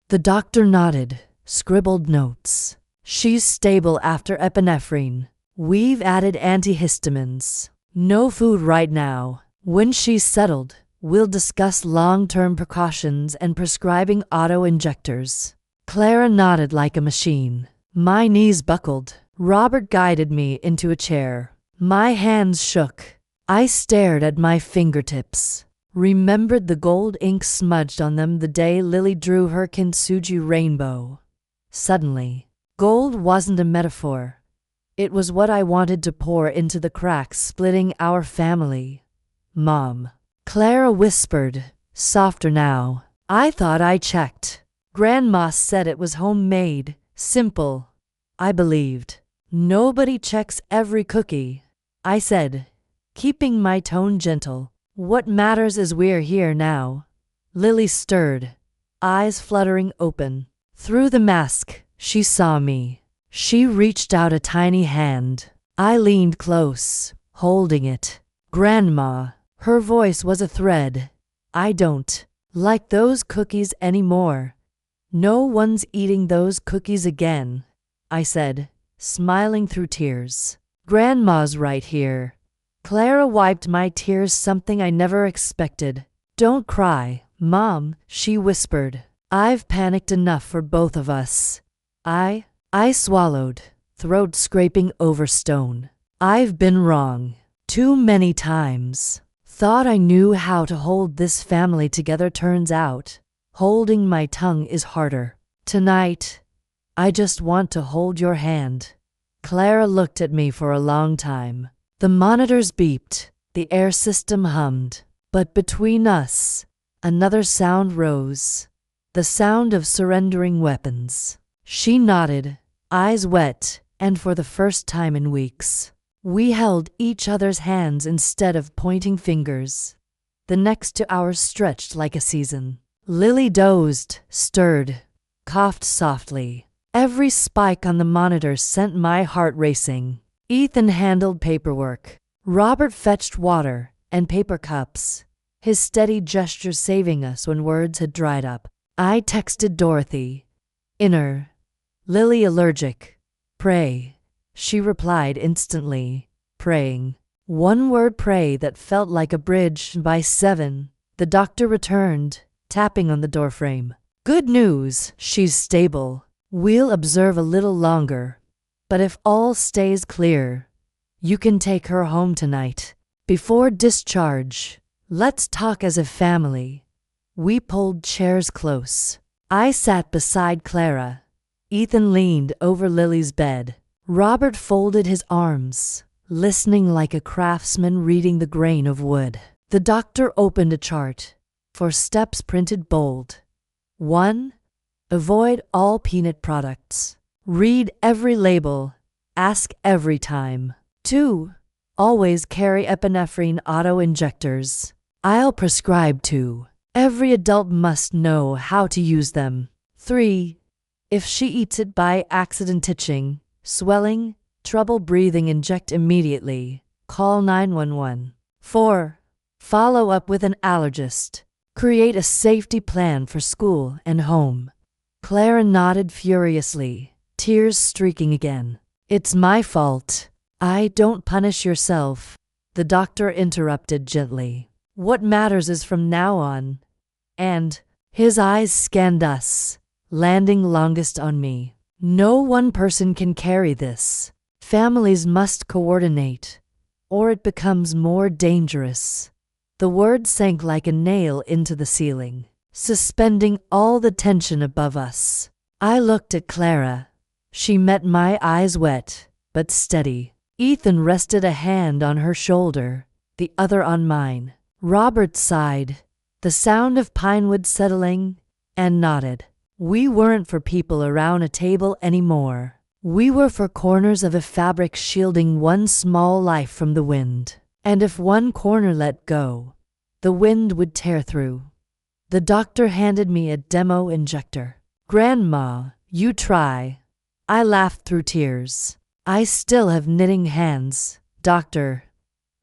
The doctor nodded, scribbled notes. She's stable after epinephrine. We've added antihistamines. No food right now. When she's settled, we'll discuss long-term precautions and prescribing auto-injectors. Clara nodded like a machine. My knees buckled. Robert guided me into a chair. My hands shook. I stared at my fingertips. Remembered the gold ink smudged on them the day Lily drew her kintsugi rainbow. Suddenly, gold wasn't a metaphor. It was what I wanted to pour into the cracks splitting our family. Mom. Clara whispered, softer now. I thought I checked. Grandma said it was homemade, simple. I believed. Nobody checks every cookie, I said, keeping my tone gentle. What matters is we're here now. Lily stirred, eyes fluttering open. Through the mask, she saw me. She reached out a tiny hand. I leaned close, holding it. Grandma. Her voice was a thread. I don't like those cookies anymore. No one's eating those cookies again, I said, smiling through tears. Grandma's right here. Clara wiped my tears, something I never expected. Don't cry, Mom, she whispered. I've panicked enough for both of us. I swallowed, throat scraping over stone. I've been wrong. Too many times. Thought I knew how to hold this family together. Turns out, holding my tongue is harder. Tonight, I just want to hold your hand. Clara looked at me for a long time. The monitors beeped, the air system hummed. But between us, another sound rose. The sound of surrendering weapons. She nodded, eyes wet, and for the first time in weeks, we held each other's hands instead of pointing fingers. The next 2 hours stretched like a season. Lily dozed, stirred, coughed softly. Every spike on the monitor sent my heart racing. Ethan handled paperwork. Robert fetched water and paper cups, his steady gestures saving us when words had dried up. I texted Dorothy. Inner. Lily allergic. Pray. She replied instantly. Praying. One word pray that felt like a bridge. By 7, the doctor returned, tapping on the doorframe. Good news, she's stable. We'll observe a little longer. But if all stays clear, you can take her home tonight. Before discharge, let's talk as a family. We pulled chairs close. I sat beside Clara. Ethan leaned over Lily's bed. Robert folded his arms, listening like a craftsman reading the grain of wood. The doctor opened a chart. 4 steps printed bold. 1. Avoid all peanut products. Read every label. Ask every time. 2. Always carry epinephrine auto-injectors. I'll prescribe 2. Every adult must know how to use them. 3. If she eats it by accident, itching, swelling, trouble breathing, inject immediately. Call 911. 4. Follow up with an allergist. Create a safety plan for school and home. Clara nodded furiously, tears streaking again. It's my fault. Don't punish yourself. The doctor interrupted gently. What matters is from now on. And his eyes scanned us, landing longest on me. No one person can carry this. Families must coordinate, or it becomes more dangerous. The word sank like a nail into the ceiling, suspending all the tension above us. I looked at Clara. She met my eyes, wet but steady. Ethan rested a hand on her shoulder, the other on mine. Robert sighed, the sound of pine wood settling, and nodded. We weren't for people around a table anymore. We were for corners of a fabric shielding one small life from the wind. And if one corner let go, the wind would tear through. The doctor handed me a demo injector. Grandma, you try. I laughed through tears. I still have knitting hands, doctor.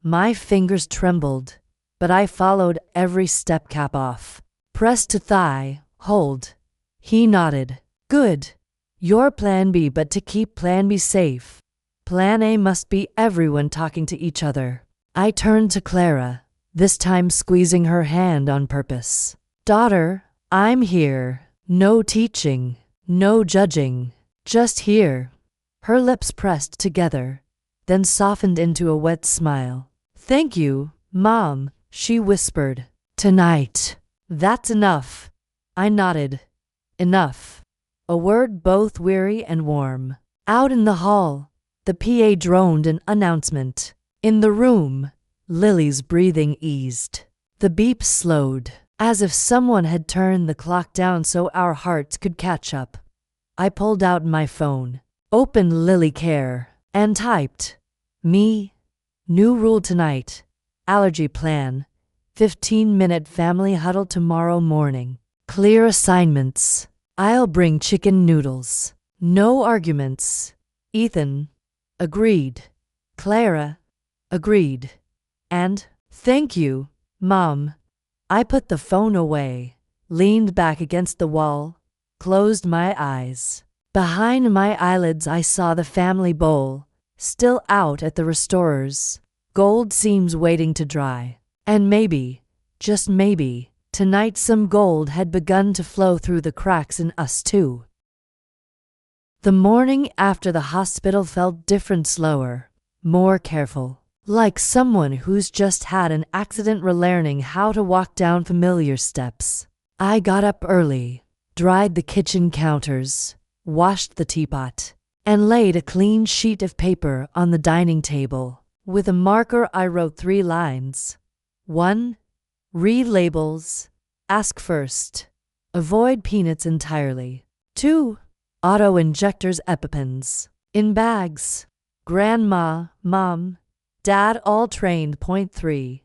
My fingers trembled, but I followed every step. Cap off. Press to thigh, hold. He nodded. Good. Your plan B, but to keep plan B safe, plan A must be everyone talking to each other. I turned to Clara, this time squeezing her hand on purpose. Daughter, I'm here. No teaching, no judging, just here. Her lips pressed together, then softened into a wet smile. Thank you, Mom, she whispered. Tonight. That's enough. I nodded. Enough. A word both weary and warm. Out in the hall, the PA droned an announcement. In the room, Lily's breathing eased. The beep slowed, as if someone had turned the clock down so our hearts could catch up. I pulled out my phone, opened Lily Care, and typed, Me. New rule tonight. Allergy plan. 15-minute family huddle tomorrow morning. Clear assignments. I'll bring chicken noodles. No arguments. Ethan. Agreed. Clara. Agreed. And, thank you, Mom. I put the phone away, leaned back against the wall, closed my eyes. Behind my eyelids I saw the family bowl, still out at the restorer's, gold seams waiting to dry. And maybe, just maybe, tonight some gold had begun to flow through the cracks in us too. The morning after the hospital felt different, slower, more careful. like someone who's just had an accident relearning how to walk down familiar steps. I got up early, dried the kitchen counters, washed the teapot, and laid a clean sheet of paper on the dining table. With a marker, I wrote 3 lines. 1. Read labels. Ask first. Avoid peanuts entirely. 2. Auto-injectors EpiPens. In bags. Grandma, Mom, Dad all trained. Point 3.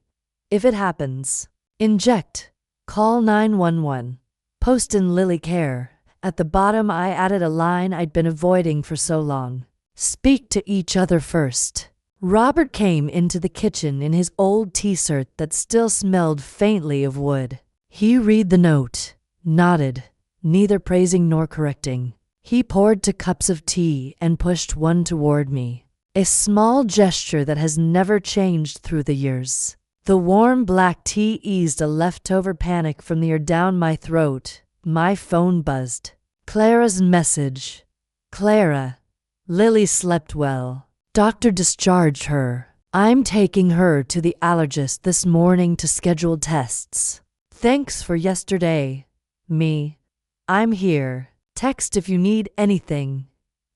If it happens, inject. Call 911. Post in Lily Care. At the bottom I added a line I'd been avoiding for so long. Speak to each other first. Robert came into the kitchen in his old t-shirt that still smelled faintly of wood. He read the note, nodded, neither praising nor correcting. He poured 2 cups of tea and pushed one toward me. A small gesture that has never changed through the years. The warm black tea eased a leftover panic from the air down my throat. My phone buzzed. Clara's message. Clara. Lily slept well. Doctor discharged her. I'm taking her to the allergist this morning to schedule tests. Thanks for yesterday. Me. I'm here. Text if you need anything.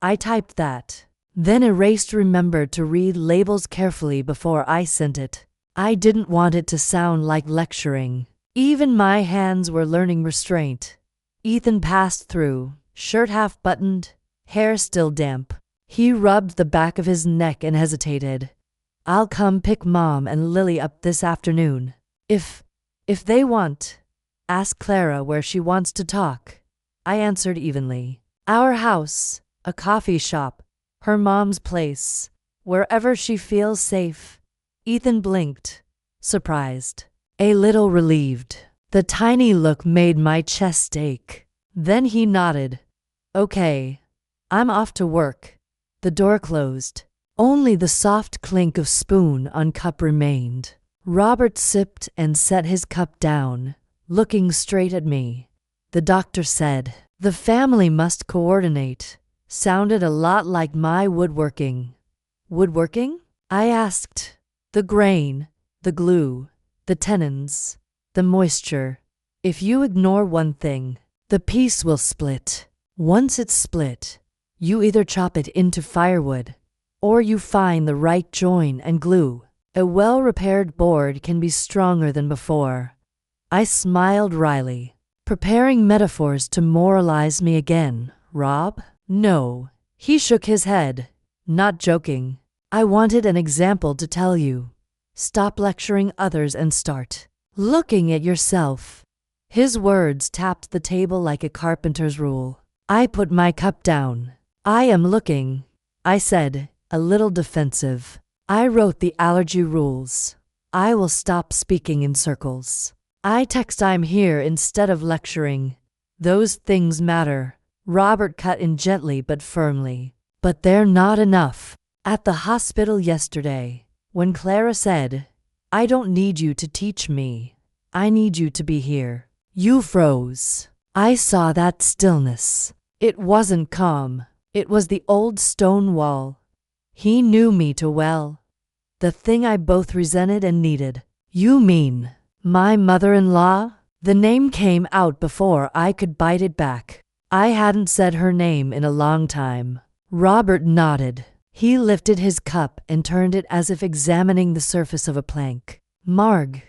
I typed that. Then erased. Remembered to read labels carefully before I sent it. I didn't want it to sound like lecturing. Even my hands were learning restraint. Ethan passed through, shirt half buttoned, hair still damp. He rubbed the back of his neck and hesitated. I'll come pick Mom and Lily up this afternoon. If they want. Ask Clara where she wants to talk. I answered evenly. Our house, a coffee shop, her mom's place, wherever she feels safe. Ethan blinked, surprised, a little relieved. The tiny look made my chest ache. Then he nodded. Okay, I'm off to work. The door closed. Only the soft clink of spoon on cup remained. Robert sipped and set his cup down, looking straight at me. The doctor said, the family must coordinate. Sounded a lot like my woodworking. Woodworking? I asked. The grain, the glue, the tenons, the moisture. If you ignore one thing, the piece will split. Once it's split, you either chop it into firewood, or you find the right join and glue. A well-repaired board can be stronger than before. I smiled wryly, preparing metaphors to moralize me again. Rob? No. He shook his head, not joking. I wanted an example to tell you. Stop lecturing others and start looking at yourself. His words tapped the table like a carpenter's rule. I put my cup down. I am looking, I said, a little defensive. I wrote the allergy rules. I will stop speaking in circles. I text I'm here instead of lecturing. Those things matter. Robert cut in gently but firmly. But they're not enough. At the hospital yesterday, when Clara said, I don't need you to teach me. I need you to be here. You froze. I saw that stillness. It wasn't calm. It was the old stone wall. He knew me too well. The thing I both resented and needed. You mean my mother-in-law? The name came out before I could bite it back. I hadn't said her name in a long time. Robert nodded. He lifted his cup and turned it as if examining the surface of a plank. Marg,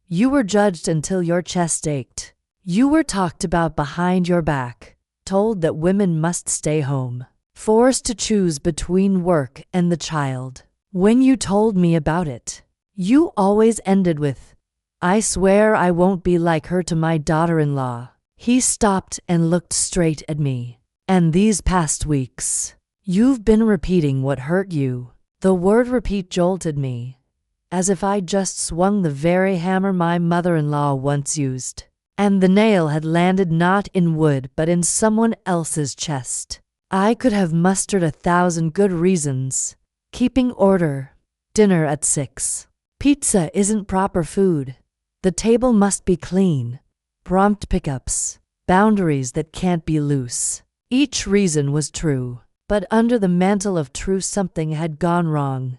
you were judged until your chest ached. You were talked about behind your back, told that women must stay home, forced to choose between work and the child. When you told me about it, you always ended with, I swear I won't be like her to my daughter-in-law. He stopped and looked straight at me. And these past weeks, you've been repeating what hurt you. The word repeat jolted me, as if I'd just swung the very hammer my mother-in-law once used. And the nail had landed not in wood but in someone else's chest. I could have mustered 1,000 good reasons. Keeping order. Dinner at 6. Pizza isn't proper food. The table must be clean. Prompt pickups. Boundaries that can't be loose. Each reason was true, but under the mantle of truth something had gone wrong.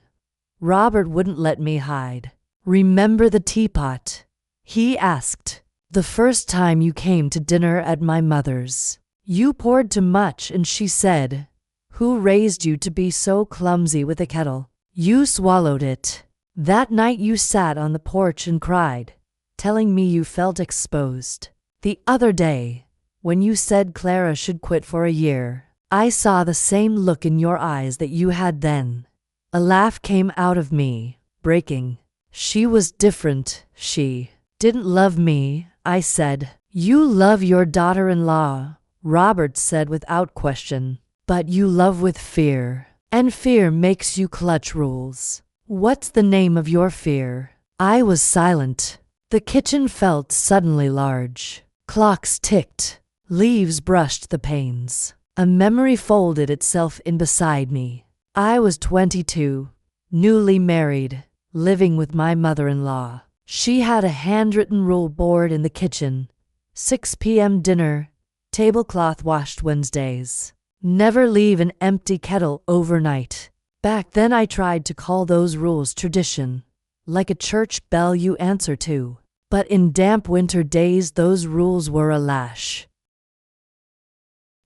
Robert wouldn't let me hide. Remember the teapot? He asked. The first time you came to dinner at my mother's. You poured too much and she said, "Who raised you to be so clumsy with a kettle?" You swallowed it. That night you sat on the porch and cried, telling me you felt exposed. The other day, when you said Clara should quit for a year, I saw the same look in your eyes that you had then. A laugh came out of me, breaking. She was different. She didn't love me, I said. You love your daughter-in-law, Robert said without question. But you love with fear, and fear makes you clutch rules. What's the name of your fear? I was silent. The kitchen felt suddenly large. Clocks ticked. Leaves brushed the panes. A memory folded itself in beside me. I was 22, newly married, living with my mother-in-law. She had a handwritten rule board in the kitchen. 6 p.m. dinner, tablecloth washed Wednesdays. Never leave an empty kettle overnight. Back then I tried to call those rules tradition, like a church bell you answer to. But in damp winter days those rules were a lash.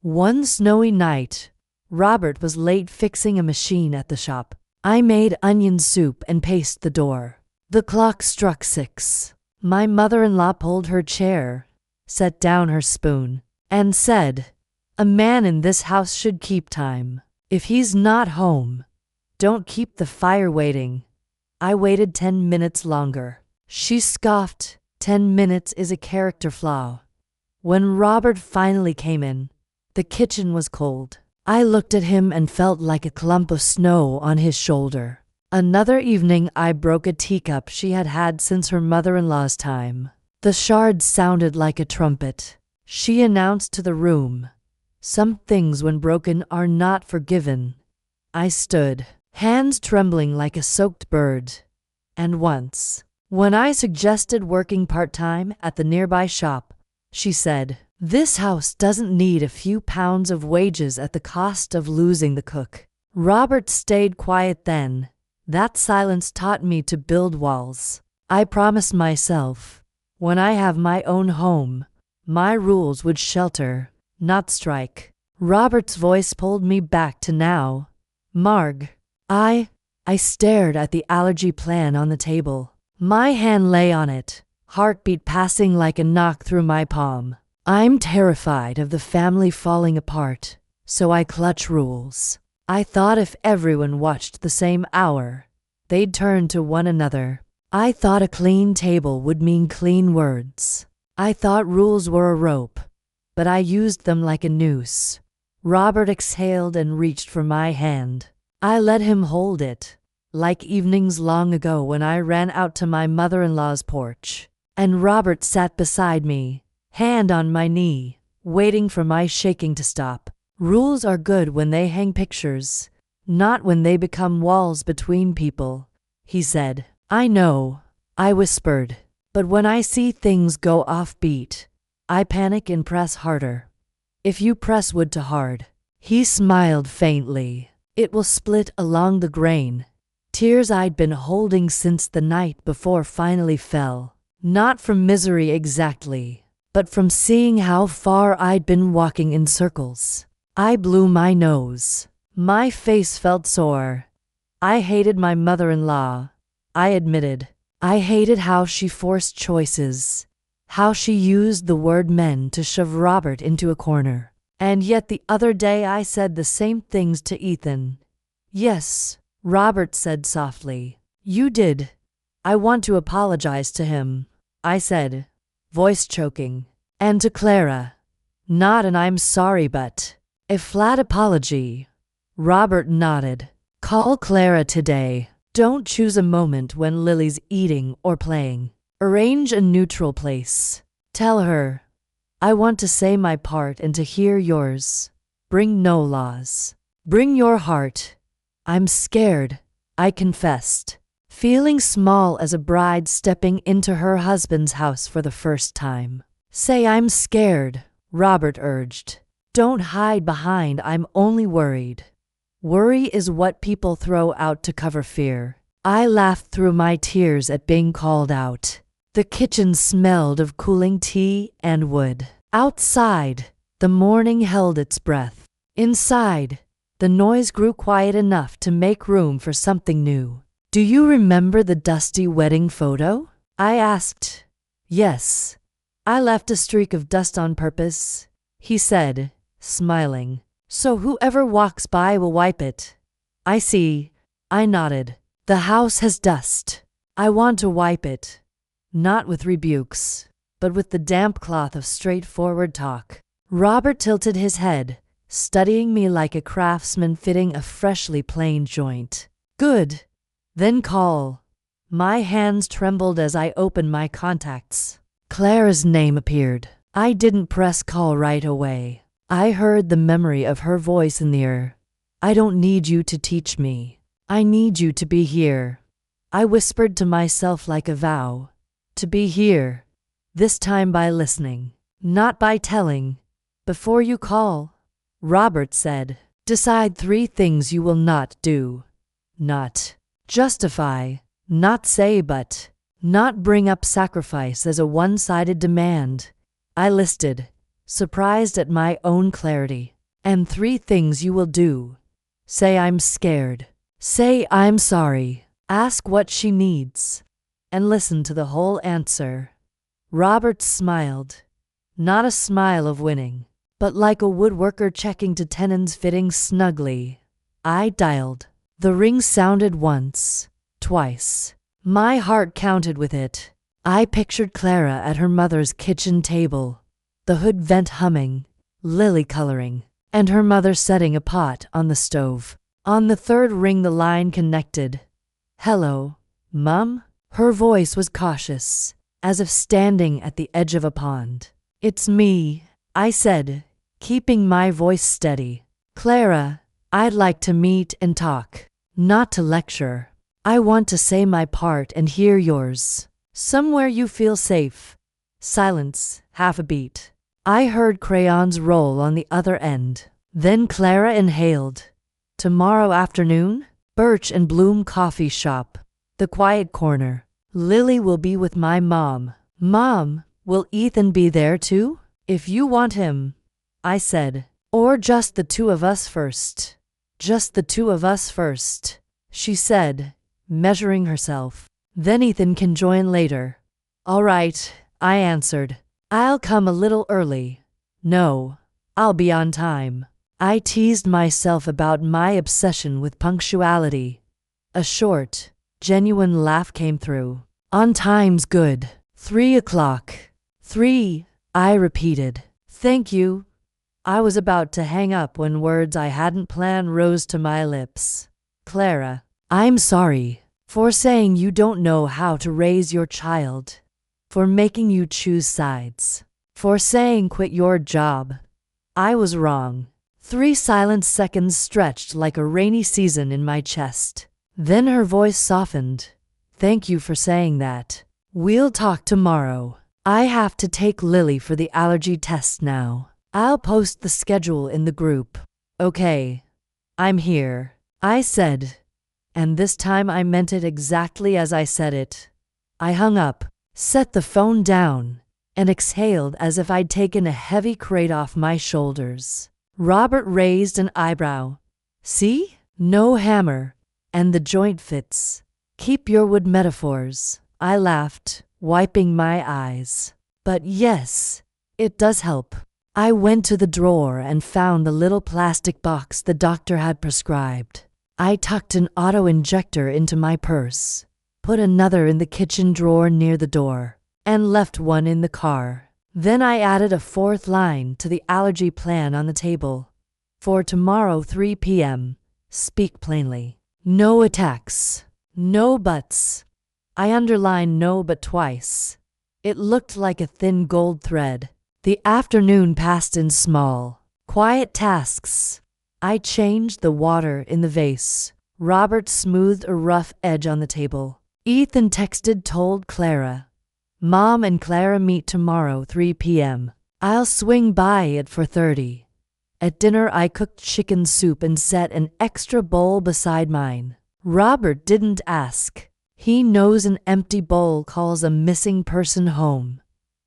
One snowy night, Robert was late fixing a machine at the shop. I made onion soup and paced the door. The clock struck 6. My mother-in-law pulled her chair, set down her spoon, and said, "A man in this house should keep time. If he's not home, don't keep the fire waiting." I waited 10 minutes longer. She scoffed. 10 minutes is a character flaw. When Robert finally came in, the kitchen was cold. I looked at him and felt like a clump of snow on his shoulder. Another evening I broke a teacup she had had since her mother-in-law's time. The shards sounded like a trumpet. She announced to the room, "Some things when broken are not forgiven." I stood, hands trembling like a soaked bird. And once, when I suggested working part-time at the nearby shop, she said, "This house doesn't need a few pounds of wages at the cost of losing the cook." Robert stayed quiet then. That silence taught me to build walls. I promised myself, when I have my own home, my rules would shelter, not strike. Robert's voice pulled me back to now. "Marg." I stared at the allergy plan on the table. My hand lay on it, heartbeat passing like a knock through my palm. I'm terrified of the family falling apart, so I clutch rules. I thought if everyone watched the same hour, they'd turn to one another. I thought a clean table would mean clean words. I thought rules were a rope, but I used them like a noose. Robert exhaled and reached for my hand. I let him hold it, like evenings long ago when I ran out to my mother-in-law's porch. And Robert sat beside me, hand on my knee, waiting for my shaking to stop. Rules are good when they hang pictures, not when they become walls between people, he said. I know, I whispered, but when I see things go off-beat, I panic and press harder. If you press wood too hard, he smiled faintly, it will split along the grain. Tears I'd been holding since the night before finally fell, not from misery exactly, but from seeing how far I'd been walking in circles. I blew my nose. My face felt sore. I hated my mother-in-law, I admitted. I hated how she forced choices, how she used the word men to shove Robert into a corner. And yet the other day I said the same things to Ethan. Yes, Robert said softly. You did. I want to apologize to him, I said, voice choking. And to Clara. Not an I'm sorry but a flat apology. Robert nodded. Call Clara today. Don't choose a moment when Lily's eating or playing. Arrange a neutral place. Tell her, I want to say my part and to hear yours. Bring no laws. Bring your heart. I'm scared, I confessed, feeling small as a bride stepping into her husband's house for the first time. Say I'm scared, Robert urged. Don't hide behind I'm only worried. Worry is what people throw out to cover fear. I laughed through my tears at being called out. The kitchen smelled of cooling tea and wood. Outside, the morning held its breath. Inside, the noise grew quiet enough to make room for something new. Do you remember the dusty wedding photo? I asked. Yes. I left a streak of dust on purpose, he said, smiling. So whoever walks by will wipe it. I see. I nodded. The house has dust. I want to wipe it. Not with rebukes, but with the damp cloth of straightforward talk. Robert tilted his head, studying me like a craftsman fitting a freshly planed joint. Good. Then call. My hands trembled as I opened my contacts. Clara's name appeared. I didn't press call right away. I heard the memory of her voice in the ear. I don't need you to teach me. I need you to be here. I whispered to myself like a vow. To be here. This time by listening, not by telling. Before you call, Robert said, decide 3 things you will not do. Not justify, not say but, not bring up sacrifice as a one-sided demand. I listed, surprised at my own clarity. And 3 things you will do. Say I'm scared. Say I'm sorry. Ask what she needs. And listen to the whole answer. Robert smiled. Not a smile of winning, but like a woodworker checking to tenons fitting snugly. I dialed. The ring sounded once, twice. My heart counted with it. I pictured Clara at her mother's kitchen table, the hood vent humming, lily coloring, and her mother setting a pot on the stove. On the 3rd ring the line connected. Hello, Mum? Her voice was cautious, as if standing at the edge of a pond. It's me, I said, keeping my voice steady. Clara, I'd like to meet and talk, not to lecture. I want to say my part and hear yours. Somewhere you feel safe. Silence, half a beat. I heard crayons roll on the other end. Then Clara inhaled. Tomorrow afternoon? Birch and Bloom Coffee Shop. The quiet corner. Lily will be with my mom. Mom, will Ethan be there too? If you want him, I said. Or just the 2 of us first. Just the 2 of us first, she said, measuring herself. Then Ethan can join later. All right, I answered. I'll come a little early. No, I'll be on time. I teased myself about my obsession with punctuality. A short, genuine laugh came through. On time's good. 3 o'clock. 3, I repeated. Thank you. I was about to hang up when words I hadn't planned rose to my lips. Clara, I'm sorry for saying you don't know how to raise your child, for making you choose sides, for saying quit your job. I was wrong. 3 silent seconds stretched like a rainy season in my chest. Then her voice softened. Thank you for saying that. We'll talk tomorrow. I have to take Lily for the allergy test now. I'll post the schedule in the group. Okay. I'm here, I said. And this time I meant it exactly as I said it. I hung up, set the phone down, and exhaled as if I'd taken a heavy crate off my shoulders. Robert raised an eyebrow. See? No hammer. And the joint fits. Keep your wood metaphors. I laughed, wiping my eyes. But yes, it does help. I went to the drawer and found the little plastic box the doctor had prescribed. I tucked an auto-injector into my purse, put another in the kitchen drawer near the door, and left one in the car. Then I added a 4th line to the allergy plan on the table. For tomorrow 3 p.m., speak plainly. No attacks. No buts. I underlined no but twice. It looked like a thin gold thread. The afternoon passed in small, quiet tasks. I changed the water in the vase. Robert smoothed a rough edge on the table. Ethan told Clara. Mom and Clara meet tomorrow 3 p.m. I'll swing by at 4:30. At dinner I cooked chicken soup and set an extra bowl beside mine. Robert didn't ask. He knows an empty bowl calls a missing person home.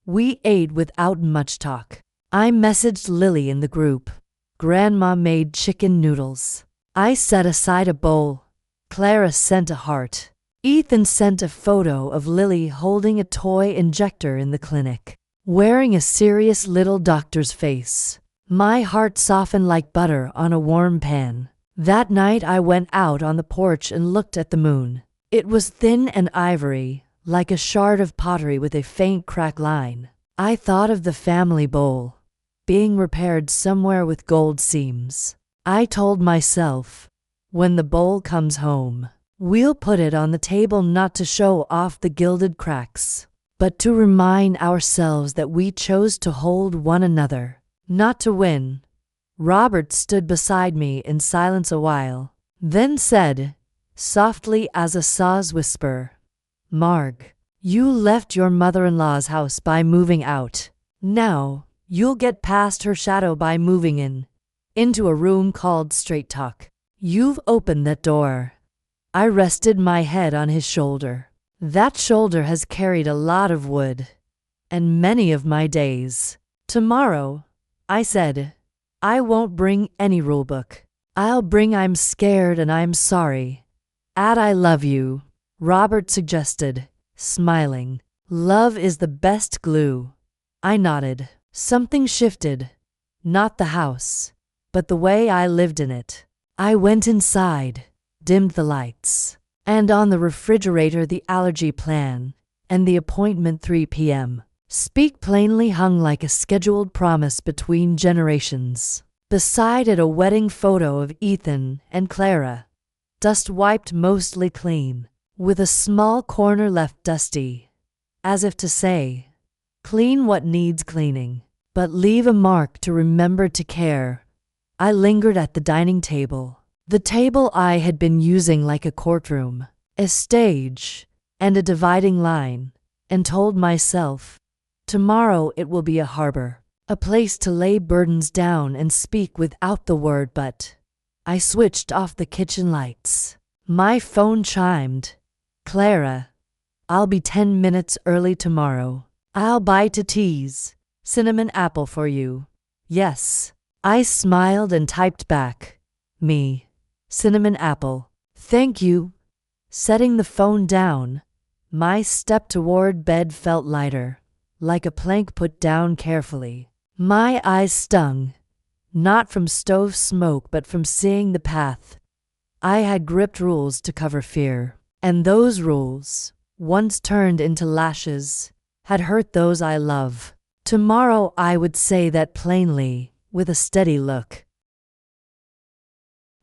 We ate without much talk. I messaged Lily in the group. Grandma made chicken noodles. I set aside a bowl. Clara sent a heart. Ethan sent a photo of Lily holding a toy injector in the clinic, wearing a serious little doctor's face. My heart softened like butter on a warm pan. That night I went out on the porch and looked at the moon. It was thin and ivory, like a shard of pottery with a faint crack line. I thought of the family bowl, being repaired somewhere with gold seams. I told myself, when the bowl comes home, we'll put it on the table not to show off the gilded cracks, but to remind ourselves that we chose to hold one another, not to win. Robert stood beside me in silence a while, then said, softly as a saw's whisper, Marg, you left your mother-in-law's house by moving out. Now, you'll get past her shadow by moving into a room called Straight Talk. You've opened that door. I rested my head on his shoulder. That shoulder has carried a lot of wood, and many of my days. Tomorrow, I said, I won't bring any rulebook. I'll bring I'm scared and I'm sorry. Add I love you, Robert suggested, smiling. Love is the best glue. I nodded. Something shifted. Not the house, but the way I lived in it. I went inside, dimmed the lights, and on the refrigerator the allergy plan and the appointment 3 p.m. Speak plainly hung like a scheduled promise between generations. Beside it a wedding photo of Ethan and Clara, dust wiped mostly clean, with a small corner left dusty, as if to say, clean what needs cleaning, but leave a mark to remember to care. I lingered at the dining table, the table I had been using like a courtroom, a stage, and a dividing line, and told myself, tomorrow it will be a harbor, a place to lay burdens down and speak without the word but. I switched off the kitchen lights. My phone chimed. Clara, I'll be 10 minutes early tomorrow. I'll buy teas, cinnamon apple for you. Yes. I smiled and typed back. Me. Cinnamon apple. Thank you. Setting the phone down, my step toward bed felt lighter, like a plank put down carefully. My eyes stung, not from stove smoke but from seeing the path. I had gripped rules to cover fear, and those rules, once turned into lashes, had hurt those I love. Tomorrow I would say that plainly, with a steady look.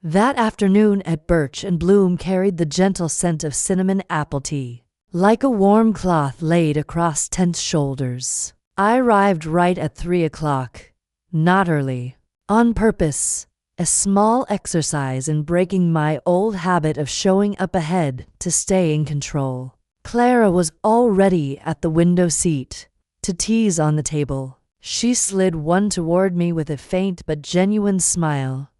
That afternoon at Birch and Bloom carried the gentle scent of cinnamon apple tea, like a warm cloth laid across tense shoulders. I arrived right at 3 o'clock, not early, on purpose, a small exercise in breaking my old habit of showing up ahead to stay in control. Clara was already at the window seat, teas on the table. She slid one toward me with a faint but genuine smile.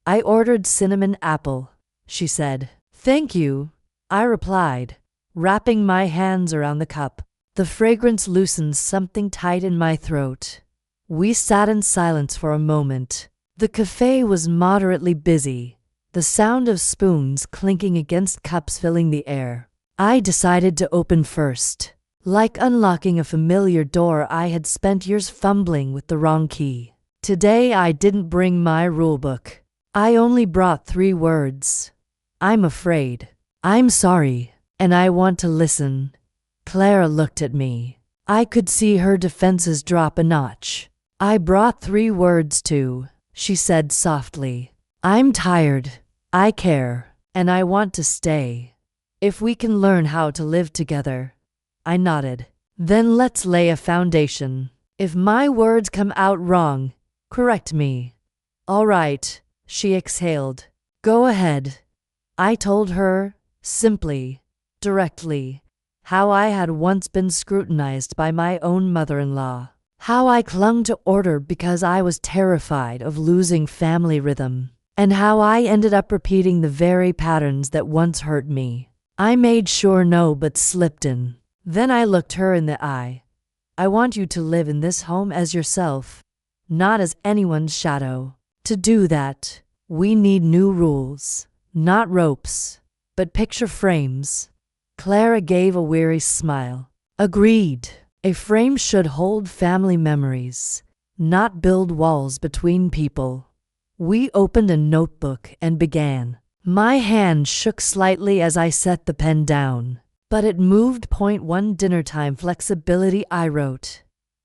I ordered cinnamon apple, she said. Thank you, I replied, wrapping my hands around the cup. The fragrance loosened something tight in my throat. We sat in silence for a moment. The cafe was moderately busy, the sound of spoons clinking against cups filling the air. I decided to open first. Like unlocking a familiar door, I had spent years fumbling with the wrong key. Today I didn't bring my rulebook. I only brought 3 words. I'm afraid. I'm sorry. And I want to listen. Clara looked at me. I could see her defenses drop a notch. I brought 3 words too, she said softly. I'm tired. I care. And I want to stay. If we can learn how to live together. I nodded. Then let's lay a foundation. If my words come out wrong, correct me. All right, she exhaled. Go ahead. I told her, simply, directly, how I had once been scrutinized by my own mother-in-law. How I clung to order because I was terrified of losing family rhythm. and how I ended up repeating the very patterns that once hurt me. I made sure no but slipped in. Then I looked her in the eye. I want you to live in this home as yourself, not as anyone's shadow. To do that, we need new rules, not ropes, but picture frames. Clara gave a weary smile. Agreed. A frame should hold family memories, not build walls between people. We opened a notebook and began. My hand shook slightly as I set the pen down, but it moved. Point 1 Dinner time flexibility. I wrote.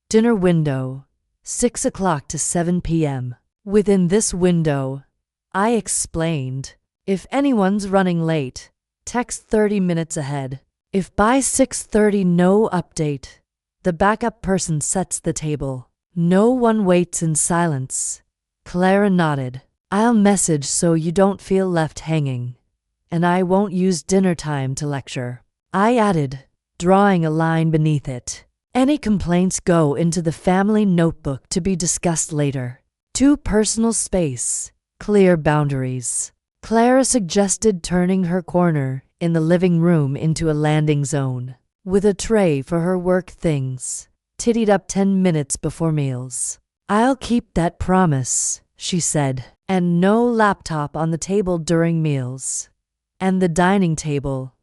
Dinner window, 6 o'clock to 7 p.m. Within this window, I explained, if anyone's running late, text 30 minutes ahead. If by 6:30 no update, the backup person sets the table. No one waits in silence. Clara nodded. I'll message so you don't feel left hanging, and I won't use dinner time to lecture. I added, drawing a line beneath it. Any complaints go into the family notebook to be discussed later. 2 Personal space, clear boundaries. Clara suggested turning her corner in the living room into a landing zone, with a tray for her work things, tidied up 10 minutes before meals. I'll keep that promise, she said, and no laptop on the table during meals. And the dining table,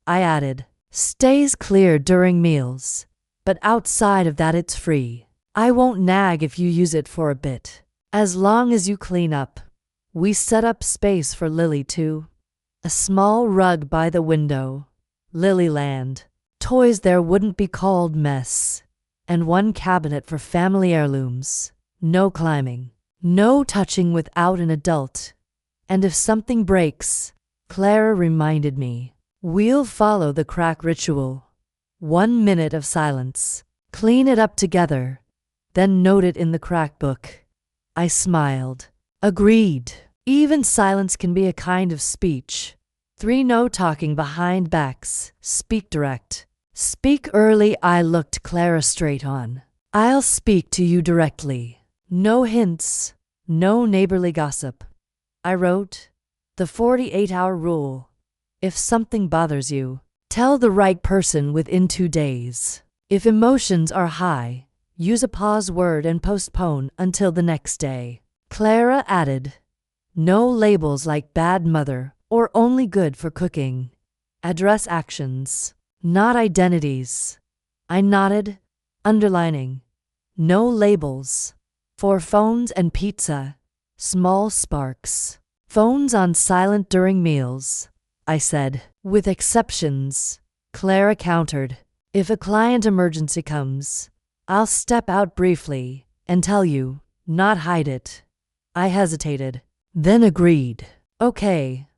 I added, stays clear during meals, but outside of that it's free. I won't nag if you use it for a bit, as long as you clean up. We set up space for Lily too. A small rug by the window, Lilyland. Toys there wouldn't be called mess. And 1 cabinet for family heirlooms. No climbing. No touching without an adult. And if something breaks, Clara reminded me, we'll follow the crack ritual. 1 minute of silence. Clean it up together. Then note it in the crack book. I smiled. Agreed. Even silence can be a kind of speech. 3 No talking behind backs. Speak direct. Speak early. I looked Clara straight on. I'll speak to you directly. No hints. No neighborly gossip. I wrote. The 48-hour rule. If something bothers you, tell the right person within 2 days. If emotions are high, use a pause word and postpone until the next day. Clara added. No labels like bad mother or only good for cooking. Address actions, not identities. I nodded, underlining. No labels. For phones and pizza, small sparks. Phones on silent during meals, I said. With exceptions, Clara countered. If a client emergency comes, I'll step out briefly and tell you, not hide it. I hesitated, then agreed. Okay,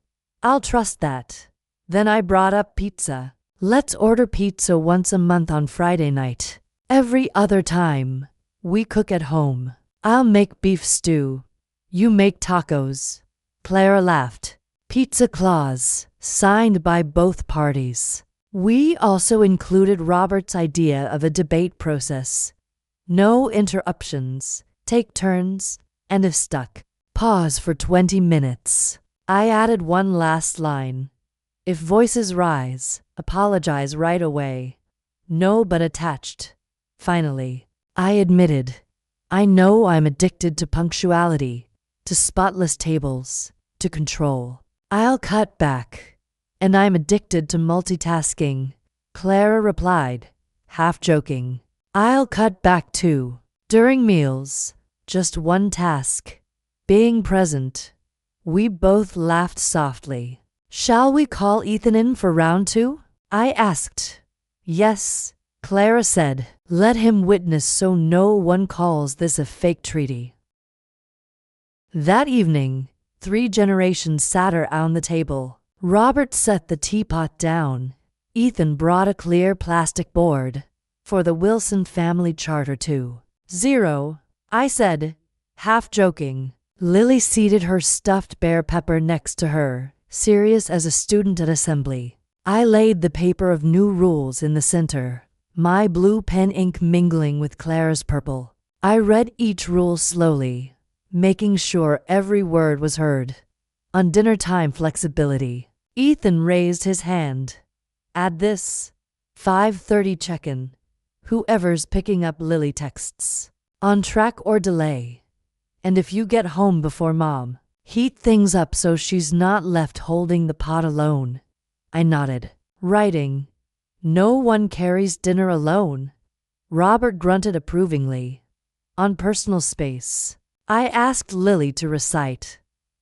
I'll trust that. Then I brought up pizza. Let's order pizza once a month on Friday night. Every other time, we cook at home. I'll make beef stew. You make tacos. Clara laughed. Pizza clause, signed by both parties. We also included Robert's idea of a debate process. No interruptions, take turns, and if stuck, pause for 20 minutes. I added 1 last line. If voices rise, apologize right away. No but attached. Finally, I admitted, I know I'm addicted to punctuality, to spotless tables, to control. I'll cut back. And I'm addicted to multitasking. Clara replied, half joking. I'll cut back too. During meals, just 1 task. Being present. We both laughed softly. Shall we call Ethan in for round 2? I asked. Yes, Clara said. Let him witness so no one calls this a fake treaty. That evening, 3 generations sat around the table. Robert set the teapot down. Ethan brought a clear plastic board. For the Wilson family charter too. 0, I said, half joking. Lily seated her stuffed bear pepper next to her, serious as a student at assembly. I laid the paper of new rules in the center, my blue pen ink mingling with Clara's purple. I read each rule slowly, making sure every word was heard. On dinner time flexibility. Ethan raised his hand. Add this. 5:30 check-in. Whoever's picking up Lily texts. On track or delay. And if you get home before mom, heat things up so she's not left holding the pot alone. I nodded. Writing. No one carries dinner alone. Robert grunted approvingly. On personal space. I asked Lily to recite.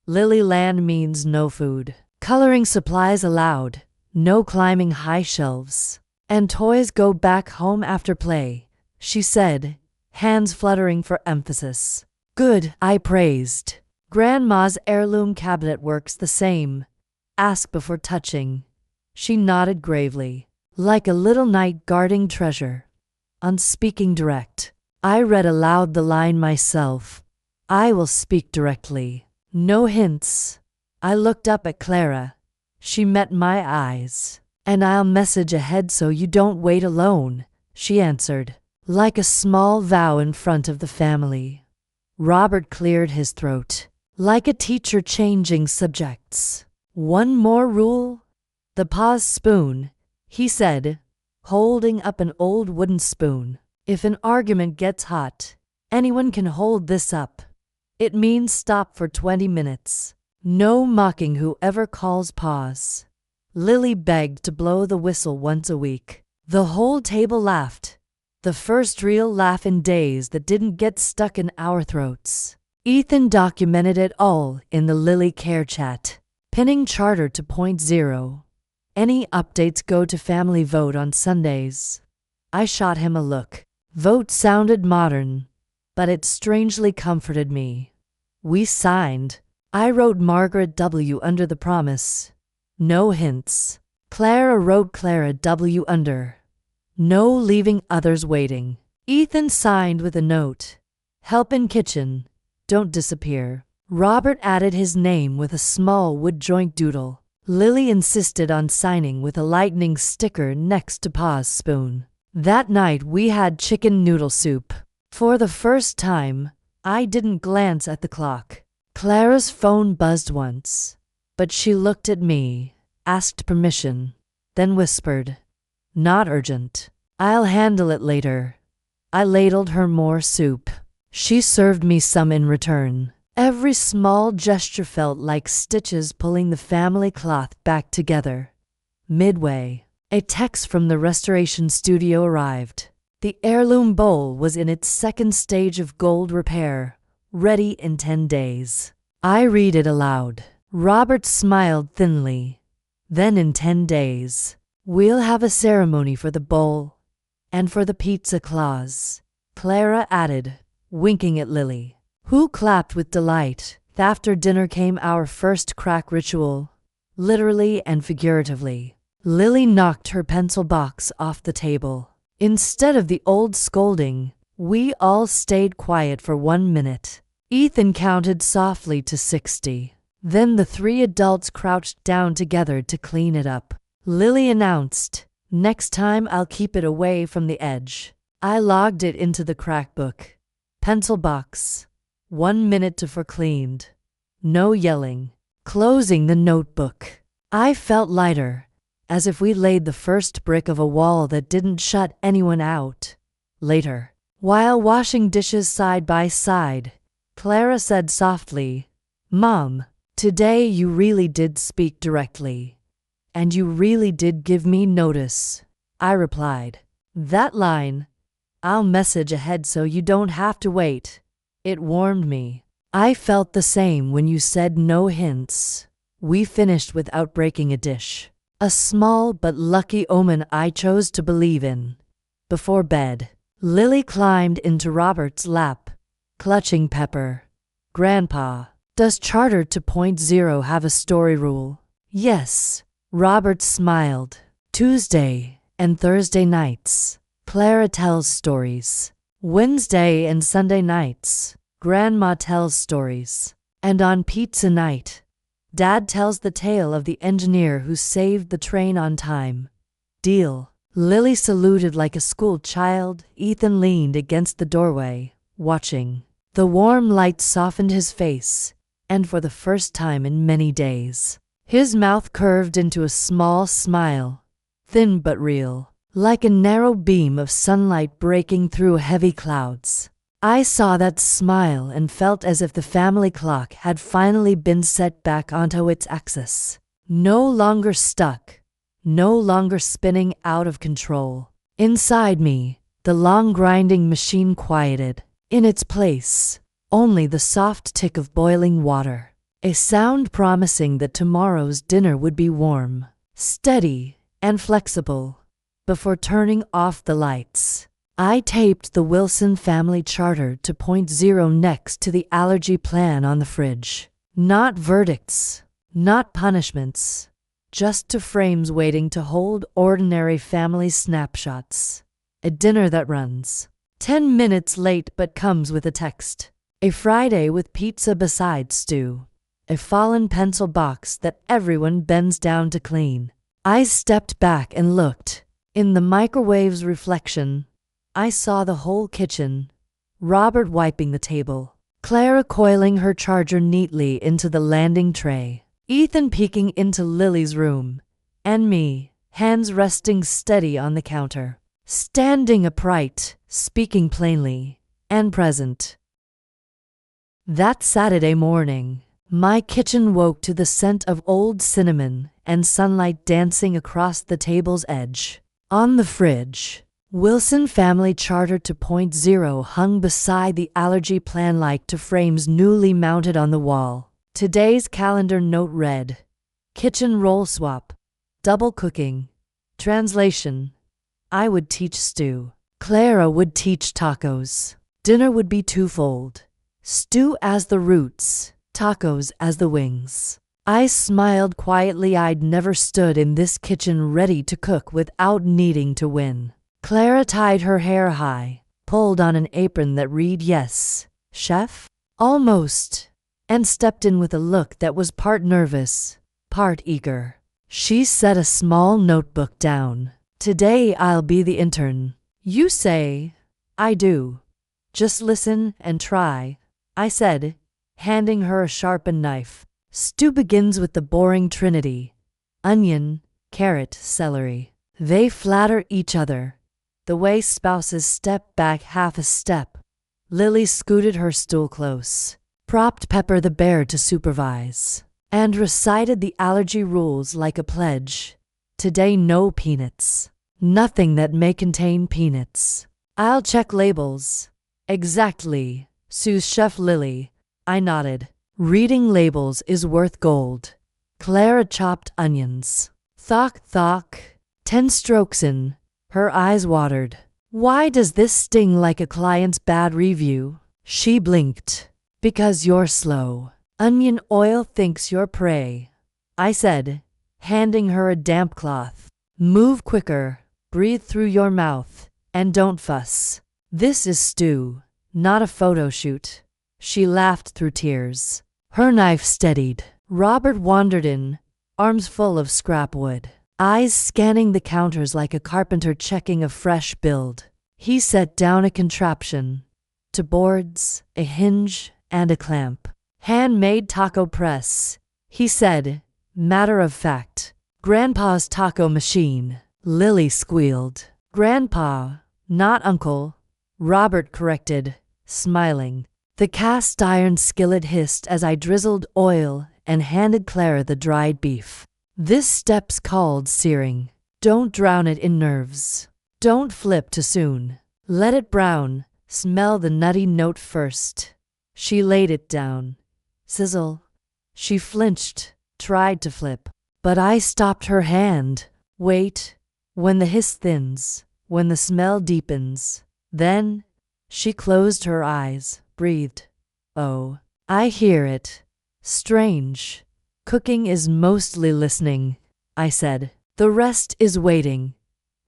Lilyland means no food. Coloring supplies allowed. No climbing high shelves. And toys go back home after play, she said, hands fluttering for emphasis. Good, I praised. Grandma's heirloom cabinet works the same. Ask before touching. She nodded gravely, like a little knight guarding treasure. On speaking direct, I read aloud the line myself. I will speak directly. No hints. I looked up at Clara. She met my eyes. And I'll message ahead so you don't wait alone, she answered, like a small vow in front of the family. Robert cleared his throat, like a teacher changing subjects. One more rule? The pause spoon, he said, holding up an old wooden spoon. If an argument gets hot, anyone can hold this up. It means stop for 20 minutes. No mocking whoever calls pause. Lily begged to blow the whistle once a week. The whole table laughed. The first real laugh in days that didn't get stuck in our throats. Ethan documented it all in the Lily Care chat, pinning charter to point 0. Any updates go to family vote on Sundays. I shot him a look. Vote sounded modern, but it strangely comforted me. We signed. I wrote Margaret W. under the promise. No hints. Clara wrote Clara W. under. No leaving others waiting. Ethan signed with a note. Help in kitchen. Don't disappear. Robert added his name with a small wood joint doodle. Lily insisted on signing with a lightning sticker next to Pa's spoon. That night we had chicken noodle soup. For the first time, I didn't glance at the clock. Clara's phone buzzed once. But she looked at me, asked permission, then whispered, Not urgent. I'll handle it later. I ladled her more soup. She served me some in return. Every small gesture felt like stitches pulling the family cloth back together. Midway, a text from the restoration studio arrived. The heirloom bowl was in its second stage of gold repair, ready in 10 days. I read it aloud. Robert smiled thinly. Then in 10 days, we'll have a ceremony for the bowl. And for the pizza clause, Clara added, winking at Lily, who clapped with delight. After dinner came our first crack ritual, literally and figuratively. Lily knocked her pencil box off the table. Instead of the old scolding, we all stayed quiet for 1 minute. Ethan counted softly to 60. Then the 3 adults crouched down together to clean it up. Lily announced, Next time I'll keep it away from the edge. I logged it into the crack book. Pencil box. 1 minute for cleaned. No yelling. Closing the notebook. I felt lighter, as if we laid the first brick of a wall that didn't shut anyone out. Later, while washing dishes side by side, Clara said softly, Mom, today you really did speak directly. And you really did give me notice. I replied. That line, I'll message ahead so you don't have to wait. It warmed me. I felt the same when you said no hints. We finished without breaking a dish. A small but lucky omen I chose to believe in. Before bed, Lily climbed into Robert's lap, clutching Pepper. Grandpa, does Charter 2.0 have a story rule? Yes. Robert smiled. Tuesday and Thursday nights, Clara tells stories. Wednesday and Sunday nights, Grandma tells stories. And on pizza night, Dad tells the tale of the engineer who saved the train on time. Deal. Lily saluted like a school child. Ethan leaned against the doorway, watching. The warm light softened his face, and for the first time in many days, his mouth curved into a small smile, thin but real, like a narrow beam of sunlight breaking through heavy clouds. I saw that smile and felt as if the family clock had finally been set back onto its axis. No longer stuck, no longer spinning out of control. Inside me, the long grinding machine quieted. In its place, only the soft tick of boiling water, a sound promising that tomorrow's dinner would be warm, steady, and flexible. Before turning off the lights, I taped the Wilson family charter to point 0 next to the allergy plan on the fridge. Not verdicts, not punishments, just two frames waiting to hold ordinary family snapshots. A dinner that runs 10 minutes late but comes with a text. A Friday with pizza beside stew. A fallen pencil box that everyone bends down to clean. I stepped back and looked. In the microwave's reflection, I saw the whole kitchen. Robert wiping the table. Clara coiling her charger neatly into the landing tray. Ethan peeking into Lily's room. And me, hands resting steady on the counter. Standing upright, speaking plainly, and present. That Saturday morning, my kitchen woke to the scent of old cinnamon and sunlight dancing across the table's edge. On the fridge, Wilson family charter 2.0 hung beside the allergy plan like two frames newly mounted on the wall. Today's calendar note read, kitchen roll swap, double cooking, translation. I would teach stew. Clara would teach tacos. Dinner would be twofold. Stew as the roots, tacos as the wings. I smiled quietly. I'd never stood in this kitchen ready to cook without needing to win. Clara tied her hair high, pulled on an apron that read yes, chef, almost, and stepped in with a look that was part nervous, part eager. She set a small notebook down. Today I'll be the intern. You say, I do. Just listen and try, I said, handing her a sharpened knife. Stew begins with the boring trinity: onion, carrot, celery. They flatter each other, the way spouses step back half a step. Lily scooted her stool close, propped Pepper the bear to supervise, and recited the allergy rules like a pledge. Today no peanuts. Nothing that may contain peanuts. I'll check labels. Exactly, sous chef Lily. I nodded. Reading labels is worth gold. Clara chopped onions. Thok thok. 10 strokes in. Her eyes watered. Why does this sting like a client's bad review? She blinked. Because you're slow. Onion oil thinks you're prey, I said, handing her a damp cloth. Move quicker. Breathe through your mouth. And don't fuss. This is stew, not a photo shoot. She laughed through tears. Her knife steadied. Robert wandered in, arms full of scrap wood, eyes scanning the counters like a carpenter checking a fresh build. He set down a contraption. 2 boards, a hinge, and a clamp. Handmade taco press, he said, matter of fact. Grandpa's taco machine. Lily squealed. Grandpa, not uncle, Robert corrected, smiling. The cast iron skillet hissed as I drizzled oil and handed Clara the dried beef. This step's called searing. Don't drown it in nerves. Don't flip too soon. Let it brown. Smell the nutty note first. She laid it down. Sizzle. She flinched, tried to flip. But I stopped her hand. Wait. When the hiss thins, when the smell deepens, then she closed her eyes, breathed. Oh, I hear it. Strange. Cooking is mostly listening, I said. The rest is waiting.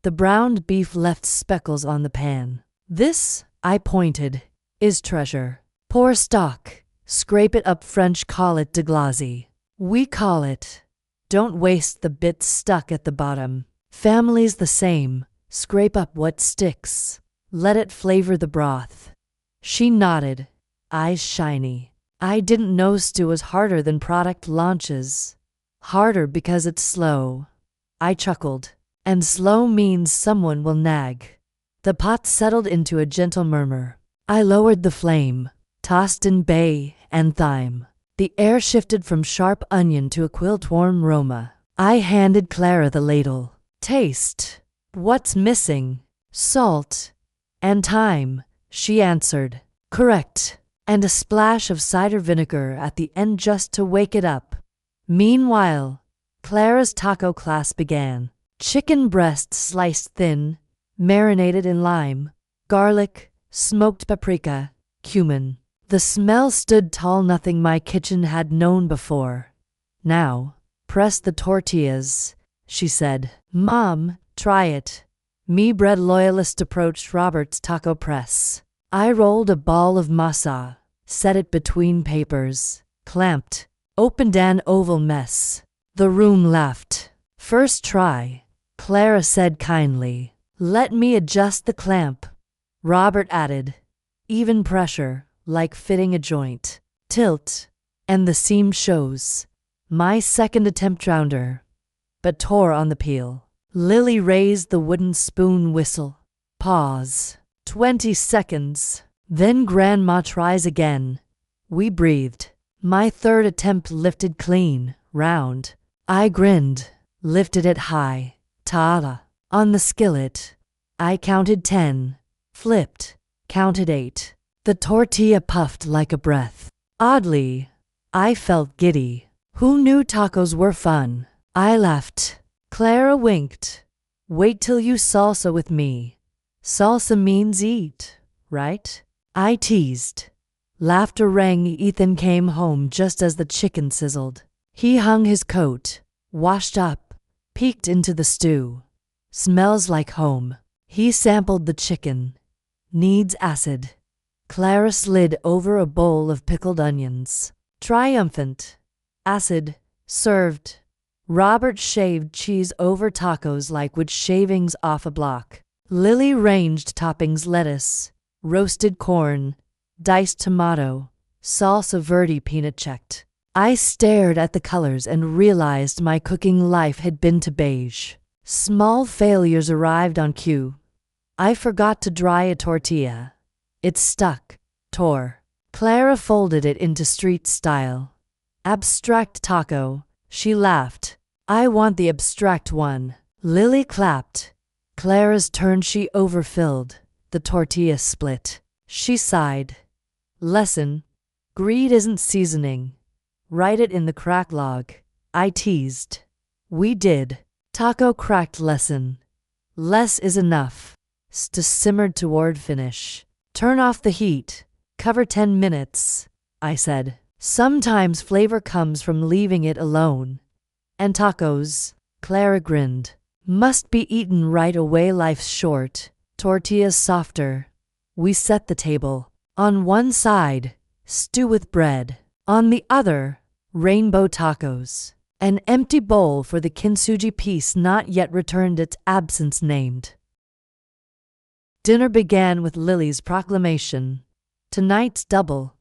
The browned beef left speckles on the pan. This, I pointed, is treasure. Pour stock. Scrape it up. French call it déglaze. We call it. Don't waste the bits stuck at the bottom. Family's the same. Scrape up what sticks. Let it flavor the broth. She nodded, eyes shiny. I didn't know stew was harder than product launches. Harder because it's slow. I chuckled. And slow means someone will nag. The pot settled into a gentle murmur. I lowered the flame, tossed in bay and thyme. The air shifted from sharp onion to a quilt-warm aroma. I handed Clara the ladle. Taste. What's missing? Salt. And thyme, she answered. Correct. And a splash of cider vinegar at the end just to wake it up. Meanwhile, Clara's taco class began. Chicken breast sliced thin, marinated in lime, garlic, smoked paprika, cumin. The smell stood tall, nothing my kitchen had known before. Now, press the tortillas, she said. Mom, try it. Me bread loyalist approached Robert's taco press. I rolled a ball of masa, set it between papers, clamped, opened an oval mess. The room laughed. First try, Clara said kindly. Let me adjust the clamp, Robert added. Even pressure, like fitting a joint. Tilt, and the seam shows. My second attempt drowned her, but tore on the peel. Lily raised the wooden spoon whistle. Pause. 20 seconds. Then Grandma tries again. We breathed. My third attempt lifted clean, round. I grinned, lifted it high. Ta-da. On the skillet. I counted 10, flipped, counted 8. The tortilla puffed like a breath. Oddly, I felt giddy. Who knew tacos were fun? I laughed. Clara winked. Wait till you salsa with me. Salsa means eat, right? I teased. Laughter rang. Ethan came home just as the chicken sizzled. He hung his coat, washed up, peeked into the stew. Smells like home. He sampled the chicken. Needs acid. Clara slid over a bowl of pickled onions. Triumphant. Acid. Served. Robert shaved cheese over tacos like wood shavings off a block. Lily ranged toppings: lettuce, roasted corn, diced tomato, salsa verde, peanut checked. I stared at the colors and realized my cooking life had been to beige. Small failures arrived on cue. I forgot to dry a tortilla. It stuck, tore. Clara folded it into street style. Abstract taco, she laughed. I want the abstract one. Lily clapped. Clara's turn, she overfilled. The tortilla split. She sighed. Lesson: greed isn't seasoning. Write it in the crack log. I teased. We did. Taco cracked lesson. Less is enough. Simmered toward finish. Turn off the heat. Cover 10 minutes, I said. Sometimes flavor comes from leaving it alone. And tacos, Clara grinned. Must be eaten right away, life's short. Tortillas softer. We set the table. On one side, stew with bread. On the other, rainbow tacos. An empty bowl for the kintsugi piece not yet returned, its absence named. Dinner began with Lily's proclamation. Tonight's double.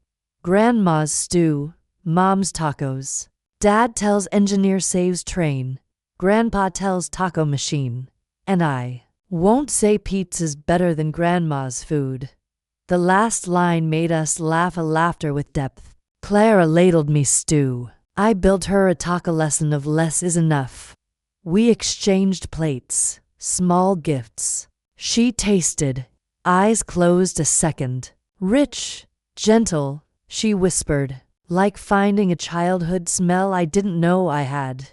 Grandma's stew, Mom's tacos. Dad tells engineer saves train. Grandpa tells taco machine. And I won't say pizza's better than Grandma's food. The last line made us laugh, a laughter with depth. Clara ladled me stew. I built her a taco lesson of less is enough. We exchanged plates, small gifts. She tasted, eyes closed a second. Rich, gentle, she whispered, like finding a childhood smell I didn't know I had.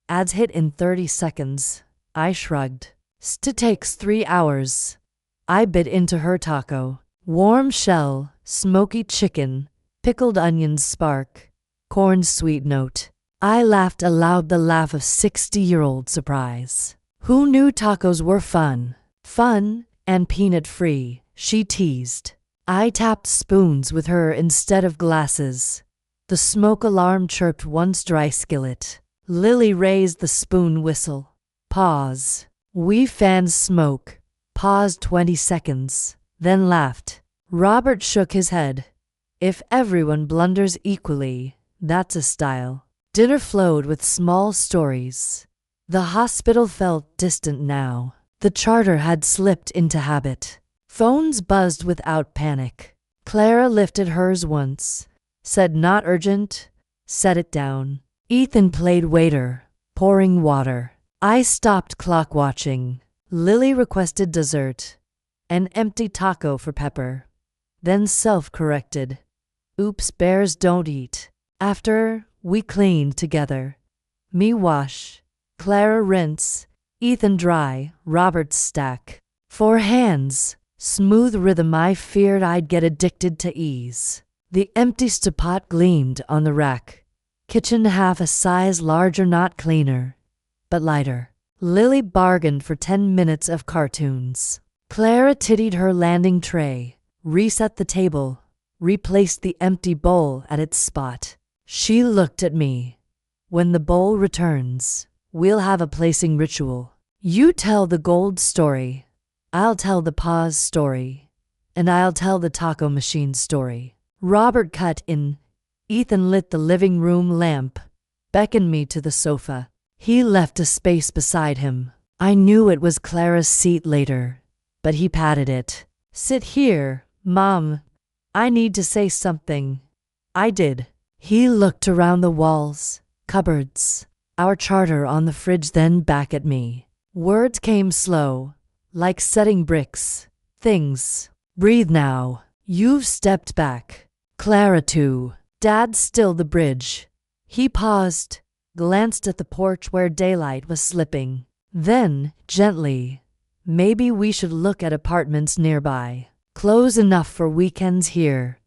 Ads hit in 30 seconds. I shrugged. Takes 3 hours. I bit into her taco. Warm shell, smoky chicken, pickled onions spark, corn's sweet note. I laughed aloud, the laugh of 60-year-old surprise. Who knew tacos were fun? Fun and peanut-free, she teased. I tapped spoons with her instead of glasses. The smoke alarm chirped once dry skillet. Lily raised the spoon whistle. Pause. We fanned smoke. Paused 20 seconds. Then laughed. Robert shook his head. If everyone blunders equally, that's a style. Dinner flowed with small stories. The hospital felt distant now. The charter had slipped into habit. Phones buzzed without panic. Clara lifted hers once, said not urgent, set it down. Ethan played waiter, pouring water. I stopped clock watching. Lily requested dessert, an empty taco for Pepper. Then self-corrected. Oops, bears don't eat. After, we cleaned together. Me wash, Clara rinse, Ethan dry, Robert stack. 4 hands, smooth rhythm. I feared I'd get addicted to ease. The empty pot gleamed on the rack. Kitchen half a size larger, not cleaner, but lighter. Lily bargained for 10 minutes of cartoons. Clara tittied her landing tray, reset the table, replaced the empty bowl at its spot. She looked at me. When the bowl returns, we'll have a placing ritual. You tell the gold story, I'll tell the pause story, and I'll tell the taco machine story. Robert cut in. Ethan lit the living room lamp, beckoned me to the sofa. He left a space beside him. I knew it was Clara's seat later, but he patted it. Sit here, Mom. I need to say something. I did. He looked around the walls, cupboards, our charter on the fridge, then back at me. Words came slow, like setting bricks. Things. Breathe now. You've stepped back. Clara too. Dad stilled the bridge. He paused, glanced at the porch where daylight was slipping. Then, gently, maybe we should look at apartments nearby. Close enough for weekends here,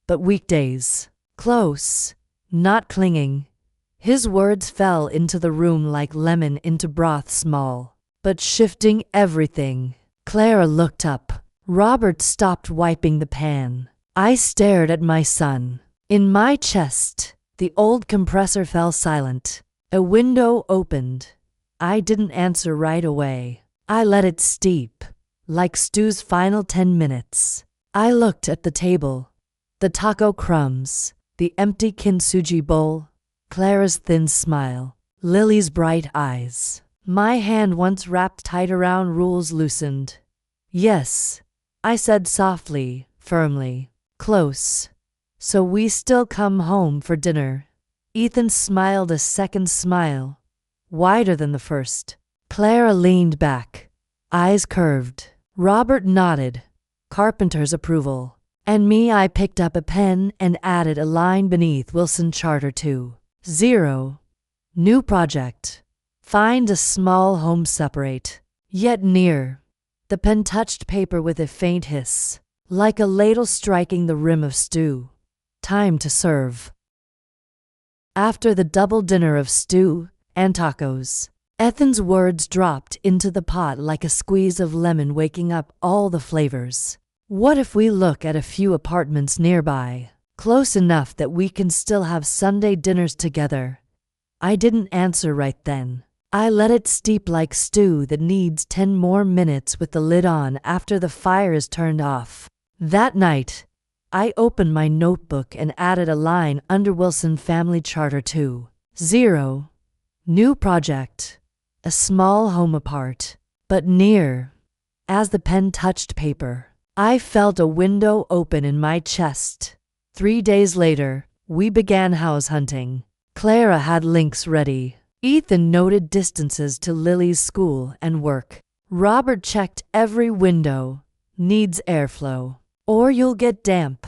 but weekdays. Close, not clinging. His words fell into the room like lemon into broth, small, but shifting everything. Clara looked up. Robert stopped wiping the pan. I stared at my son. In my chest, the old compressor fell silent. A window opened. I didn't answer right away. I let it steep, like stew's final 10 minutes. I looked at the table. The taco crumbs, the empty kintsugi bowl, Clara's thin smile, Lily's bright eyes. My hand, once wrapped tight around rules, loosened. Yes, I said softly, firmly. Close. So we still come home for dinner. Ethan smiled, a second smile, wider than the first. Clara leaned back, eyes curved. Robert nodded, carpenter's approval. And me, I picked up a pen and added a line beneath Wilson Charter 2.0. New project. Find a small home separate, yet near. The pen touched paper with a faint hiss, like a ladle striking the rim of stew. Time to serve. After the double dinner of stew and tacos, Ethan's words dropped into the pot like a squeeze of lemon, waking up all the flavors. What if we look at a few apartments nearby, close enough that we can still have Sunday dinners together? I didn't answer right then. I let it steep like stew that needs 10 more minutes with the lid on after the fire is turned off. That night, I opened my notebook and added a line under Wilson Family Charter 2.0. New project. A small home apart, but near. As the pen touched paper, I felt a window open in my chest. 3 days later, we began house hunting. Clara had links ready. Ethan noted distances to Lily's school and work. Robert checked every window. Needs airflow, or you'll get damp.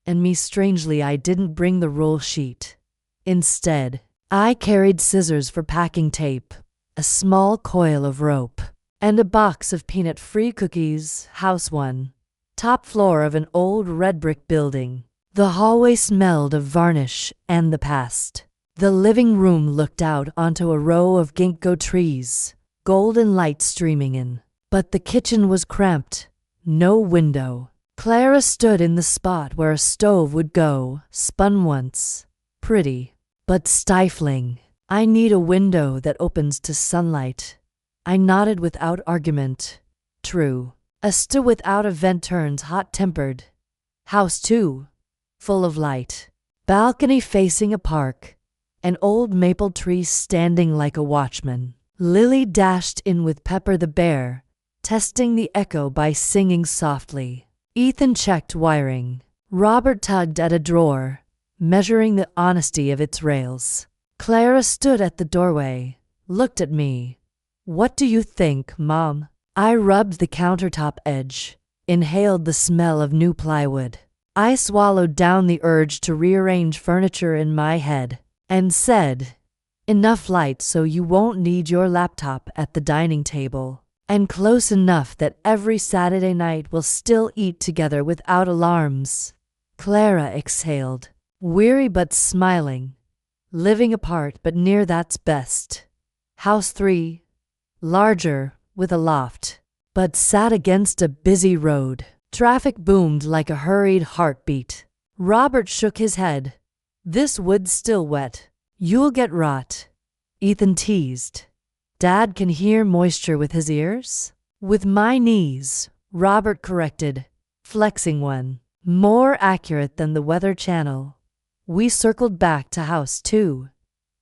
And me, strangely, I didn't bring the roll sheet. Instead, I carried scissors for packing tape, a small coil of rope, and a box of peanut-free cookies. House 1. Top floor of an old red brick building. The hallway smelled of varnish and the past. The living room looked out onto a row of ginkgo trees, golden light streaming in. But the kitchen was cramped. No window. Clara stood in the spot where a stove would go, spun once. Pretty, but stifling. I need a window that opens to sunlight. I nodded without argument. True. A stew without a vent turns hot-tempered. House 2. full of light. Balcony facing a park, an old maple tree standing like a watchman. Lily dashed in with Pepper the bear, testing the echo by singing softly. Ethan checked wiring. Robert tugged at a drawer, measuring the honesty of its rails. Clara stood at the doorway, looked at me. "What do you think, Mom?" I rubbed the countertop edge, inhaled the smell of new plywood. I swallowed down the urge to rearrange furniture in my head, and said, "Enough light so you won't need your laptop at the dining table, and close enough that every Saturday night we'll still eat together without alarms." Clara exhaled, weary but smiling. "Living apart but near, that's best. House 3, larger, with a loft, but sat against a busy road. Traffic boomed like a hurried heartbeat." Robert shook his head. "This wood's still wet. You'll get rot," Ethan teased. "Dad can hear moisture with his ears?" "With my knees," Robert corrected, flexing one. More accurate than the Weather Channel. We circled back to House 2.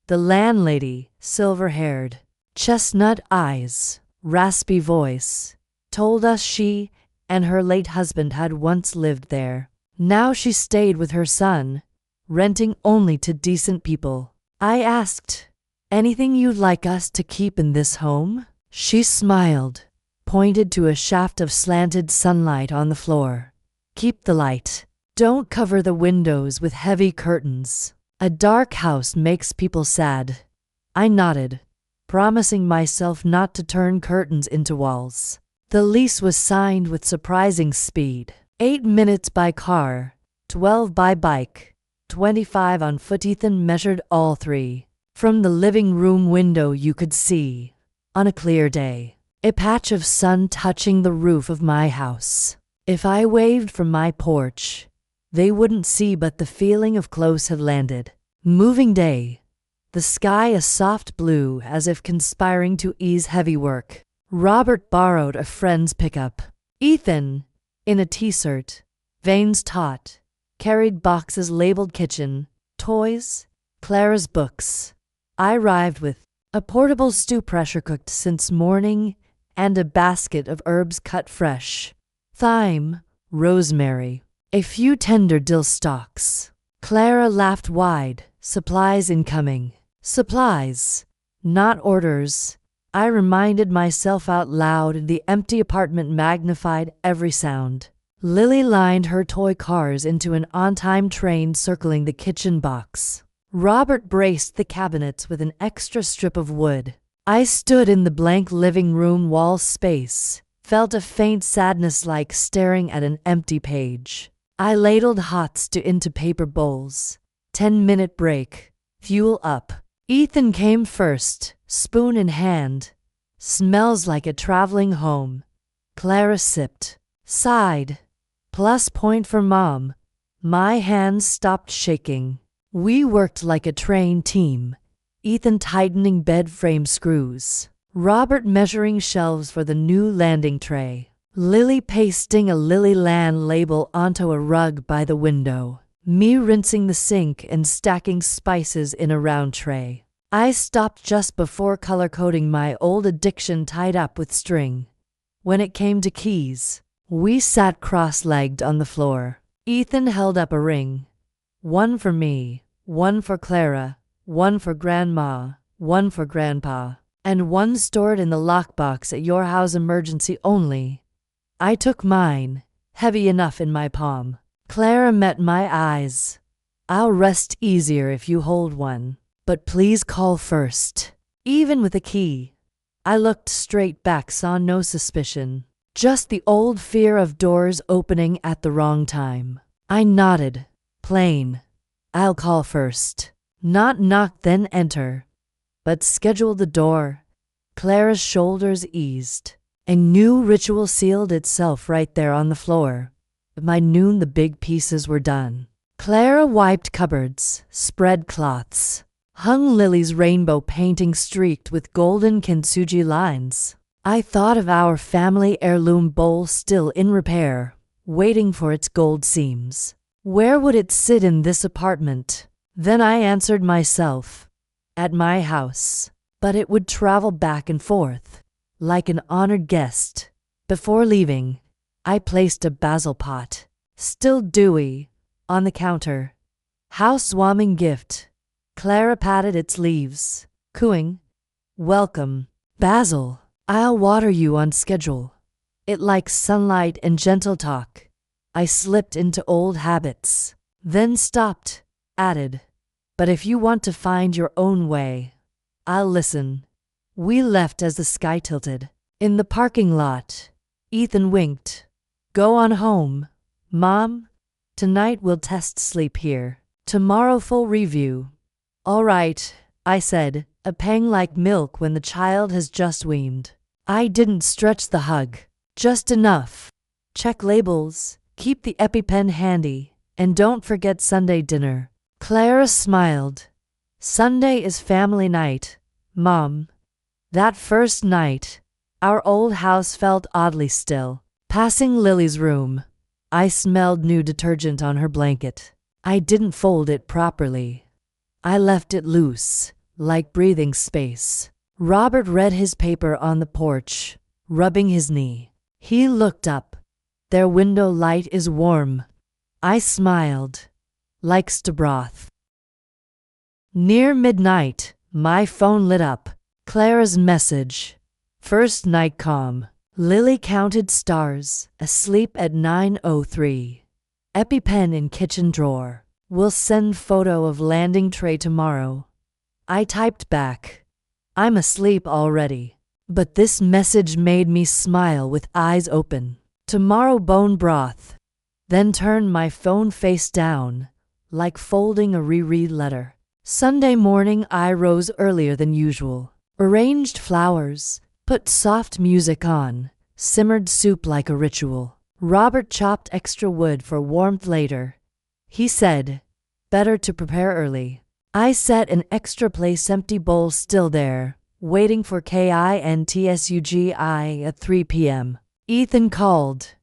The landlady, silver-haired, chestnut eyes, raspy voice, told us she and her late husband had once lived there. Now she stayed with her son, renting only to decent people. I asked, "Anything you'd like us to keep in this home?" She smiled, pointed to a shaft of slanted sunlight on the floor. "Keep the light. Don't cover the windows with heavy curtains. A dark house makes people sad." I nodded, promising myself not to turn curtains into walls. The lease was signed with surprising speed. 8 minutes by car, 12 by bike, 25 on foot. Ethan measured all 3. From the living room window you could see, on a clear day, a patch of sun touching the roof of my house. If I waved from my porch, they wouldn't see, but the feeling of close had landed. Moving day. The sky a soft blue, as if conspiring to ease heavy work. Robert borrowed a friend's pickup. Ethan, in a t-shirt, veins taut, carried boxes labeled kitchen, toys, Clara's books. I arrived with a portable stew pressure cooked since morning and a basket of herbs cut fresh. Thyme, rosemary, a few tender dill stalks. Clara laughed wide. Supplies incoming. Supplies, not orders. I reminded myself out loud. The empty apartment magnified every sound. Lily lined her toy cars into an on-time train circling the kitchen box. Robert braced the cabinets with an extra strip of wood. I stood in the blank living room wall space, felt a faint sadness like staring at an empty page. I ladled hot stew into paper bowls. 10-minute break. Fuel up. Ethan came first, spoon in hand. "Smells like a traveling home." Clara sipped, sighed. +point for Mom. My hands stopped shaking. We worked like a trained team. Ethan tightening bed frame screws. Robert measuring shelves for the new landing tray. Lily pasting a Lilyland label onto a rug by the window. Me rinsing the sink and stacking spices in a round tray. I stopped just before color-coding my old addiction tied up with string. When it came to keys, we sat cross-legged on the floor. Ethan held up a ring. "One for me, one for Clara, one for Grandma, one for Grandpa, and one stored in the lockbox at your house, emergency only." I took mine, heavy enough in my palm. Clara met my eyes. "I'll rest easier if you hold one, but please call first." Even with a key, I looked straight back, saw no suspicion, just the old fear of doors opening at the wrong time. I nodded, plain. "I'll call first. Not knock then enter, but schedule the door." Clara's shoulders eased. A new ritual sealed itself right there on the floor. By noon the big pieces were done. Clara wiped cupboards, spread cloths, hung Lily's rainbow painting streaked with golden kintsugi lines. I thought of our family heirloom bowl still in repair, waiting for its gold seams. Where would it sit in this apartment? Then I answered myself, at my house. But it would travel back and forth, like an honored guest. Before leaving, I placed a basil pot, still dewy, on the counter. Housewarming gift. Clara patted its leaves, cooing, "Welcome, basil. I'll water you on schedule. It likes sunlight and gentle talk." I slipped into old habits, then stopped, added, "But if you want to find your own way, I'll listen." We left as the sky tilted. In the parking lot, Ethan winked. "Go on home, Mom. Tonight we'll test sleep here. Tomorrow full review." "All right," I said, a pang like milk when the child has just weaned. I didn't stretch the hug, just enough. "Check labels, keep the EpiPen handy, and don't forget Sunday dinner." Clara smiled. "Sunday is family night, Mom." That first night, our old house felt oddly still. Passing Lily's room, I smelled new detergent on her blanket. I didn't fold it properly. I left it loose, like breathing space. Robert read his paper on the porch, rubbing his knee. He looked up. "Their window light is warm." I smiled. "Likes to broth." Near midnight, my phone lit up. Clara's message. "First night calm. Lily counted stars, asleep at 9:03. EpiPen in kitchen drawer. Will send photo of landing tray tomorrow." I typed back, "I'm asleep already." But this message made me smile with eyes open. "Tomorrow bone broth." Then turned my phone face down, like folding a reread letter. Sunday morning I rose earlier than usual. Arranged flowers, put soft music on, simmered soup like a ritual. Robert chopped extra wood for warmth later. He said, "Better to prepare early." I set an extra place empty bowl still there, waiting for KINTSUGI at 3 p.m. Ethan called.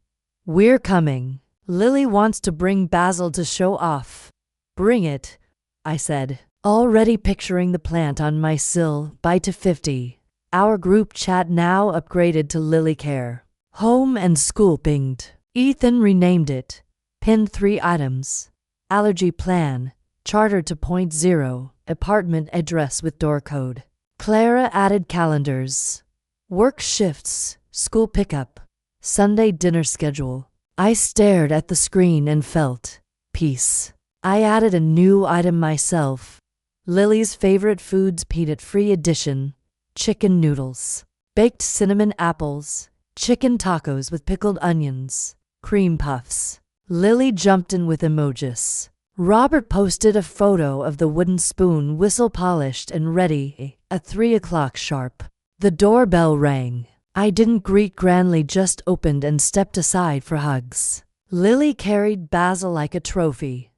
"We're coming. Lily wants to bring basil to show off." "Bring it," I said, already picturing the plant on my sill. By to 50. Our group chat now upgraded to Lily Care. Home and school pinged. Ethan renamed it. Pinned 3 items. Allergy plan. Charter to point 0. Apartment address with door code. Clara added calendars. Work shifts. School pickup. Sunday dinner schedule. I stared at the screen and felt peace. I added a new item myself. Lily's favorite foods peanut-free edition. Chicken noodles. Baked cinnamon apples. Chicken tacos with pickled onions. Cream puffs. Lily jumped in with emojis. Robert posted a photo of the wooden spoon whistle polished and ready at 3 o'clock sharp. The doorbell rang. I didn't greet grandly, just opened and stepped aside for hugs. Lily carried Basil like a trophy.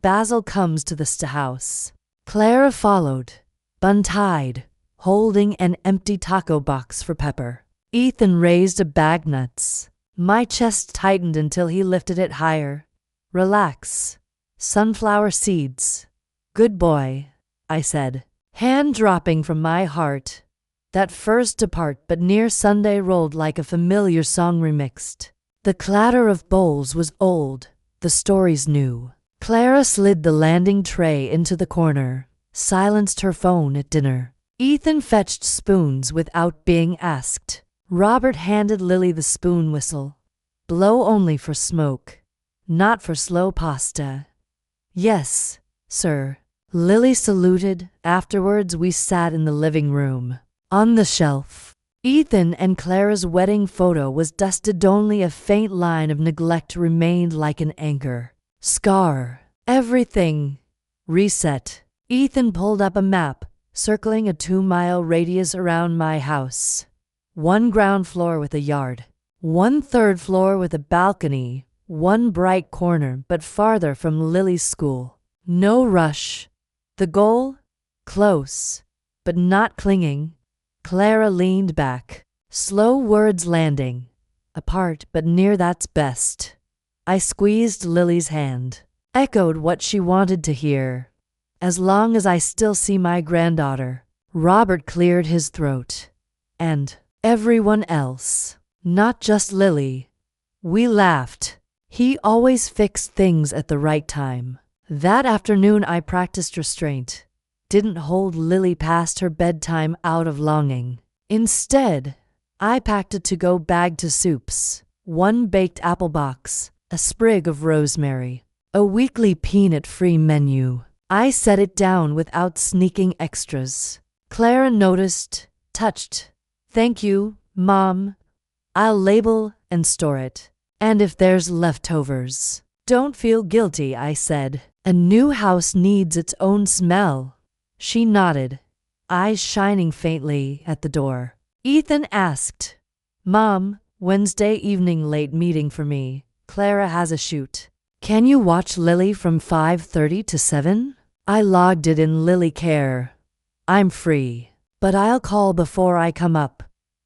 Basil comes to the house. Clara followed, bun-tied, holding an empty taco box for Pepper. Ethan raised a bag nuts. My chest tightened until he lifted it higher. "Relax. Sunflower seeds." "Good boy," I said, hand dropping from my heart. That first depart but near Sunday rolled like a familiar song remixed. The clatter of bowls was old, the stories new. Clara slid the landing tray into the corner, silenced her phone at dinner. Ethan fetched spoons without being asked. Robert handed Lily the spoon whistle. "Blow only for smoke, not for slow pasta." "Yes, sir." Lily saluted. Afterwards we sat in the living room. On the shelf, Ethan and Clara's wedding photo was dusted. Only a faint line of neglect remained like an anchor. Scar. Everything. Reset. Ethan pulled up a map, circling a 2-mile radius around my house. 1 ground floor with a yard. 1 third floor with a balcony. 1 bright corner but farther from Lily's school. No rush. The goal? Close, but not clinging. Clara leaned back. Slow words landing. Apart but near, that's best. I squeezed Lily's hand. echoed what she wanted to hear. As long as I still see my granddaughter. Robert cleared his throat. And everyone else. Not just Lily. We laughed. He always fixed things at the right time. That afternoon I practiced restraint. Didn't hold Lily past her bedtime out of longing. Instead, I packed a to-go bag to soups, 1 baked apple box, a sprig of rosemary, a weekly peanut-free menu. I set it down without sneaking extras. Clara noticed, touched. Thank you, Mom. I'll label and store it. And if there's leftovers, don't feel guilty, I said. A new house needs its own smell. She nodded, eyes shining faintly at the door. Ethan asked, Mom, Wednesday evening late meeting for me. Clara has a shoot. Can you watch Lily from 5:30 to 7? I logged it in Lily Care. I'm free, but I'll call before I come up.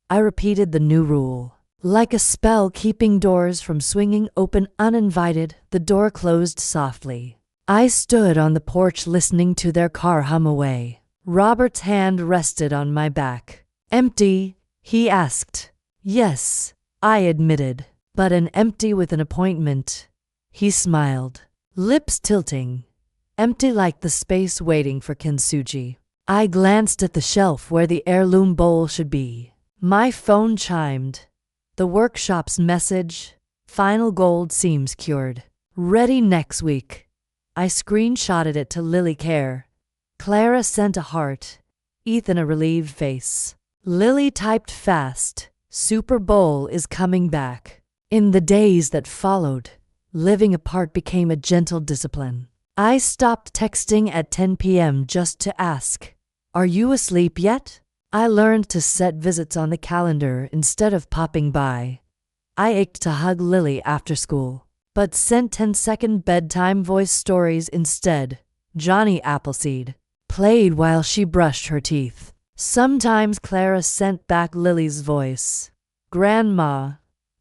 I repeated the new rule. Like a spell keeping doors from swinging open uninvited, the door closed softly. I stood on the porch listening to their car hum away. Robert's hand rested on my back. Empty? He asked. Yes, I admitted, but an empty with an appointment. He smiled, lips tilting. Empty like the space waiting for kintsugi. I glanced at the shelf where the heirloom bowl should be. My phone chimed. The workshop's message, final gold seems cured. Ready next week. I screenshotted it to Lily Care. Clara sent a heart. Ethan a relieved face. Lily typed fast. Super Bowl is coming back. In the days that followed, living apart became a gentle discipline. I stopped texting at 10 p.m. just to ask, are you asleep yet? I learned to set visits on the calendar instead of popping by. I ached to hug Lily after school, but sent 10-second bedtime voice stories instead. Johnny Appleseed played while she brushed her teeth. Sometimes Clara sent back Lily's voice. Grandma.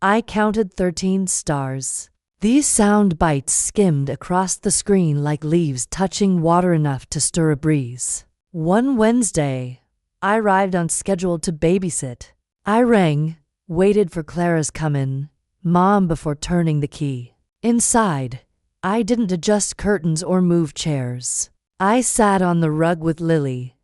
I counted 13 stars. These sound bites skimmed across the screen like leaves touching water enough to stir a breeze. One Wednesday, I arrived on schedule to babysit. I rang, waited for Clara's come-in, Mom before turning the key. Inside, I didn't adjust curtains or move chairs. I sat on the rug with Lily.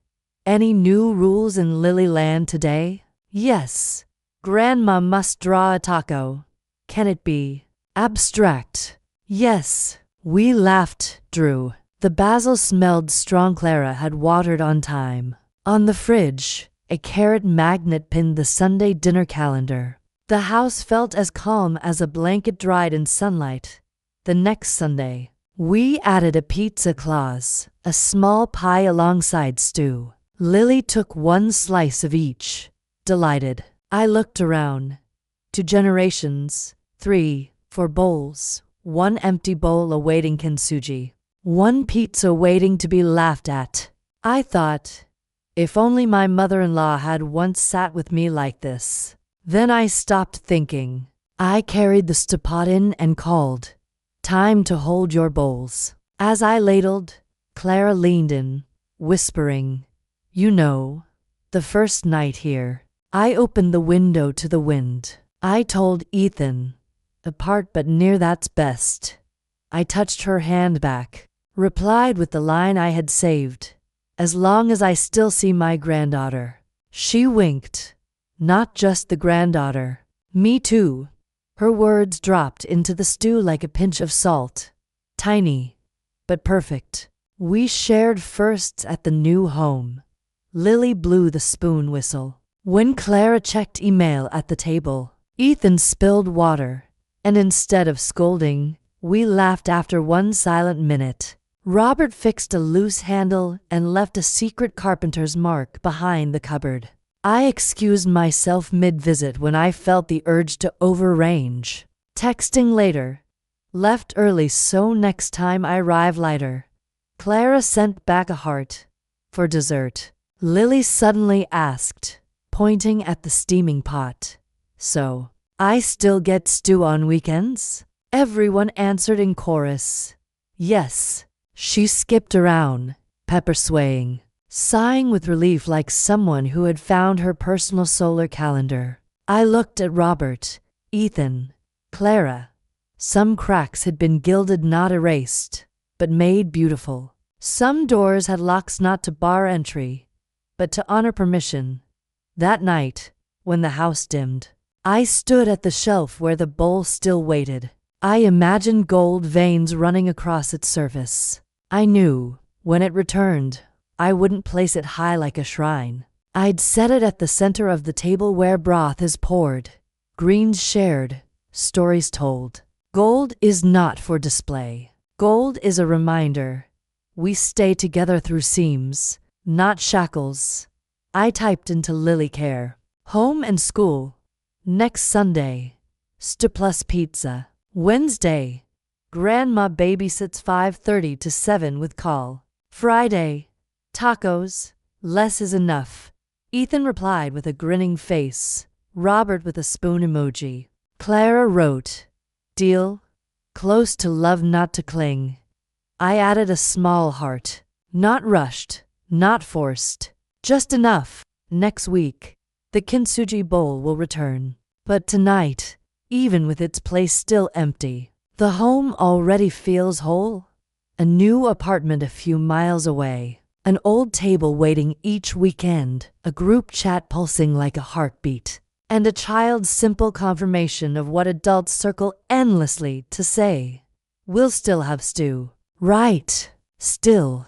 Any new rules in Lilyland today? Yes. Grandma must draw a taco. Can it be abstract? Yes. We laughed, Drew. The basil smelled strong. Clara had watered on time. On the fridge, a carrot magnet pinned the Sunday dinner calendar. The house felt as calm as a blanket dried in sunlight. The next Sunday, we added a pizza clause, a small pie alongside stew. Lily took 1 slice of each. Delighted. I looked around. 2 generations, 3, 4 bowls, 1 empty bowl awaiting kintsugi, 1 pizza waiting to be laughed at. I thought, if only my mother-in-law had once sat with me like this. Then I stopped thinking. I carried the stew-pot in and called. Time to hold your bowls. As I ladled, Clara leaned in, whispering, you know, the first night here. I opened the window to the wind. I told Ethan, apart but near that's best. I touched her hand back, replied with the line I had saved. As long as I still see my granddaughter. She winked. Not just the granddaughter. Me too. Her words dropped into the stew like a pinch of salt. Tiny, but perfect. We shared firsts at the new home. Lily blew the spoon whistle. When Clara checked email at the table, Ethan spilled water, and instead of scolding, we laughed after 1 silent minute. Robert fixed a loose handle and left a secret carpenter's mark behind the cupboard. I excused myself mid-visit when I felt the urge to overrange. Texting later. Left early so next time I arrive lighter. Clara sent back a heart. For dessert, Lily suddenly asked, pointing at the steaming pot. So, I still get stew on weekends? Everyone answered in chorus. Yes. She skipped around, pepper swaying, sighing with relief like someone who had found her personal solar calendar. I looked at Robert, Ethan, Clara. Some cracks had been gilded, not erased, but made beautiful. Some doors had locks not to bar entry, but to honor permission. That night, when the house dimmed, I stood at the shelf where the bowl still waited. I imagined gold veins running across its surface. I knew, when it returned, I wouldn't place it high like a shrine. I'd set it at the center of the table where broth is poured, greens shared, stories told. Gold is not for display. Gold is a reminder. We stay together through seams, not shackles. I typed into Lily Care. Home and school. Next Sunday. Plus pizza. Wednesday. Grandma babysits 5:30 to 7 with call. Friday. Tacos. Less is enough. Ethan replied with a grinning face. Robert with a spoon emoji. Clara wrote, Deal. Close to love, not to cling. I added a small heart. Not rushed, not forced. Just enough. Next week, the kintsugi bowl will return. But tonight, even with its place still empty, the home already feels whole. A new apartment a few miles away. An old table waiting each weekend. A group chat pulsing like a heartbeat. And a child's simple confirmation of what adults circle endlessly to say. We'll still have stew. Right. Still.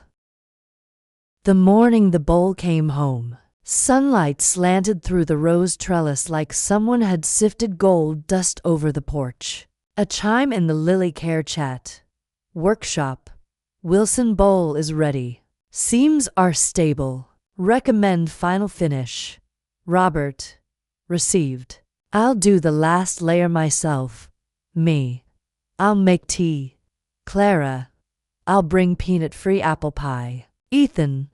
The morning the bowl came home, sunlight slanted through the rose trellis like someone had sifted gold dust over the porch. A chime in the Lily Care chat. Workshop. Wilson bowl is ready. Seams are stable. Recommend final finish. Robert. Received. I'll do the last layer myself. Me. I'll make tea. Clara. I'll bring peanut-free apple pie. Ethan.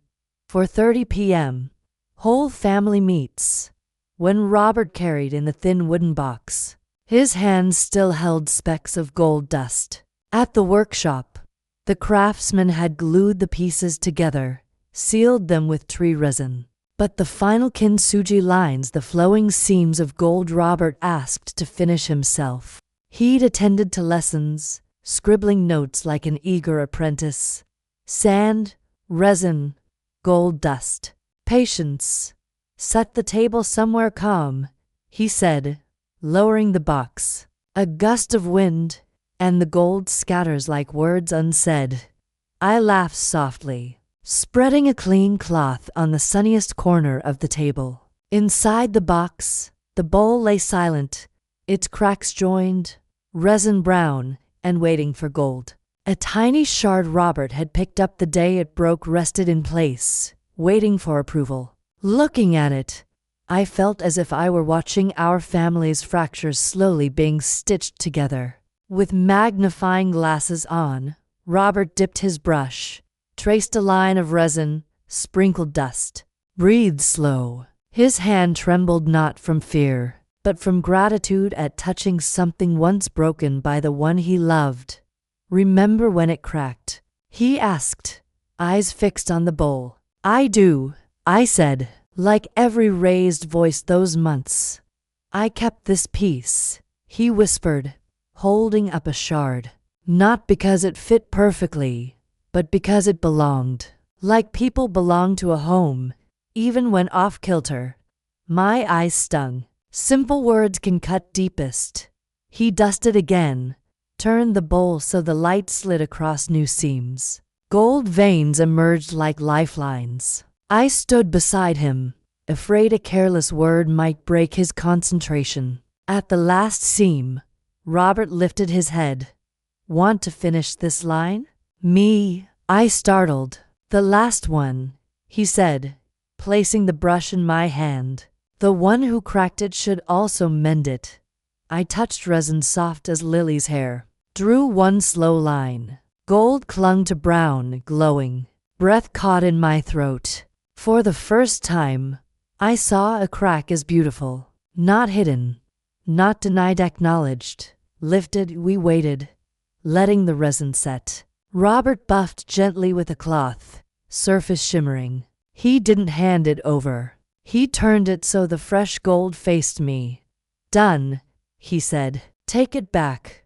4:30 p.m. Whole family meets. When Robert carried in the thin wooden box, his hands still held specks of gold dust. At the workshop, the craftsman had glued the pieces together, sealed them with tree resin. But the final kintsugi lines, the flowing seams of gold, Robert asked to finish himself. He'd attended to lessons, scribbling notes like an eager apprentice. Sand, resin, gold dust. Patience. Set the table somewhere calm, he said, lowering the box. A gust of wind, and the gold scatters like words unsaid. I laughed softly, spreading a clean cloth on the sunniest corner of the table. Inside the box, the bowl lay silent, its cracks joined, resin brown, and waiting for gold. A tiny shard Robert had picked up the day it broke rested in place, waiting for approval. Looking at it, I felt as if I were watching our family's fractures slowly being stitched together. With magnifying glasses on, Robert dipped his brush, traced a line of resin, sprinkled dust. Breathed slow. His hand trembled not from fear, but from gratitude at touching something once broken by the one he loved. Remember when it cracked? He asked, eyes fixed on the bowl. I do, I said, like every raised voice those months. I kept this piece, he whispered, holding up a shard. Not because it fit perfectly, but because it belonged. Like people belong to a home, even when off-kilter. My eyes stung. Simple words can cut deepest. He dusted again, turned the bowl so the light slid across new seams. Gold veins emerged like lifelines. I stood beside him, afraid a careless word might break his concentration. At the last seam, Robert lifted his head. Want to finish this line? Me, I startled. The last one, he said, placing the brush in my hand. The one who cracked it should also mend it. I touched resin soft as Lily's hair. Drew one slow line. Gold clung to brown, glowing. Breath caught in my throat. For the first time, I saw a crack as beautiful. Not hidden. Not denied, acknowledged. Lifted, we waited, letting the resin set. Robert buffed gently with a cloth, surface shimmering. He didn't hand it over. He turned it so the fresh gold faced me. Done, he said. Take it back.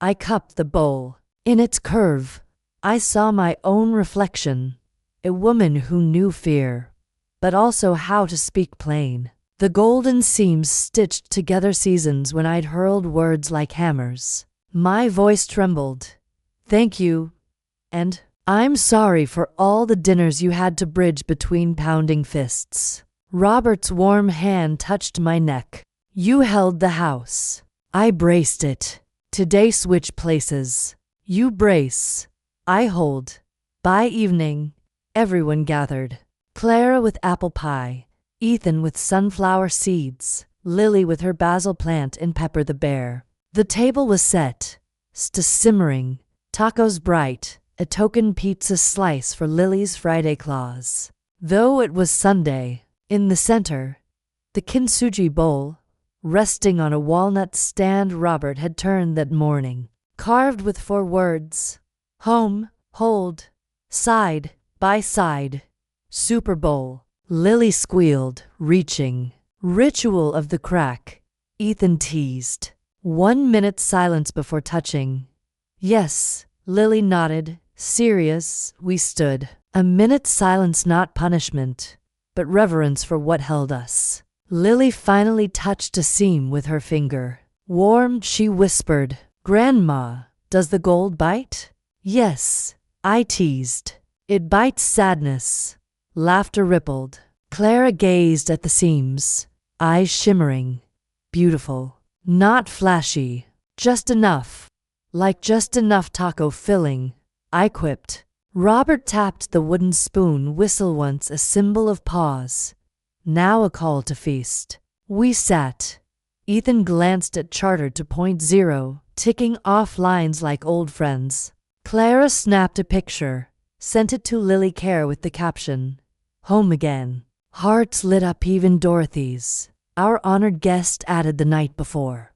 I cupped the bowl. In its curve, I saw my own reflection, a woman who knew fear, but also how to speak plain. The golden seams stitched together seasons when I'd hurled words like hammers. My voice trembled. Thank you, and I'm sorry for all the dinners you had to bridge between pounding fists. Robert's warm hand touched my neck. You held the house. I braced it. Today switch places. You brace. I hold. By evening, everyone gathered. Clara with apple pie, Ethan with sunflower seeds, Lily with her basil plant and Pepper the bear. The table was set, simmering, tacos bright, a token pizza slice for Lily's Friday claws. Though it was Sunday, in the center, the kintsugi bowl, resting on a walnut stand Robert had turned that morning, carved with 4 words: home, hold, side by side. Super Bowl. Lily squealed, reaching. Ritual of the crack. Ethan teased. 1 minute silence before touching. Yes, Lily nodded. Serious, we stood. A minute silence, not punishment, but reverence for what held us. Lily finally touched a seam with her finger. Warm, she whispered. Grandma, does the gold bite? Yes, I teased. It bites sadness. Laughter rippled. Clara gazed at the seams, eyes shimmering. Beautiful. Not flashy. Just enough. Like just enough taco filling, I quipped. Robert tapped the wooden spoon whistle, once a symbol of pause, now a call to feast. We sat. Ethan glanced at charter to .0, ticking off lines like old friends. Clara snapped a picture, sent it to Lily Care with the caption, home again. Hearts lit up, even Dorothy's, our honored guest, added the night before.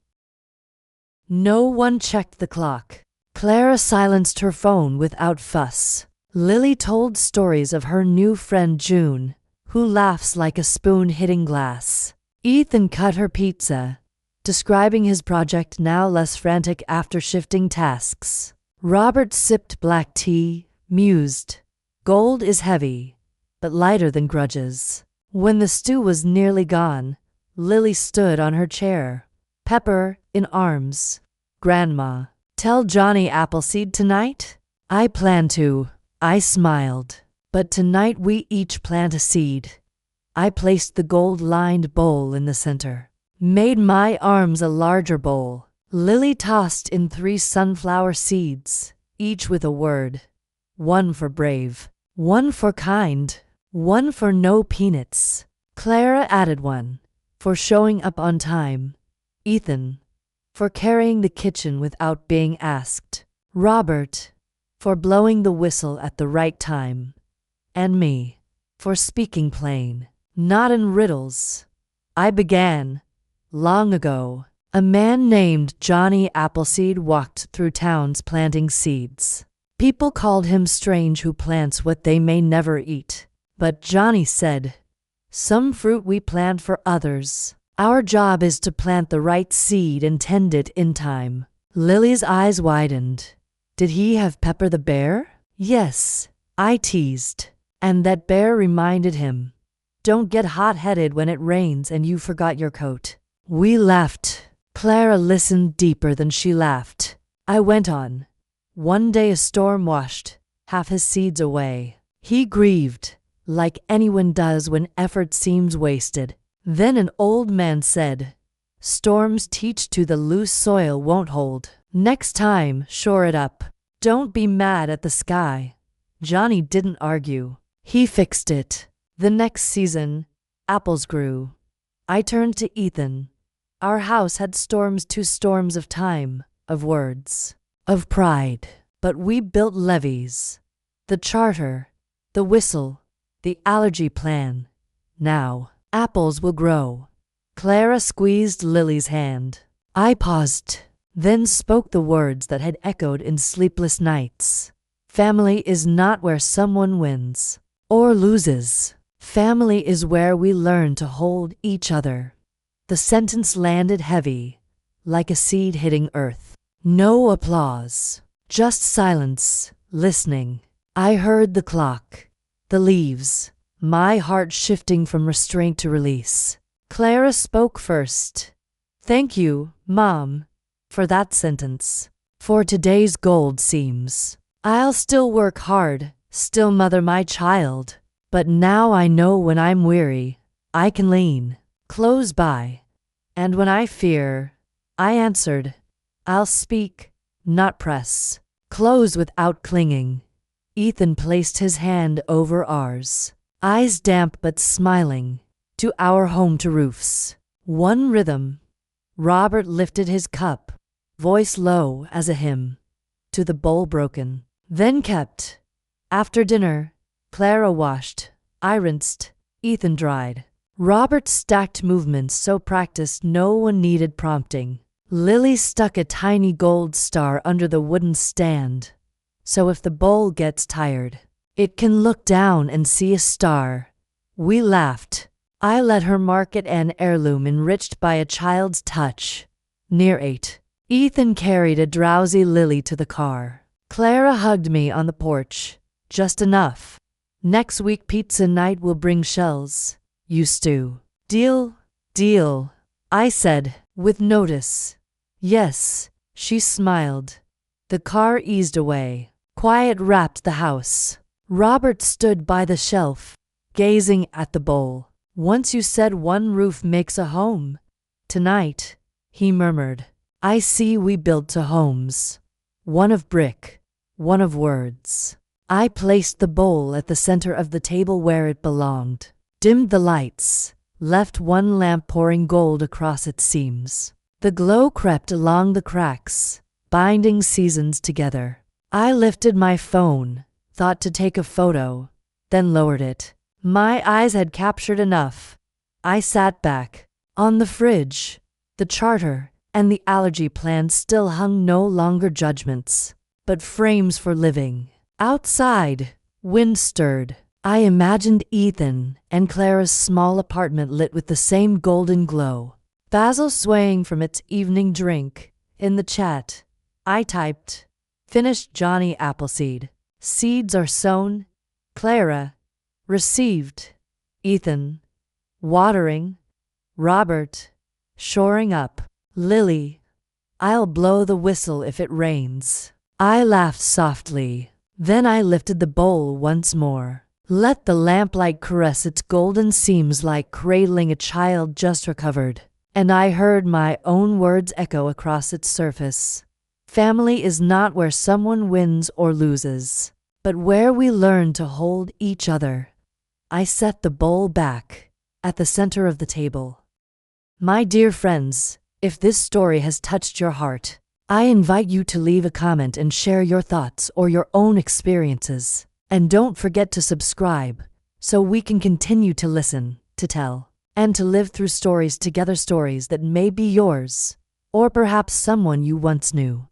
No one checked the clock. Clara silenced her phone without fuss. Lily told stories of her new friend June, who laughs like a spoon hitting glass. Ethan cut her pizza, describing his project, now less frantic after shifting tasks. Robert sipped black tea, mused. Gold is heavy, but lighter than grudges. When the stew was nearly gone, Lily stood on her chair, Pepper in arms. Grandma, tell Johnny Appleseed tonight? I plan to. I smiled. But tonight we each plant a seed. I placed the gold-lined bowl in the center, made my arms a larger bowl. Lily tossed in 3 sunflower seeds, each with a word. 1 for brave, 1 for kind, 1 for no peanuts. Clara added 1 for showing up on time. Ethan for carrying the kitchen without being asked. Robert for blowing the whistle at the right time. And me for speaking plain, not in riddles. I began. Long ago, a man named Johnny Appleseed walked through towns planting seeds. People called him strange, who plants what they may never eat. But Johnny said, some fruit we plant for others. Our job is to plant the right seed and tend it in time. Lily's eyes widened. Did he have Pepper the bear? Yes, I teased. And that bear reminded him, don't get hot-headed when it rains and you forgot your coat. We laughed. Clara listened deeper than she laughed. I went on. One day a storm washed half his seeds away. He grieved, like anyone does when effort seems wasted. Then an old man said, storms teach to the loose soil won't hold. Next time, shore it up. Don't be mad at the sky. Johnny didn't argue. He fixed it. The next season, apples grew. I turned to Ethan. Our house had storms, 2 storms of time, of words, of pride. But we built levees. The charter, the whistle, the allergy plan. Now, apples will grow. Clara squeezed Lily's hand. I paused, then spoke the words that had echoed in sleepless nights. Family is not where someone wins or loses. Family is where we learn to hold each other. The sentence landed heavy, like a seed hitting earth. No applause, just silence, listening. I heard the clock, the leaves, my heart shifting from restraint to release. Clara spoke first. Thank you, Mom, for that sentence. For today's gold seems. I'll still work hard, still mother my child. But now I know when I'm weary, I can lean close by. And when I fear, I answered, I'll speak, not press. Close without clinging. Ethan placed his hand over ours, eyes damp but smiling, to our home to roofs. One rhythm. Robert lifted his cup, voice low as a hymn, to the bowl broken, then kept. After dinner, Clara washed, I rinsed, Ethan dried. Robert stacked movements so practiced no one needed prompting. Lily stuck a tiny gold star under the wooden stand, so if the bowl gets tired, it can look down and see a star. We laughed. I let her mark it an heirloom enriched by a child's touch. Near 8, Ethan carried a drowsy Lily to the car. Clara hugged me on the porch. Just enough. Next week pizza night will bring shells. You stew. Deal? Deal, I said, with notice. Yes, she smiled. The car eased away. Quiet wrapped the house. Robert stood by the shelf, gazing at the bowl. Once you said one roof makes a home. Tonight, he murmured, I see we built 2 homes. One of brick, one of words. I placed the bowl at the center of the table where it belonged, dimmed the lights, left one lamp pouring gold across its seams. The glow crept along the cracks, binding seasons together. I lifted my phone, thought to take a photo, then lowered it. My eyes had captured enough. I sat back. On the fridge, the charter and the allergy plan still hung no longer judgments, but frames for living. Outside, wind stirred. I imagined Ethan and Clara's small apartment lit with the same golden glow. Basil swaying from its evening drink. In the chat, I typed, finished Johnny Appleseed. Seeds are sown. Clara, received. Ethan, watering. Robert, shoring up. Lily, I'll blow the whistle if it rains. I laughed softly. Then I lifted the bowl once more. Let the lamplight caress its golden seams like cradling a child just recovered. And I heard my own words echo across its surface. Family is not where someone wins or loses, but where we learn to hold each other. I set the bowl back, at the center of the table. My dear friends, if this story has touched your heart, I invite you to leave a comment and share your thoughts or your own experiences. And don't forget to subscribe, so we can continue to listen, to tell, and to live through stories together, stories that may be yours, or perhaps someone you once knew.